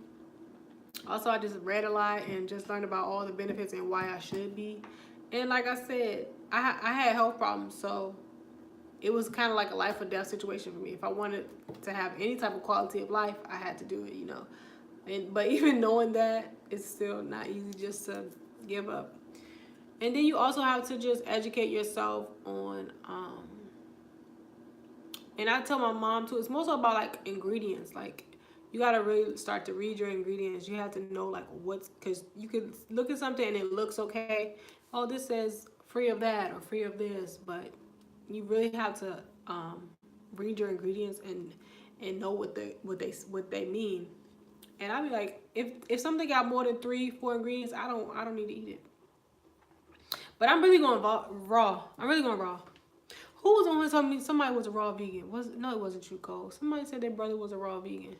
Also, I just read a lot and just learned about all the benefits and why I should be. And like I said, I had health problems, so it was kind of like a life or death situation for me. If I wanted to have any type of quality of life, I had to do it, you know. But even knowing that, it's still not easy just to give up. And then you also have to just educate yourself on and I tell my mom too, it's mostly about like ingredients. Like, you gotta really start to read your ingredients. You have to know like what's, because you could look at something and it looks okay. Oh, this says free of that or free of this, but you really have to read your ingredients and know what they mean. And I'd be like, if something got more than 3-4 ingredients, I don't need to eat it. But I'm really going raw. I'm really going raw. Who was the one who told me somebody was a raw vegan? No, it wasn't you, Cole. Somebody said their brother was a raw vegan.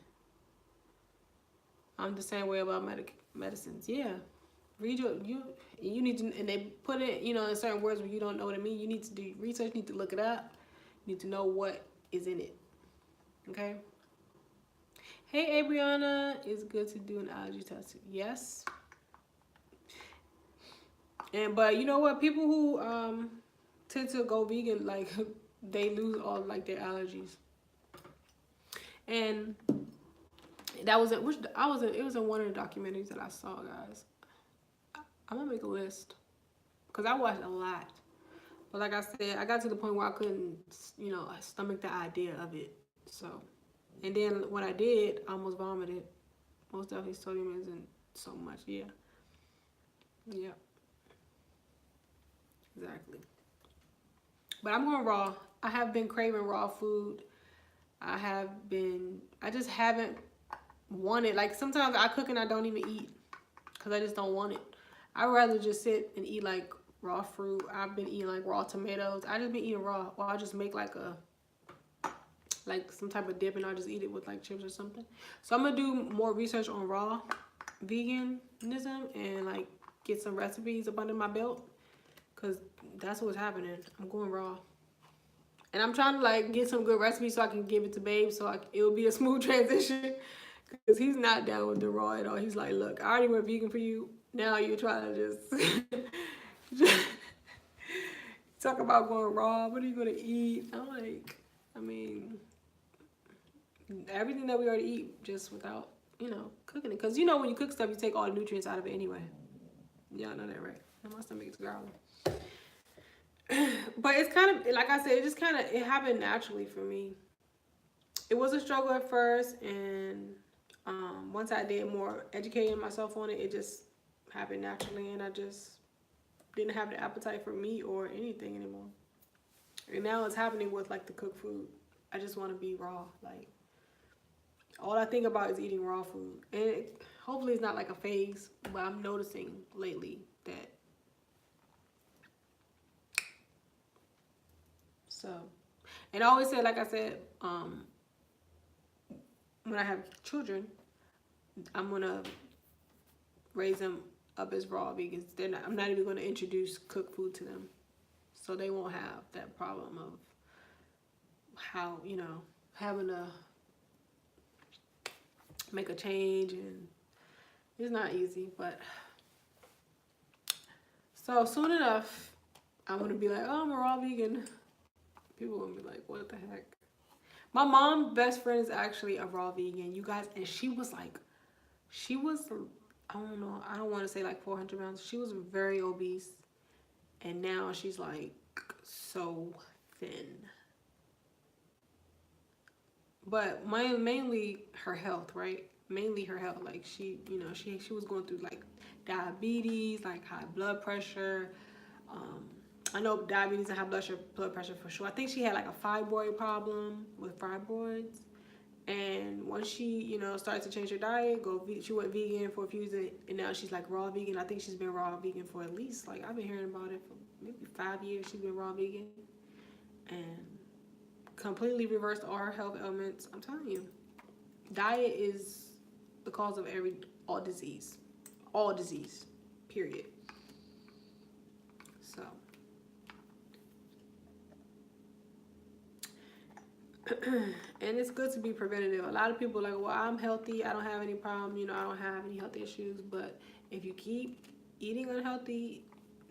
I'm the same way about medicines. Yeah, read you need to, and they put it, you know, in certain words where you don't know what it means. You need to do research. You need to look it up. You need to know what is in it. Okay. Hey, Abriana, it's good to do an allergy test. Yes. But you know what? People who tend to go vegan, like, they lose all like their allergies. And that was it. It was in one of the documentaries that I saw, guys. I'm gonna make a list because I watched a lot. But like I said, I got to the point where I couldn't, you know, stomach the idea of it. So, and then when I did, I almost vomited. Most definitely, sodium isn't so much. Yeah. Yeah. Exactly. But I'm going raw. I have been craving raw food. I just haven't wanted, like, sometimes I cook and I don't even eat because I just don't want it. I'd rather just sit and eat like raw fruit. I've been eating like raw tomatoes. I just been eating raw, or I'll just make like some type of dip and I'll just eat it with like chips or something. So I'm gonna do more research on raw veganism and like get some recipes up under my belt, because that's what's happening. I'm going raw. And I'm trying to like get some good recipes so I can give it to Babe, so it will be a smooth transition. Because he's not down with the raw at all. He's like, look, I already went vegan for you. Now you're trying to just talk about going raw. What are you going to eat? I'm like, I mean, everything that we already eat, just without, you know, cooking it. Because, you know, when you cook stuff, you take all the nutrients out of it anyway. Y'all know that, right? And my stomach is growling. But it's kind of, like I said, it happened naturally for me. It was a struggle at first, and once I did more educating myself on it, it just happened naturally, and I just didn't have the appetite for meat or anything anymore. And now it's happening with like the cooked food. I just want to be raw. Like, all I think about is eating raw food, and hopefully it's not like a phase, but I'm noticing lately that So, and I always say, like I said, when I have children, I'm gonna raise them up as raw vegans. I'm not even gonna introduce cooked food to them, so they won't have that problem of how, you know, having to make a change, and it's not easy. But so soon enough, I'm gonna be like, oh, I'm a raw vegan. People gonna be like, what the heck? My mom's best friend is actually a raw vegan, you guys, and she was, I don't know, I don't want to say like 400 pounds. She was very obese, and now she's like so thin. But mainly her health, right? Mainly her health. Like she, you know, she was going through like diabetes, like high blood pressure. I know diabetes and high blood pressure for sure. I think she had like a fibroid problem with fibroids. And once she, you know, started to change her diet, she went vegan for a few years, and now she's like raw vegan. I think she's been raw vegan for at least, like, I've been hearing about it for maybe 5 years. She's been raw vegan and completely reversed all her health ailments. I'm telling you, diet is the cause of all disease, period. So. And it's good to be preventative. A lot of people are like, well, I'm healthy, I don't have any problem, you know, I don't have any health issues. But if you keep eating unhealthy,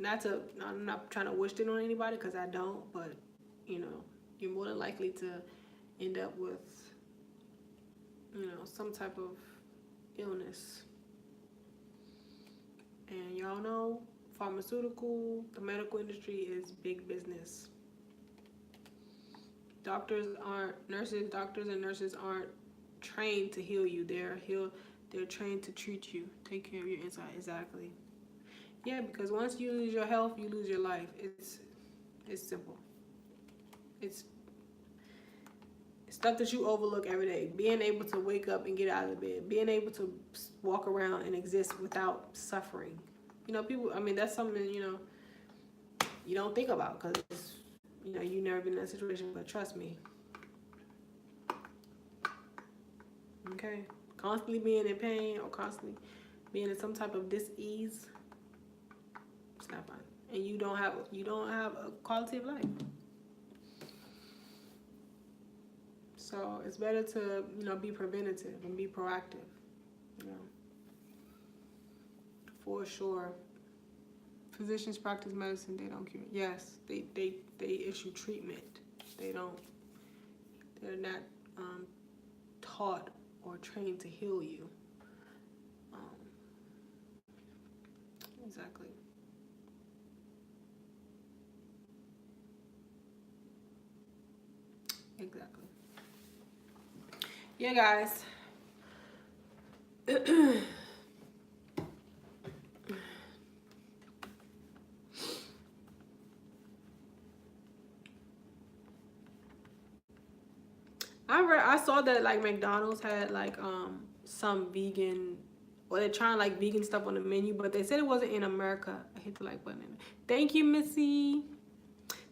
I'm not trying to wish it on anybody, because I don't, but you know, you're more than likely to end up with, you know, some type of illness. And y'all know, the medical industry is big business. Doctors and nurses aren't trained to heal you. They're trained to treat you, take care of your inside. Exactly. Yeah, because once you lose your health, you lose your life. It's simple. It's stuff that you overlook every day. Being able to wake up and get out of bed. Being able to walk around and exist without suffering. You know, people, I mean, that's something, you know, you don't think about, because, you know, you've never been in that situation. But trust me. Okay? Constantly being in pain or constantly being in some type of dis-ease, it's not fun. And you don't have a quality of life. So it's better to, you know, be preventative and be proactive, you know, for sure. Physicians practice medicine, they don't cure. Yes, they issue treatment. They're not taught or trained to heal you. Exactly. Exactly. Yeah, guys. I saw that like McDonald's had like some vegan, or they're trying like vegan stuff on the menu, but they said it wasn't in America. I hit the like button. Thank you, Missy.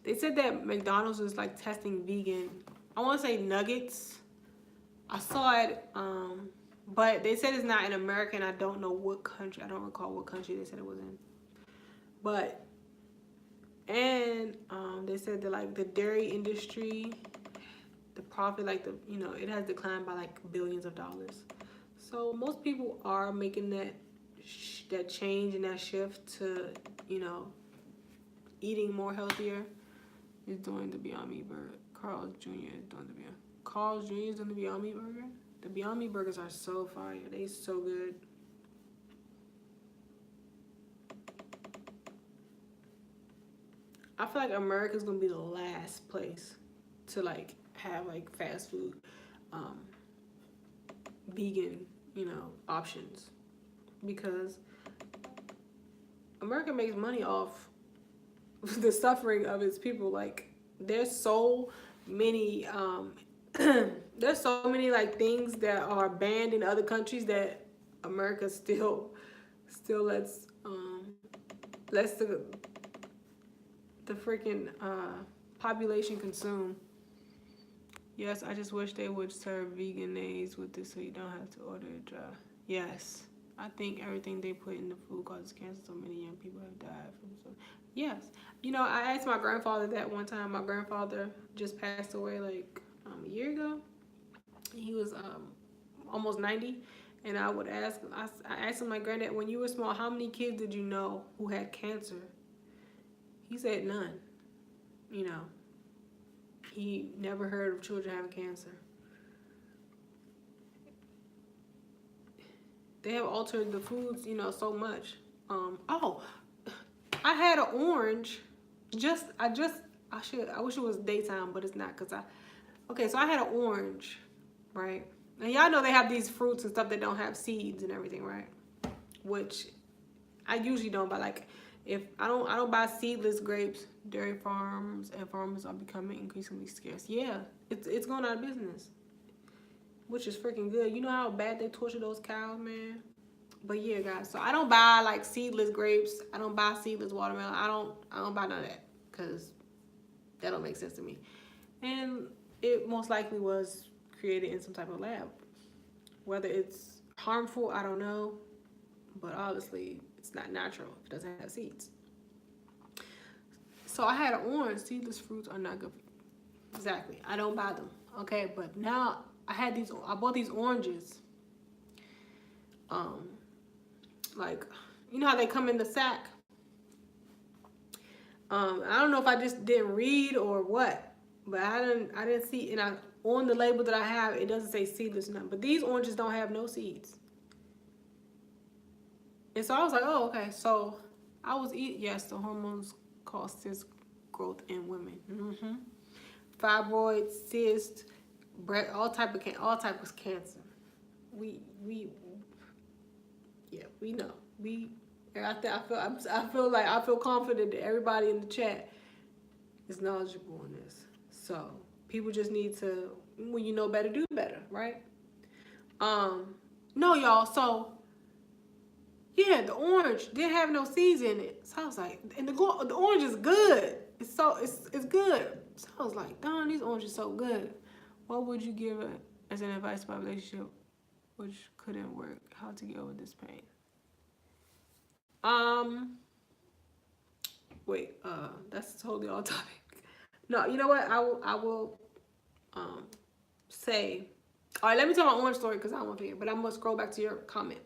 They said that McDonald's was like testing vegan, I want to say nuggets. I saw it, but they said it's not in America, and I don't know what country. I don't recall what country they said it was in. But and they said that like the dairy industry, the profit, like you know, it has declined by like billions of dollars. So most people are making that change and that shift to, you know, eating more healthier. Is doing the Beyond Meat burger. Carl's Jr. is doing the Beyond. Carl's Jr. is doing the Beyond Meat burger. The Beyond Meat burgers are so fire. They so good. I feel like America's gonna be the last place to like have like fast food, vegan, you know, options, because America makes money off the suffering of its people. Like there's so many there's so many like things that are banned in other countries that America still lets the freaking population consume. Yes, I just wish they would serve vegan nays with this so you don't have to order it dry. Yes. I think everything they put in the food causes cancer. So many young people have died from so. Yes. You know, I asked my grandfather that one time. My grandfather just passed away like a year ago. He was almost 90. And I would ask, I asked him, my granddad, when you were small, how many kids did you know who had cancer? He said none. You know, he never heard of children having cancer. They have altered the foods, you know, so much. Oh, I had an orange. I wish it was daytime, but it's not okay, so I had an orange, right? And y'all know they have these fruits and stuff that don't have seeds and everything, right? Which I usually don't buy. Like, if I don't buy seedless grapes. Dairy farms and farmers are becoming increasingly scarce. Yeah, it's going out of business, which is freaking good. You know how bad they torture those cows, man? But yeah, guys, so I don't buy like seedless grapes. I don't buy seedless watermelon. I don't buy none of that because that don't make sense to me. And it most likely was created in some type of lab. Whether it's harmful, I don't know. But obviously, it's not natural if it doesn't have seeds. So I had an orange. Seedless fruits are not good for you. Exactly. I don't buy them. Okay, but now I bought these oranges. Like, you know how they come in the sack? I don't know if I just didn't read or what, but I didn't see, and on the label that I have, it doesn't say seedless or nothing. But these oranges don't have no seeds. And so I was like, oh, okay. So I was eating, yes, the hormones cause cyst growth in women. Fibroids, cyst, all type of cancer. We know. I feel confident that everybody in the chat is knowledgeable on this. So people just need to, when you know better, do better, right? No, y'all. So yeah, the orange didn't have no seeds in it. So I was like, and the orange is good. It's good. So I was like, darn, these oranges are so good. What would you give as an advice about a relationship which couldn't work? How to get over this pain? Wait, that's totally off topic. No, you know what? I will say, all right, let me tell my orange story because I don't want to hear, but I'm going to scroll back to your comment.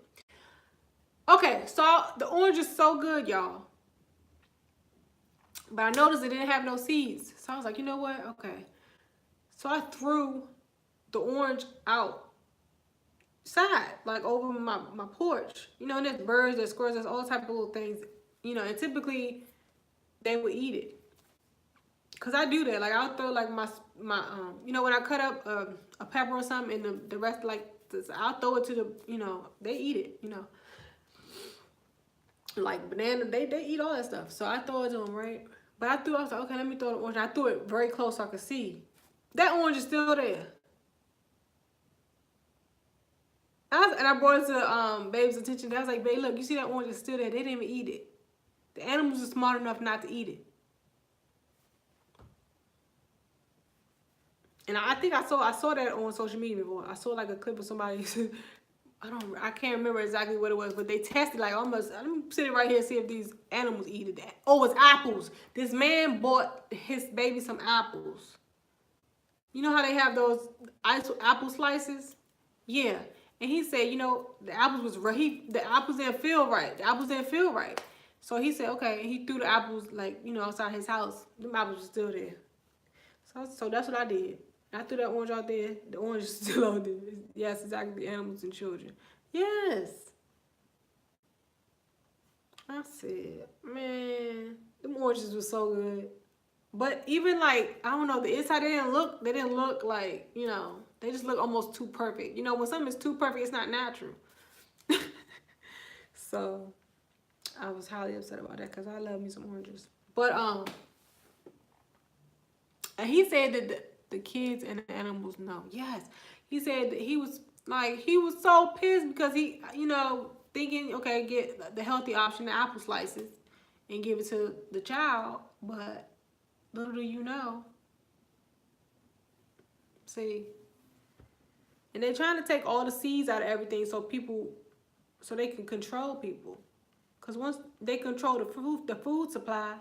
Okay, so the orange is so good, y'all. But I noticed it didn't have no seeds. So I was like, you know what? Okay. So I threw the orange outside, like over my porch. You know, and there's birds, there's squirrels, there's all type of little things. You know, and typically they would eat it. Cause I do that. Like I'll throw like my you know, when I cut up a pepper or something, and the rest like this, I'll throw it to the, you know, they eat it. You know, like banana, they eat all that stuff. So I throw it to them, right? But I was like, okay, let me throw the orange. I threw it very close so I could see. That orange is still there. And I brought it to babe's attention. I was like, babe, look, you see that orange is still there. They didn't even eat it. The animals are smart enough not to eat it. And I think I saw that on social media before. I saw like a clip of somebody. I can't remember exactly what it was, but they tested like almost. I'm sitting right here to see if these animals eat it. Oh, it's apples. This man bought his baby some apples. You know how they have those apple slices? Yeah. And he said, you know, the apples didn't feel right. The apples didn't feel right. So he said, okay, and he threw the apples like, you know, outside his house. The apples were still there. So that's what I did. I threw that orange out there. The orange is still out there. Yes, exactly. The animals and children. Yes. I said, man, them oranges were so good. But even like, I don't know, the inside, they didn't look like, you know, they just look almost too perfect. You know, when something is too perfect, it's not natural. So I was highly upset about that because I love me some oranges. But, and he said that the kids and the animals know. Yes. He said that he was so pissed because he, you know, thinking, okay, get the healthy option, the apple slices, and give it to the child. But Little do you know. See, and they're trying to take all the seeds out of everything so they can control people. Cause once they control the food supply,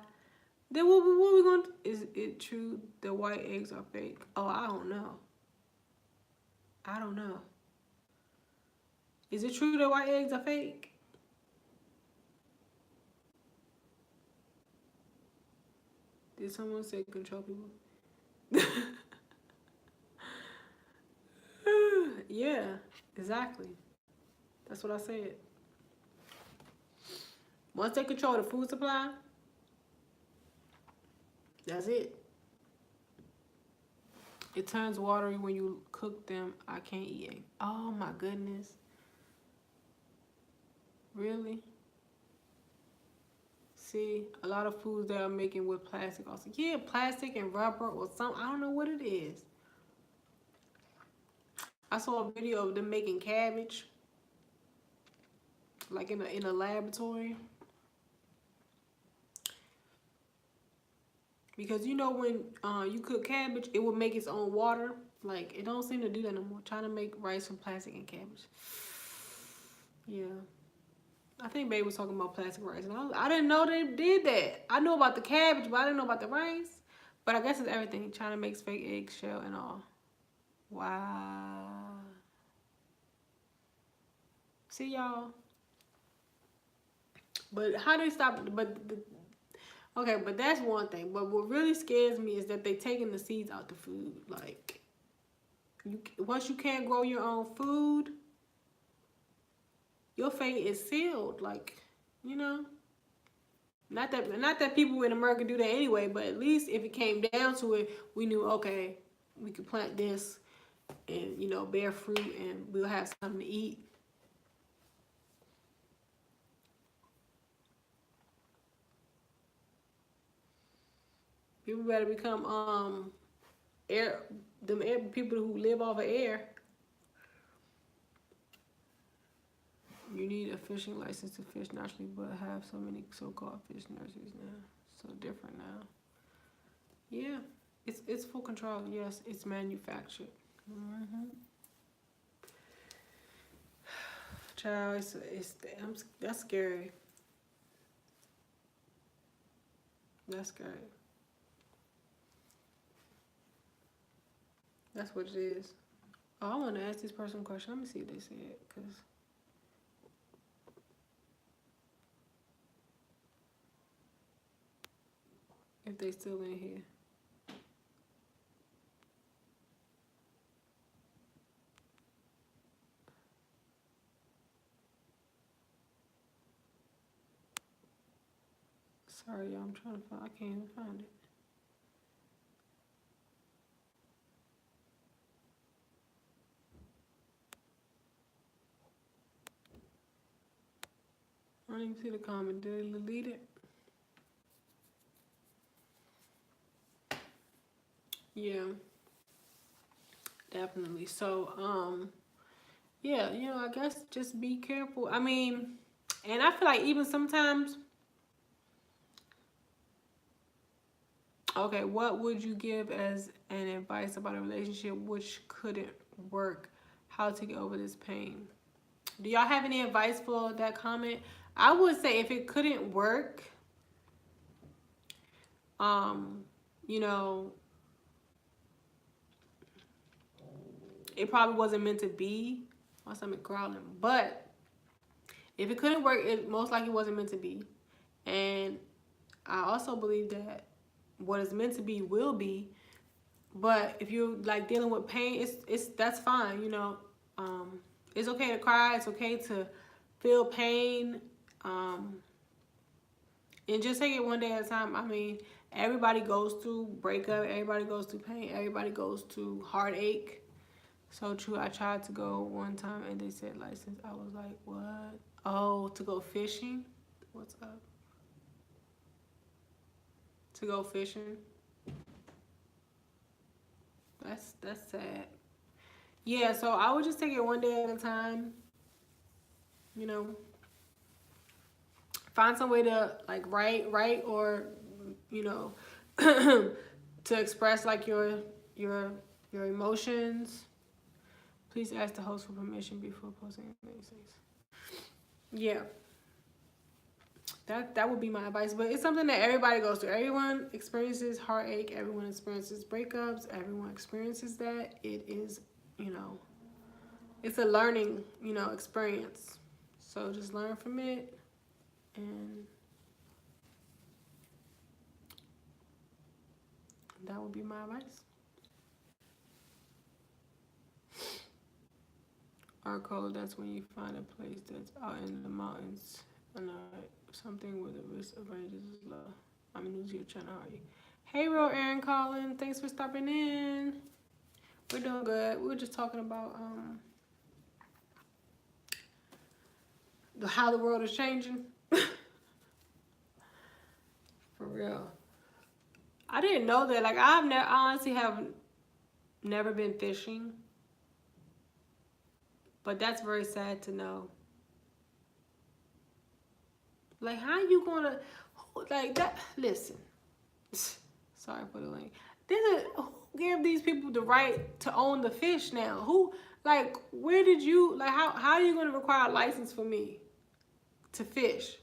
then what we gonna? Is it true that white eggs are fake? Oh, I don't know. I don't know. Is it true that white eggs are fake? Did someone say control people? Yeah, exactly. That's what I said. Once they control the food supply, that's it. It turns watery when you cook them. I can't eat egg. Oh my goodness. Really? See, a lot of foods they are making with plastic also. Yeah, plastic and rubber or something. I don't know what it is. I saw a video of them making cabbage, like in a laboratory. Because you know when you cook cabbage, it will make its own water. Like, it don't seem to do that no more. Trying to make rice from plastic and cabbage. Yeah. I think Babe was talking about plastic rice. And I didn't know they did that. I knew about the cabbage, but I didn't know about the rice. But I guess it's everything. China makes fake eggshell and all. Wow. See, y'all. But how they stop? Okay, but that's one thing. But what really scares me is that they taking the seeds out the food. Like, once you can't grow your own food, your fate is sealed. Like, you know. Not that people in America do that anyway, but at least if it came down to it, we knew, okay, we could plant this and, you know, bear fruit and we'll have something to eat. People better become air people who live off of air. You need a fishing license to fish naturally, but have so many so-called fish nurseries now. So different now. Yeah, it's full control. Yes, it's manufactured. Child, that's scary. That's scary. That's what it is. Oh, I want to ask this person a question. Let me see what they said, because if they still in here. Sorry, y'all. I'm trying to find. I can't even find it. I don't even see the comment. Did they delete it? Yeah, definitely. So, yeah, you know, I guess just be careful. I mean, and I feel like even sometimes, okay, what would you give as an advice about a relationship which couldn't work? How to get over this pain? Do y'all have any advice for that comment? I would say if it couldn't work, you know, it probably wasn't meant to be. My stomach growling. But if it couldn't work, it most likely wasn't meant to be. And I also believe that what is meant to be will be. But if you're like dealing with pain, it's that's fine. You know, it's okay to cry. It's okay to feel pain. And just take it one day at a time. I mean, everybody goes through breakup. Everybody goes through pain. Everybody goes through heartache. So true. I tried to go one time and they said license. I was like, what? Oh, to go fishing? What's up? To go fishing? That's sad. Yeah, so I would just take it one day at a time. You know, find some way to like write or, you know, to express like your emotions. Please ask the host for permission before posting these things. Yeah. That would be my advice. But it's something that everybody goes through. Everyone experiences heartache. Everyone experiences breakups. Everyone experiences that. It is, it's a learning, experience. So just learn from it. And that would be my advice. Our code, that's when you find a place that's out in the mountains and something where the risk of ranges is low. I'm new to your channel. How are you? Hey, real Aaron Collin. Thanks for stopping in. We're doing good. We were just talking about how the world is changing. For real. I didn't know that. Like, I honestly have never been fishing. But that's very sad to know. Like, how you gonna, like, that, listen. Sorry for the link. Who gave these people the right to own the fish now? Who, like, where did you, like, how are you gonna require a license for me to fish?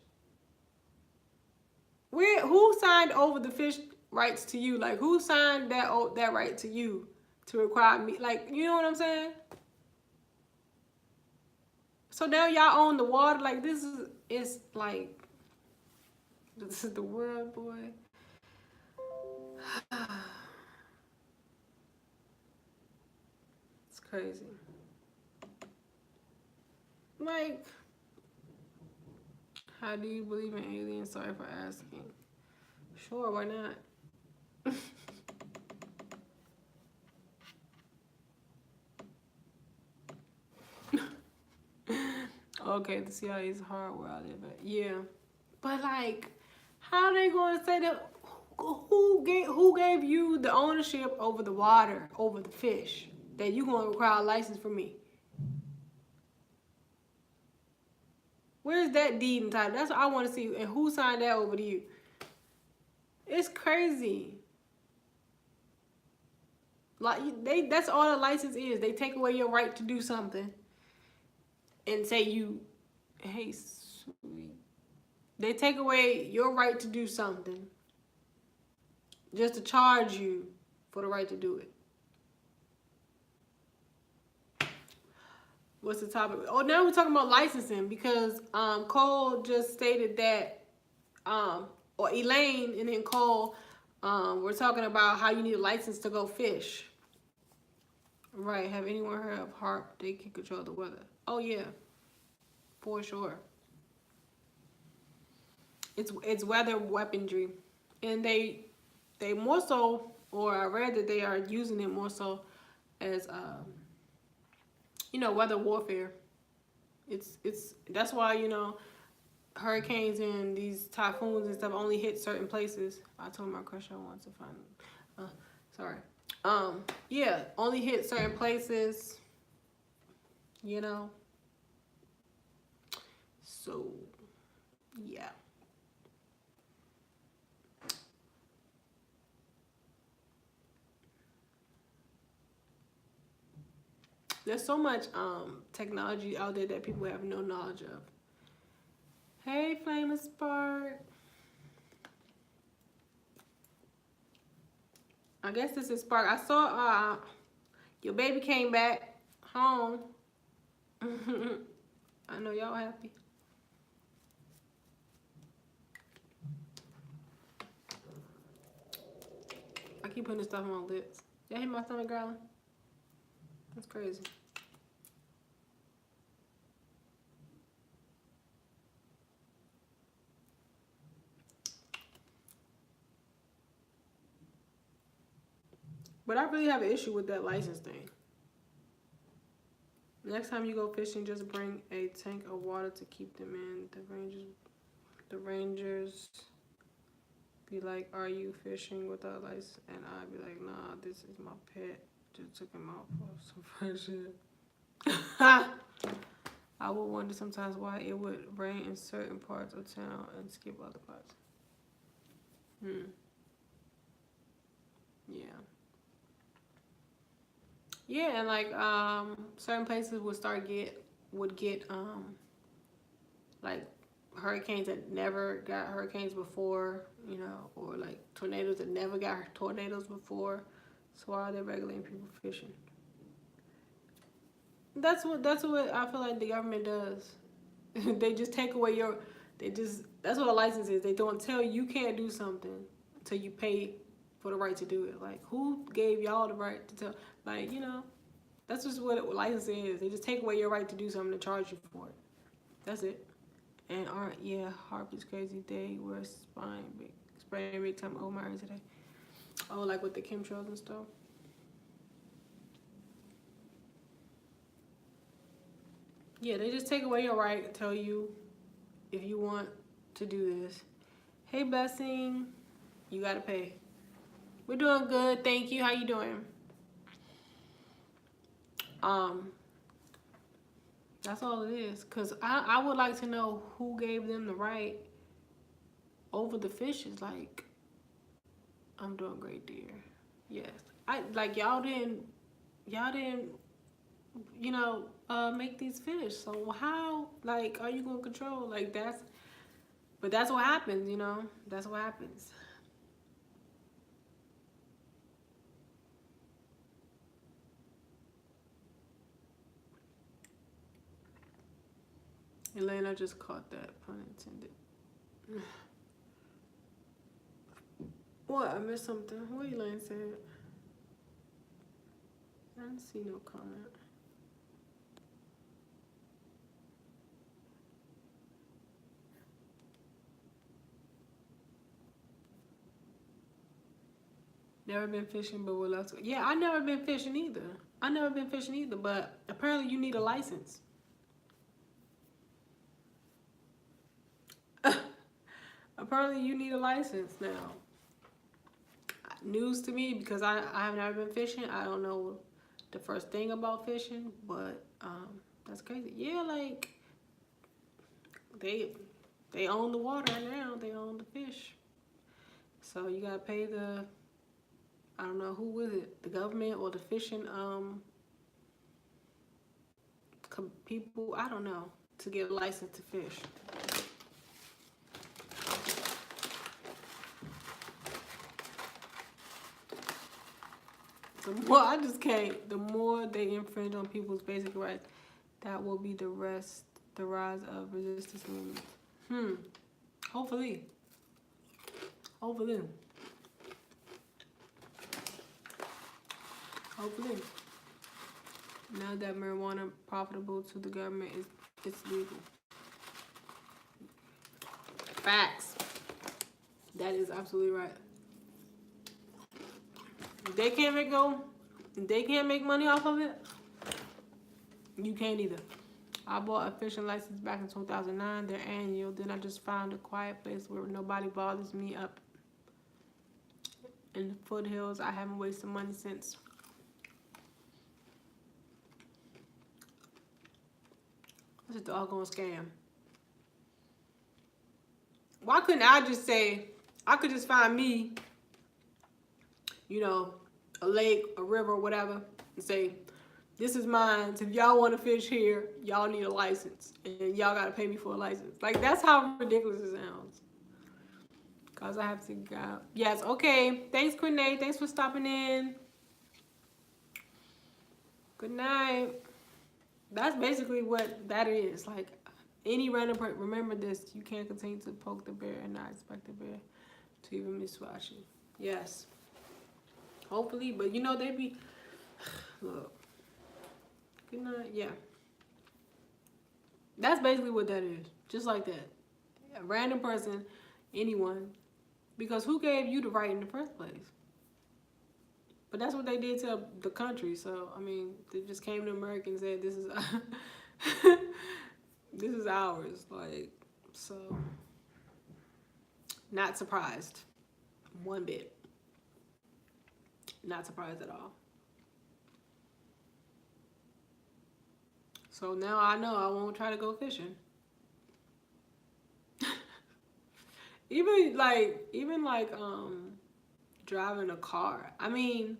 Who signed over the fish rights to you? Like, who signed that right to you to require me? Like, you know what I'm saying? So now y'all own the water. Like, this is the world, boy. It's crazy. Like, how do you believe in aliens? Sorry for asking. Sure, why not? Okay, the CIA is hard where I live at. Yeah. But, like, how are they going to say that? Who gave you the ownership over the water, over the fish, that you going to require a license for me? Where's that deed and title? That's what I want to see. And who signed that over to you? It's crazy. Like, that's all the license is. They take away your right to do something and say hey, sweet. They take away your right to do something just to charge you for the right to do it. What's the topic? Oh, now we're talking about licensing because Cole just stated that, or Elaine and then Cole, we're talking about how you need a license to go fish. Right. Have anyone heard of HARP? They can control the weather. Oh, yeah. For sure. It's weather weaponry. And they more so, or I read that they are using it more so as, weather warfare. That's why, hurricanes and these typhoons and stuff only hit certain places. I told my crush I wanted to find sorry. Yeah, only hit certain places, So, yeah. There's so much technology out there that people have no knowledge of. Hey, Flame and Spark. I guess this is Spark. I saw your baby came back home. I know y'all happy. I keep putting this stuff on my lips. Y'all hear my stomach growling? That's crazy. But I really have an issue with that license thing. Next time you go fishing, just bring a tank of water to keep them in. The rangers be like, "Are you fishing without license?" And I'd be like, "Nah, this is my pet. Just took him out for some friendship." I would wonder sometimes why it would rain in certain parts of town and skip other parts. Yeah. Yeah, and like certain places would get like hurricanes that never got hurricanes before, you know, or like tornadoes that never got tornadoes before. So why are they regulating people fishing? That's what I feel like the government does. They just take away your that's what a license is. They don't tell you can't do something until you pay for the right to do it. Like who gave y'all the right to tell, like, you know, that's just what a license is. They just take away your right to do something and charge you for it. That's it. And Harper's crazy day. We're spraying big time Omar today. Oh, like with the chemtrails and stuff. Yeah, they just take away your right and tell you if you want to do this. Hey, Blessing, you gotta pay. We're doing good, thank you. How you doing? Um, that's all it is. Cause I would like to know who gave them the right over the fishes. Like, I'm doing great, dear. Yes, I like y'all didn't make these fish. So how, like, are you gonna control? Like but that's what happens, you know. That's what happens. Elena just caught that, pun intended. What? I missed something. What Elaine said? I didn't see no comment. Never been fishing, but would love to. Yeah, I never been fishing either. But apparently you need a license. Apparently you need a license now. News to me because I have never been fishing. I don't know the first thing about fishing, but that's crazy. Yeah, like they own the water now. They own the fish. So you gotta pay I don't know who was it, the government or the fishing people, I don't know, to get a license to fish. The more they infringe on people's basic rights, that will be the rise of resistance movements. Hopefully. Hopefully. Now that marijuana profitable to the government, it's legal. Facts. That is absolutely right. They can't make money off of it. You can't either. I bought a fishing license back in 2009. They're annual. Then I just found a quiet place where nobody bothers me up in the foothills. I haven't wasted money since. It's a doggone scam. Why couldn't I just say, I could just find me, a lake, a river, whatever, and say, this is mine. So if y'all want to fish here, y'all need a license. And y'all got to pay me for a license. Like, that's how ridiculous it sounds. Because I have to go. Yes, okay. Thanks, Quinay. Thanks for stopping in. Good night. That's basically what that is. Like, any random person, remember this, you can't continue to poke the bear and not expect the bear to even miswash you. Yes. Hopefully, but they be, look. Good night. Yeah. That's basically what that is. Just like that. A random person, anyone. Because who gave you the right in the first place? But that's what they did to the country. So, I mean, they just came to America and said, this is this is ours. Like, so, not surprised. One bit. Not surprised at all. So now I know I won't try to go fishing. even like driving a car. I mean,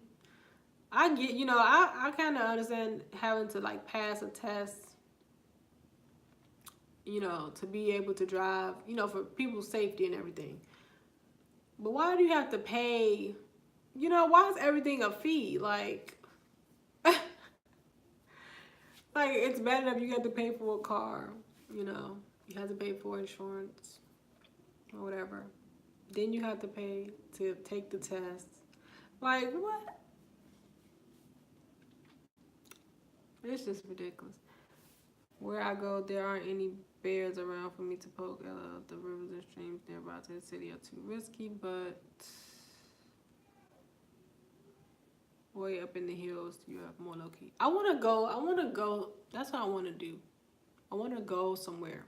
I get, I kind of understand having to like pass a test, to be able to drive, for people's safety and everything. But why do you have to pay? Why is everything a fee? Like, like it's bad enough you have to pay for a car, you have to pay for insurance or whatever. Then you have to pay to take the test. Like, what? It's just ridiculous. Where I go, there aren't any bears around for me to poke. The rivers and streams nearby to the city are too risky, but way up in the hills, you have more low key. I want to go. That's what I want to do. I want to go somewhere.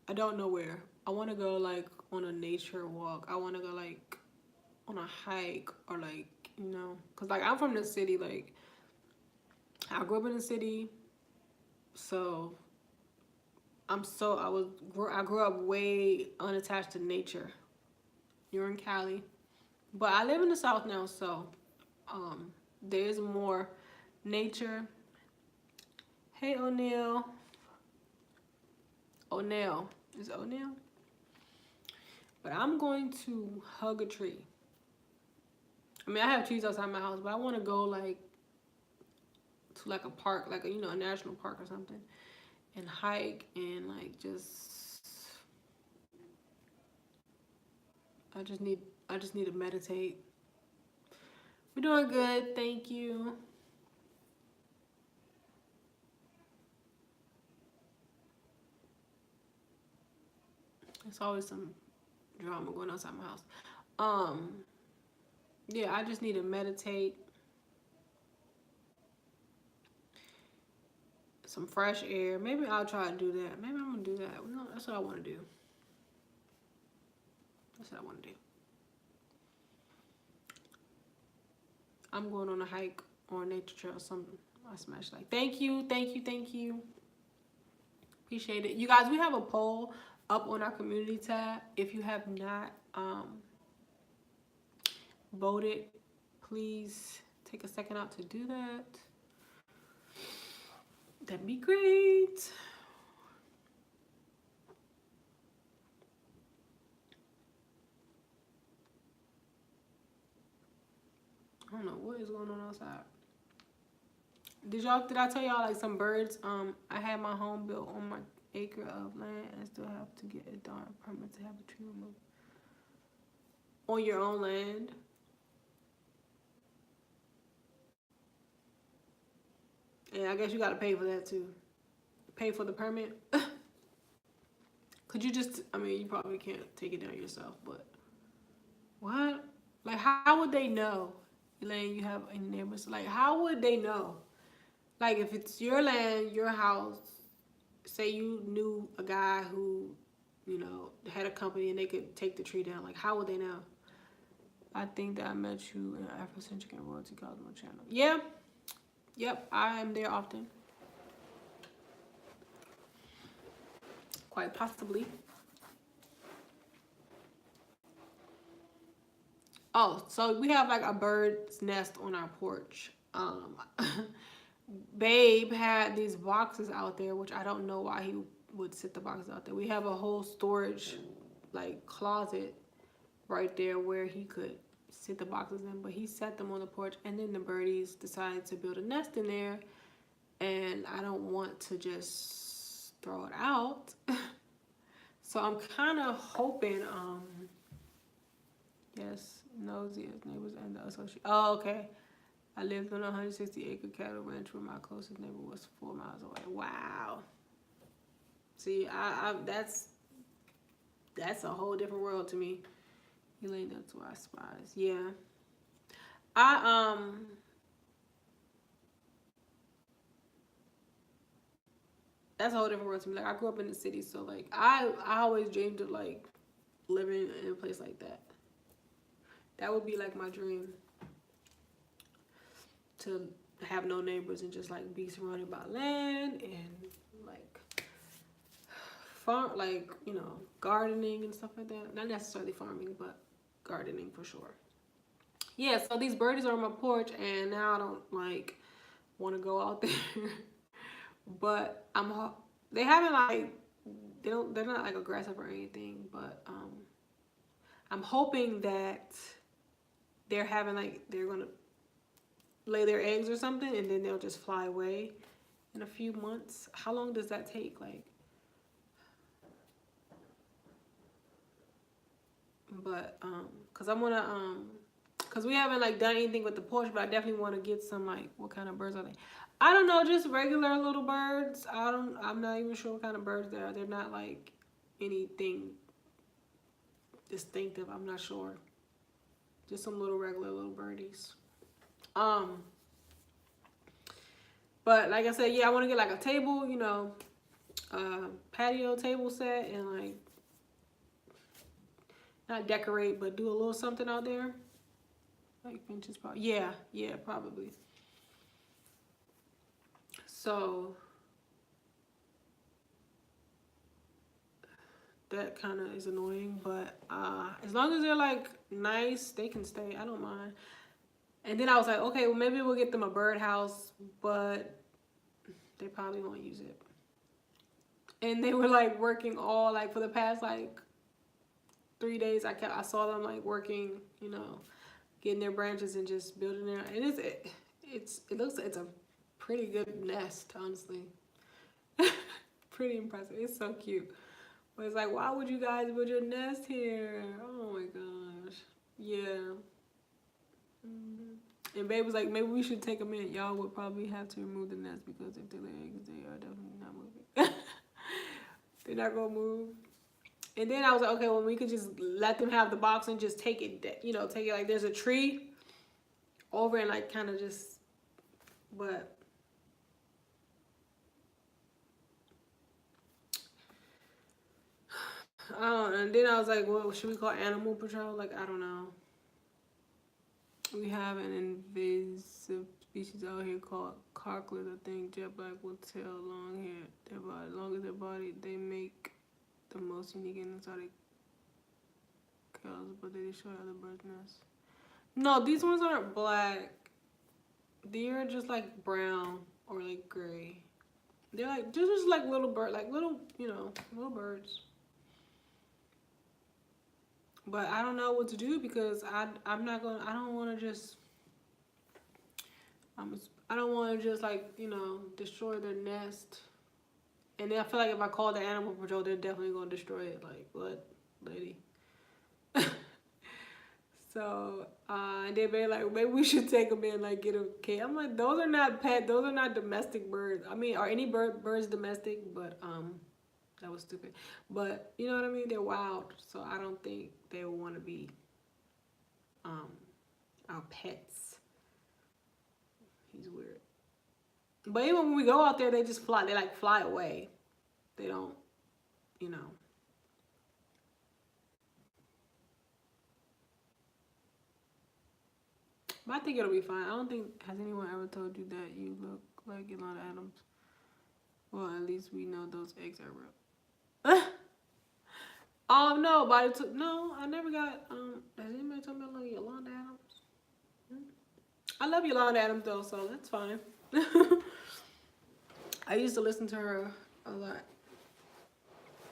I don't know where. I want to go like on a nature walk. I want to go like on a hike or like, cause like I'm from the city. Like I grew up in the city, so I grew up way unattached to nature. You're in Cali, but I live in the South now, so there's more nature. Hey O'Neill. Is it O'Neill? But I'm going to hug a tree. I mean, I have trees outside my house, but I want to go like to like a park, like a national park or something, and hike and like just. I just need to meditate. We're doing good, thank you. There's always some drama going on outside my house. Yeah, I just need to meditate. Some fresh air. Maybe I'll try to do that. Maybe I'm gonna do that. That's what I want to do. That's what I want to do. I'm going on a hike or a nature trail or something. I smash like. Thank you. Appreciate it. You guys, we have a poll up on our community tab. If you have not voted, please take a second out to do that. That'd be great. I don't know what is going on outside. Did I tell y'all like some birds? I had my home built on my acre of land and still have to get a darn permit to have a tree removed. On your own land? Yeah, I guess you gotta pay for that too. Pay for the permit. Could you just, you probably can't take it down yourself, but what? Like, how would they know, Elaine, you have any neighbors? Like, how would they know? Like, if it's your land, your house, say you knew a guy who, had a company and they could take the tree down, like, how would they know? I think that I met you in Afrocentric and Royalty Cosmo channel. Yeah. Yep, I am there often. Quite possibly. Oh, so we have like a bird's nest on our porch. Babe had these boxes out there, which I don't know why he would sit the boxes out there. We have a whole storage like closet right there where he could sit the boxes in, but he set them on the porch, and then the birdies decided to build a nest in there, and I don't want to just throw it out. So I'm kind of hoping, yes, nosy neighbors and the associate. Oh, okay. I lived on a 160-acre cattle ranch where my closest neighbor was 4 miles away. Wow. See, I that's a whole different world to me. Elaine, that's why I spies. Yeah. That's a whole different world to me. Like, I grew up in the city, so like I always dreamed of like living in a place like that. That would be like my dream. To have no neighbors and just like be surrounded by land and like farm, like gardening and stuff like that. Not necessarily farming, but gardening for sure. Yeah, so these birdies are on my porch, and now I don't like want to go out there. But they haven't like they're not like aggressive or anything, but I'm hoping that they're gonna lay their eggs or something, and then they'll just fly away in a few months. How long does that take? Like, but cause I wanna cause we haven't like done anything with the porch, but I definitely want to get some like, what kind of birds are they? I don't know, just regular little birds. I'm not even sure what kind of birds they are. They're not like anything distinctive. I'm not sure. Just some little regular little birdies. But like I said, yeah, I want to get like a table, you know, patio table set, and like not decorate, but do a little something out there. Like benches, probably. Yeah, probably. So that kind of is annoying, but as long as they're like nice, they can stay. I don't mind. And then I was like, okay, well maybe we'll get them a birdhouse, but they probably won't use it. And they were like working all like for the past like 3 days. I saw them like working, you know, getting their branches and just building their. And it's a pretty good nest, honestly. Pretty impressive. It's so cute. But it's like, why would you guys build your nest here? Oh my gosh. Yeah. And babe was like, maybe we should take them in. Y'all would probably have to remove the nest, because if they lay eggs, they are definitely not moving. They're not gonna move. And then I was like, okay, well, we could just let them have the box and just take it, you know, take it like there's a tree over, and like kind of just, but I don't know. And then I was like, well, should we call Animal Patrol? Like, I don't know. We have an invasive species out here called carclid, I think. Jet black with tail, long hair, their body, long as their body. They make the most unique exotic cows, but they destroy other birds' nests. No, these ones aren't black. They're just like brown or like gray. They're like just like little bird, like little, you know, little birds. But I don't know what to do, because I'm not gonna. I don't want to just. I don't want to just like, you know, destroy their nest. And then I feel like if I call the Animal Patrol, they're definitely gonna destroy it. Like, what, lady? So and they're very like, maybe we should take them in, like get a cage. I'm like, those are not pet. Those are not domestic birds. I mean, are any birds domestic? But that was stupid. But you know what I mean? They're wild, so I don't think they would want to be our pets. He's weird. But even when we go out there, they just fly. They like fly away. They don't, you know. But I think it'll be fine. I don't think, has anyone ever told you that you look like Yolanda Adams? Well, at least we know those eggs are real. No, but no, I never got, has anybody told me I look like Yolanda Adams? I love Yolanda Adams though, so that's fine. I used to listen to her a lot.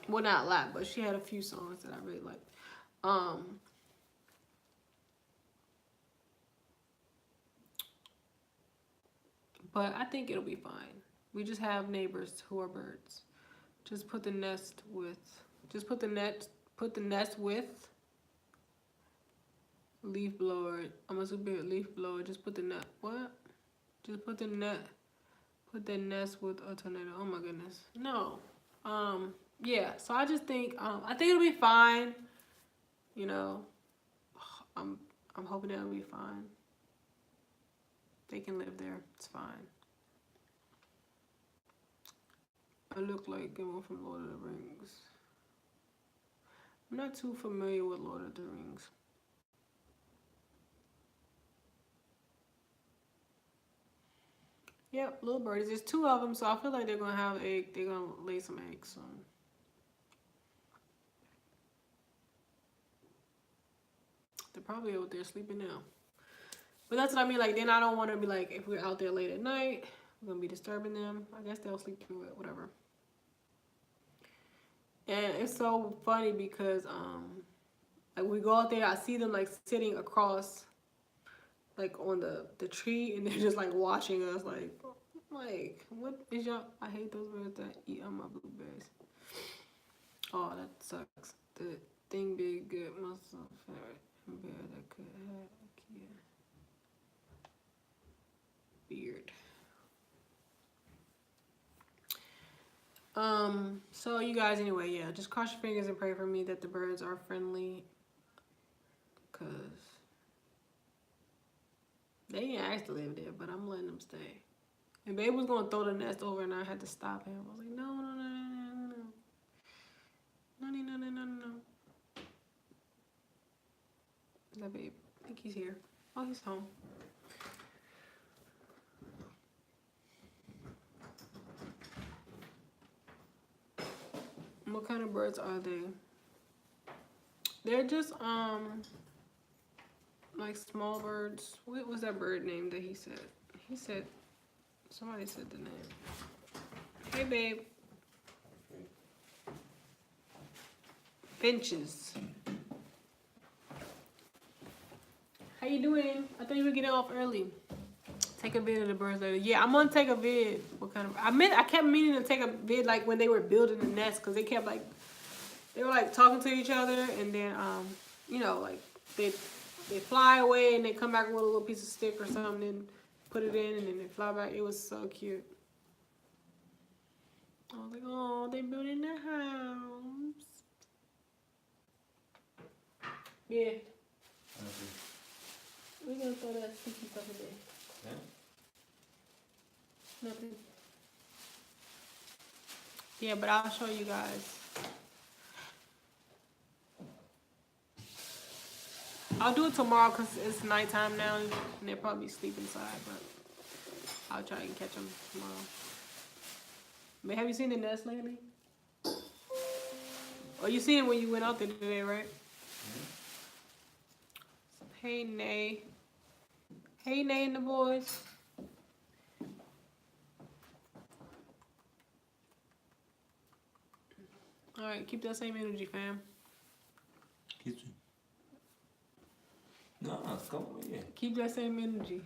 Well, not a lot, but she had a few songs that I really liked. But I think it'll be fine. We just have neighbors who are birds. Just put the nest with leaf blower. I'm a super leaf blower. Just put the net. What? Just put the nest with a tornado. Oh my goodness. No. Yeah. So I just think I think it'll be fine. You know, I'm hoping it'll be fine. They can live there. It's fine. I look like Gimli from Lord of the Rings. I'm not too familiar with Lord of the Rings. Yep, little birdies. There's 2 of them, so I feel like they're gonna have egg. They're gonna lay some eggs soon. They're probably out there sleeping now. But that's what I mean. Like, then I don't want to be like, if we're out there late at night, we're gonna be disturbing them. I guess they'll sleep through it, whatever. And it's so funny because like we go out there, I see them like sitting across, like on the tree, and they're just like watching us, like what is y'all? I hate those birds that eat on my blueberries. Oh, that sucks. The thing big, good, muscle, fat, and bear that could have a kid. Beard. So you guys, anyway, yeah, just cross your fingers and pray for me that the birds are friendly, cause they ain't asked to live there, but I'm letting them stay. And babe was gonna throw the nest over, and I had to stop him. I was like, no. Is that babe? I think he's here. Oh, he's home. What kind of birds are they? They're just like small birds. What was that bird name that he said? He said, somebody said the name. Hey babe. Finches. How you doing? I thought you were getting off early. Take a vid of the birds later. Yeah, I'm gonna take a vid. What kind of? I kept meaning to take a vid like when they were building the nest, because they kept like, they were like talking to each other, and then you know, like they fly away and they come back with a little piece of stick or something and put it in, and then they fly back. It was so cute. I was like, oh, they building their house. Yeah. Okay. We're gonna throw that sticky stuff in there. Yeah? Nothing. Yeah, but I'll show you guys. I'll do it tomorrow because it's nighttime now and they'll probably sleep inside, but I'll try and catch them tomorrow. But have you seen the nest lately? Oh, you seen it when you went out there today, right? Mm-hmm. Hey, Nay. Hey, Nay and the boys. All right, keep that same energy, fam. Kitchen. No, come on here. Keep that same energy.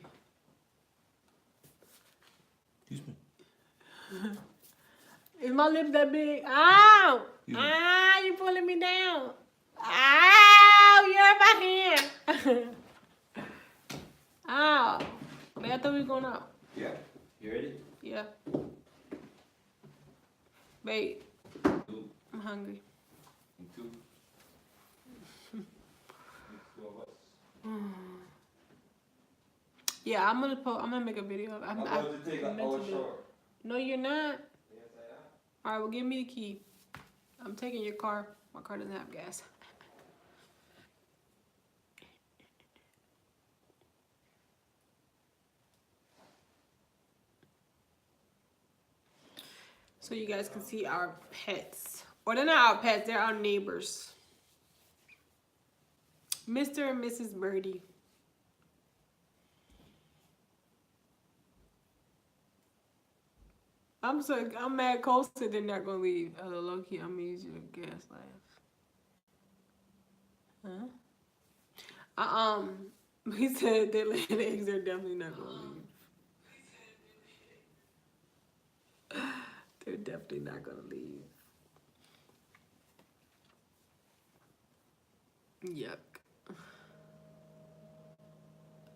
Excuse me. Is my lips that big? Ow! Yeah. Ah, you pulling me down. Ow! You're in my hand. Ow. Man, I thought we were going out. Yeah. You ready? Yeah. Wait. 2. I'm hungry. 2. 2 of us. Yeah, I'm gonna make a video. I'm about to take an hour shower. No, you're not. Yes, I am. All right, well, give me the key. I'm taking your car. My car doesn't have gas. So you guys can see our pets. Or they're not our pets, they're our neighbors. Mr. and Mrs. Birdie. I'm mad Cole said they're not gonna leave. Low key, I'm gonna use your gas laugh. Huh? He said they laid eggs, they're definitely not gonna leave. They're definitely not gonna leave. Yuck.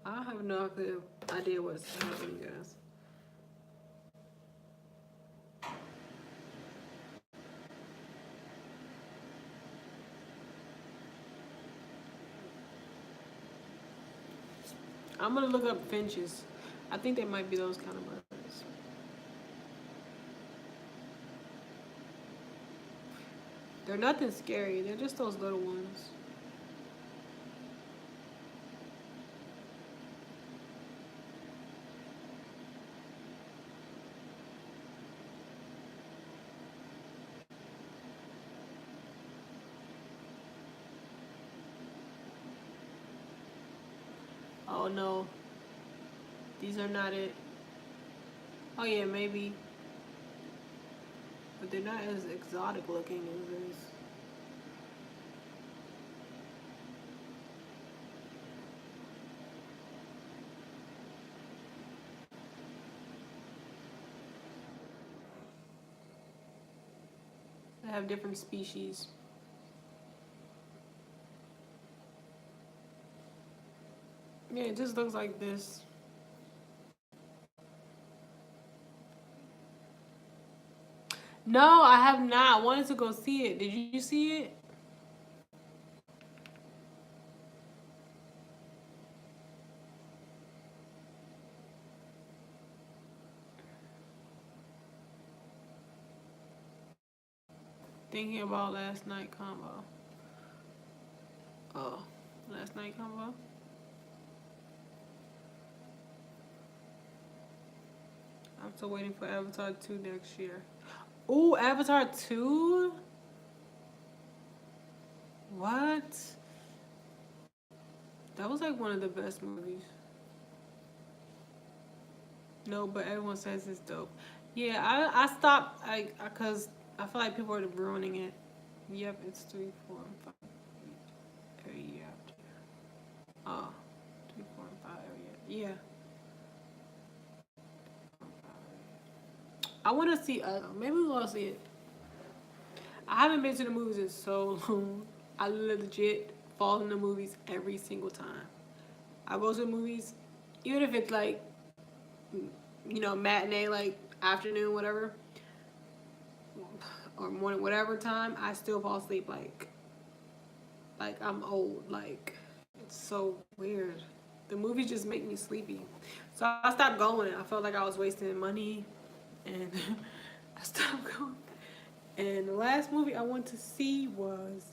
I have no idea what's happening, guys. I'm gonna look up finches. I think they might be those kind of birds. They're nothing scary. They're just those little ones. Oh no, these are not it. Oh yeah, maybe, but they're not as exotic looking as this. They have different species. Yeah, it just looks like this. No, I have not. I wanted to go see it. Did you see it? Thinking about last night combo. Oh, last night combo. I'm still waiting for Avatar 2 next year. Ooh, Avatar 2? What? That was like one of the best movies. No, but everyone says it's dope. Yeah, I stopped cause I feel like people are ruining it. Yep, it's 3, 4, and 5 every year after. Oh, 3, 4, and 5 every year. Yeah. I want to see. Maybe we'll go see it. I haven't been to the movies in so long. I legit fall in the movies every single time. I go to the movies, even if it's like, matinee, like afternoon, whatever, or morning, whatever time. I still fall asleep. Like I'm old. Like it's so weird. The movies just make me sleepy. So I stopped going. I felt like I was wasting money, and I stopped going. And the last movie I went to see was,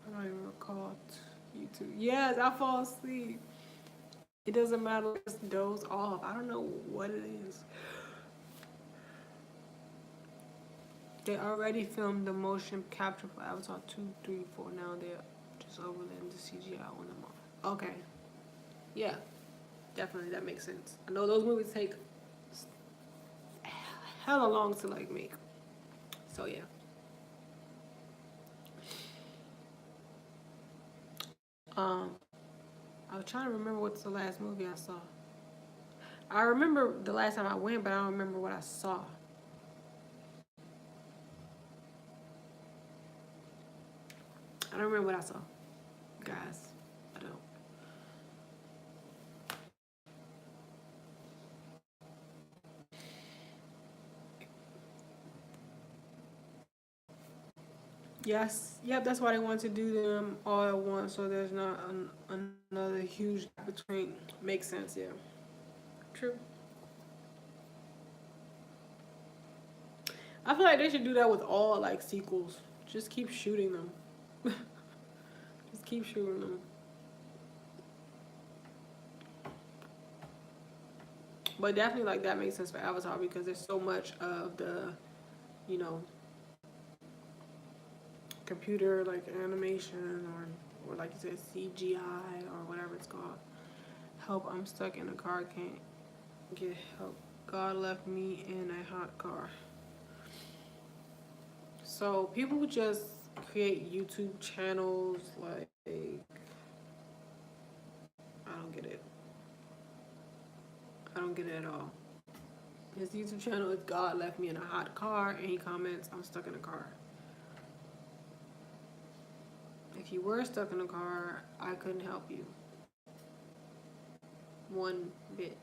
I don't even recall. YouTube. Yes, I fall asleep. It doesn't matter. Just doze off. I don't know what it is. They already filmed the motion capture for Avatar 2, 3, 4. Now they're just overlaying the CGI on them all. Okay. Yeah, definitely. That makes sense. I know those movies take hella long to like make. So yeah. Um, I was trying to remember what's the last movie I saw. I remember the last time I went, but I don't remember what I saw. I don't remember what I saw, guys. I don't. Yes. Yep. That's why they want to do them all at once, so there's not another huge gap between. Makes sense. Yeah. True. I feel like they should do that with all like sequels. Just keep shooting them. Just keep shooting them. But definitely, like that makes sense for Avatar because there's so much of the, you know, computer like animation or like you said CGI or whatever it's called. Help! I'm stuck in a car. Can't get help. God left me in a hot car. So people just create YouTube channels like I don't get it. I don't get it at all. His YouTube channel is God left me in a hot car, and he comments, I'm stuck in a car. If you were stuck in a car, I couldn't help you. One bit.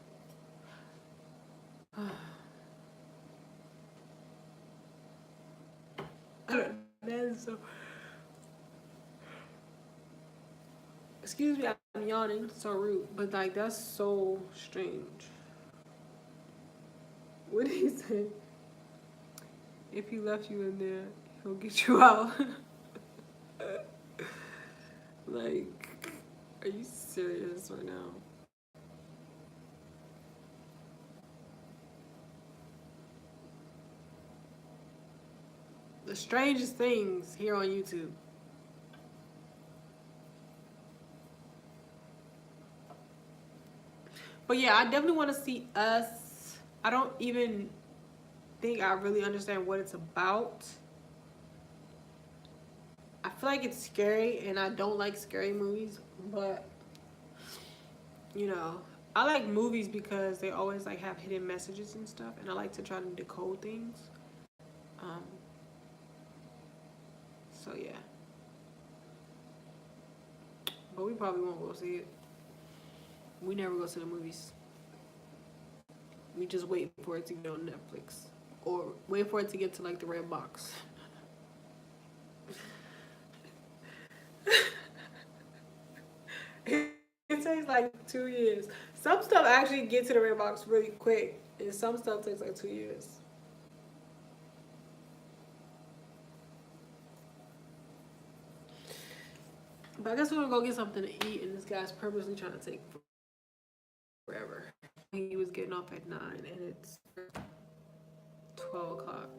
That is so. Excuse me, I'm yawning. So rude. But, like, that's so strange. What did he say? If he left you in there, he'll get you out. Like, are you serious right now? The strangest things here on YouTube. But yeah, I definitely want to see Us. I don't even think I really understand what it's about. I feel like it's scary, and I don't like scary movies. But you know, I like movies because they always like have hidden messages and stuff, and I like to try to decode things. Um, so yeah, but we probably won't go see it. We never go to the movies. We just wait for it to get on Netflix, or wait for it to get to like the red box. It takes like 2 years. Some stuff actually get to the red box really quick, and some stuff takes like 2 years. But I guess we're gonna go get something to eat, and this guy's purposely trying to take forever. He was getting off at 9, and it's 12 o'clock.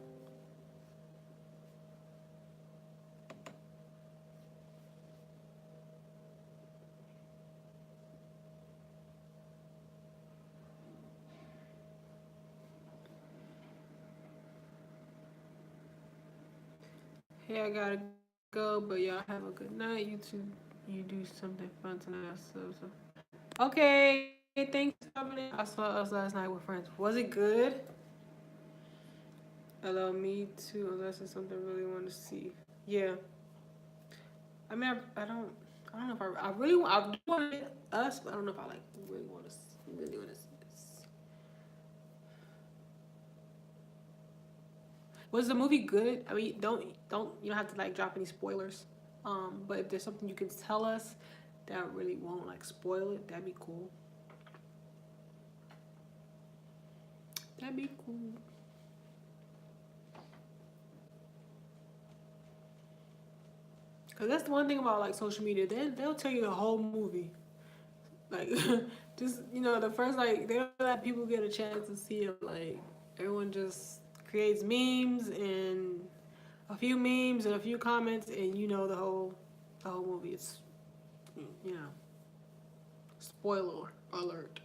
Hey, I gotta go, but y'all have a good night. You do something fun tonight. Okay, thanks for coming in. I saw Us last night with friends. Was it good? Allow me to, unless it's something I really want to see. Yeah. I mean, I don't know if I really want, I do want to Us, but I don't know if I like really want to see this. Was the movie good? I mean, you don't have to like drop any spoilers. But if there's something you can tell us that really won't like spoil it, that'd be cool. That'd be cool. Cause that's the one thing about like social media. They'll tell you the whole movie. Like, just the first they don't let people get a chance to see it. Like, everyone just creates memes and a few memes and a few comments, and the whole movie. It's you know, spoiler alert.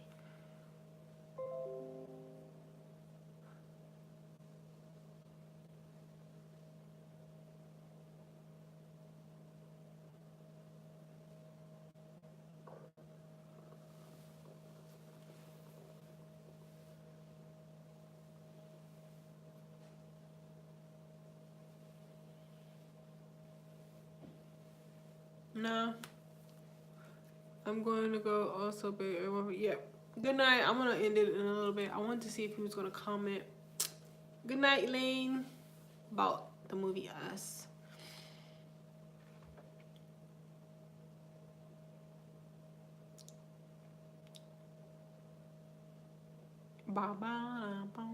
No, I'm going to go also, babe. Yeah. Good night. I'm gonna end it in a little bit. I wanted to see if he was gonna comment. Good night, Elaine. About the movie Us. Ba ba ba.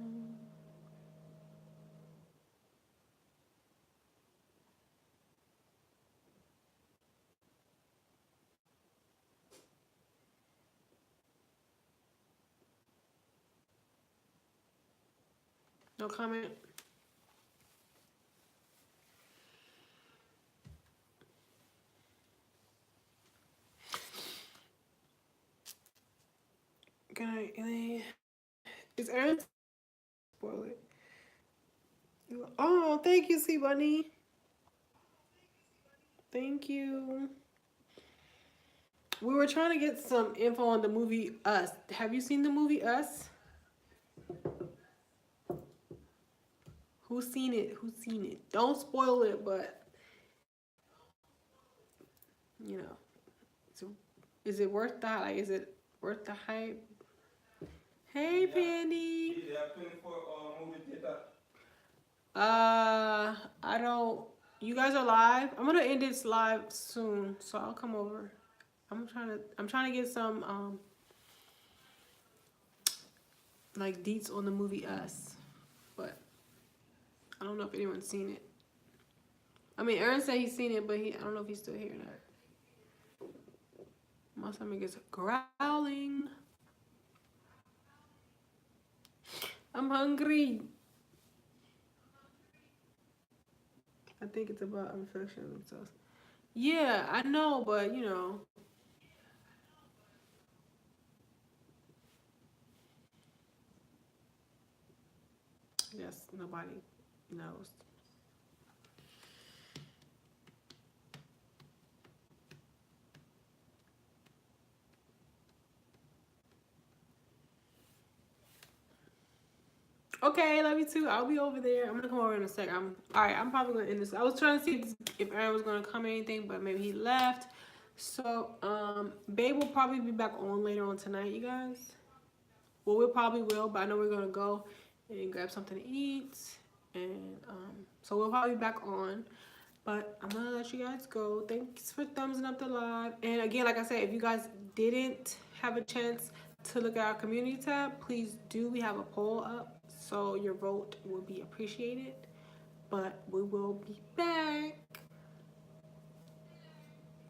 No comment. Good night, Elaine. Is Aaron spoil it? Oh, thank you, C Bunny. Thank you. We were trying to get some info on the movie Us. Have you seen the movie Us? Who's seen it? Who's seen it? Don't spoil it, but you know, so is it worth the like? Is it worth the hype? Hey, Pandy. They are paying for movie theater. I don't. You guys are live. I'm gonna end this live soon, so I'll come over. I'm trying to get some like deets on the movie Us, but I don't know if anyone's seen it. I mean, Aaron said he's seen it, but I don't know if he's still here or not. My stomach is growling. I'm hungry. I think it's about infection of themselves. Yeah, I know, but nobody knows. Okay, love you too. I'll be over there. I'm gonna come over in a sec. Alright, I'm probably gonna end this. I was trying to see if Aaron was gonna come or anything, but maybe he left. So, Babe will probably be back on later on tonight, you guys. Well, we probably will, but I know we're gonna go and grab something to eat. And so we'll probably be back on. But I'm gonna let you guys go. Thanks for thumbsing up the live. And again, like I said, if you guys didn't have a chance to look at our community tab, please do. We have a poll up, so your vote will be appreciated. But we will be back.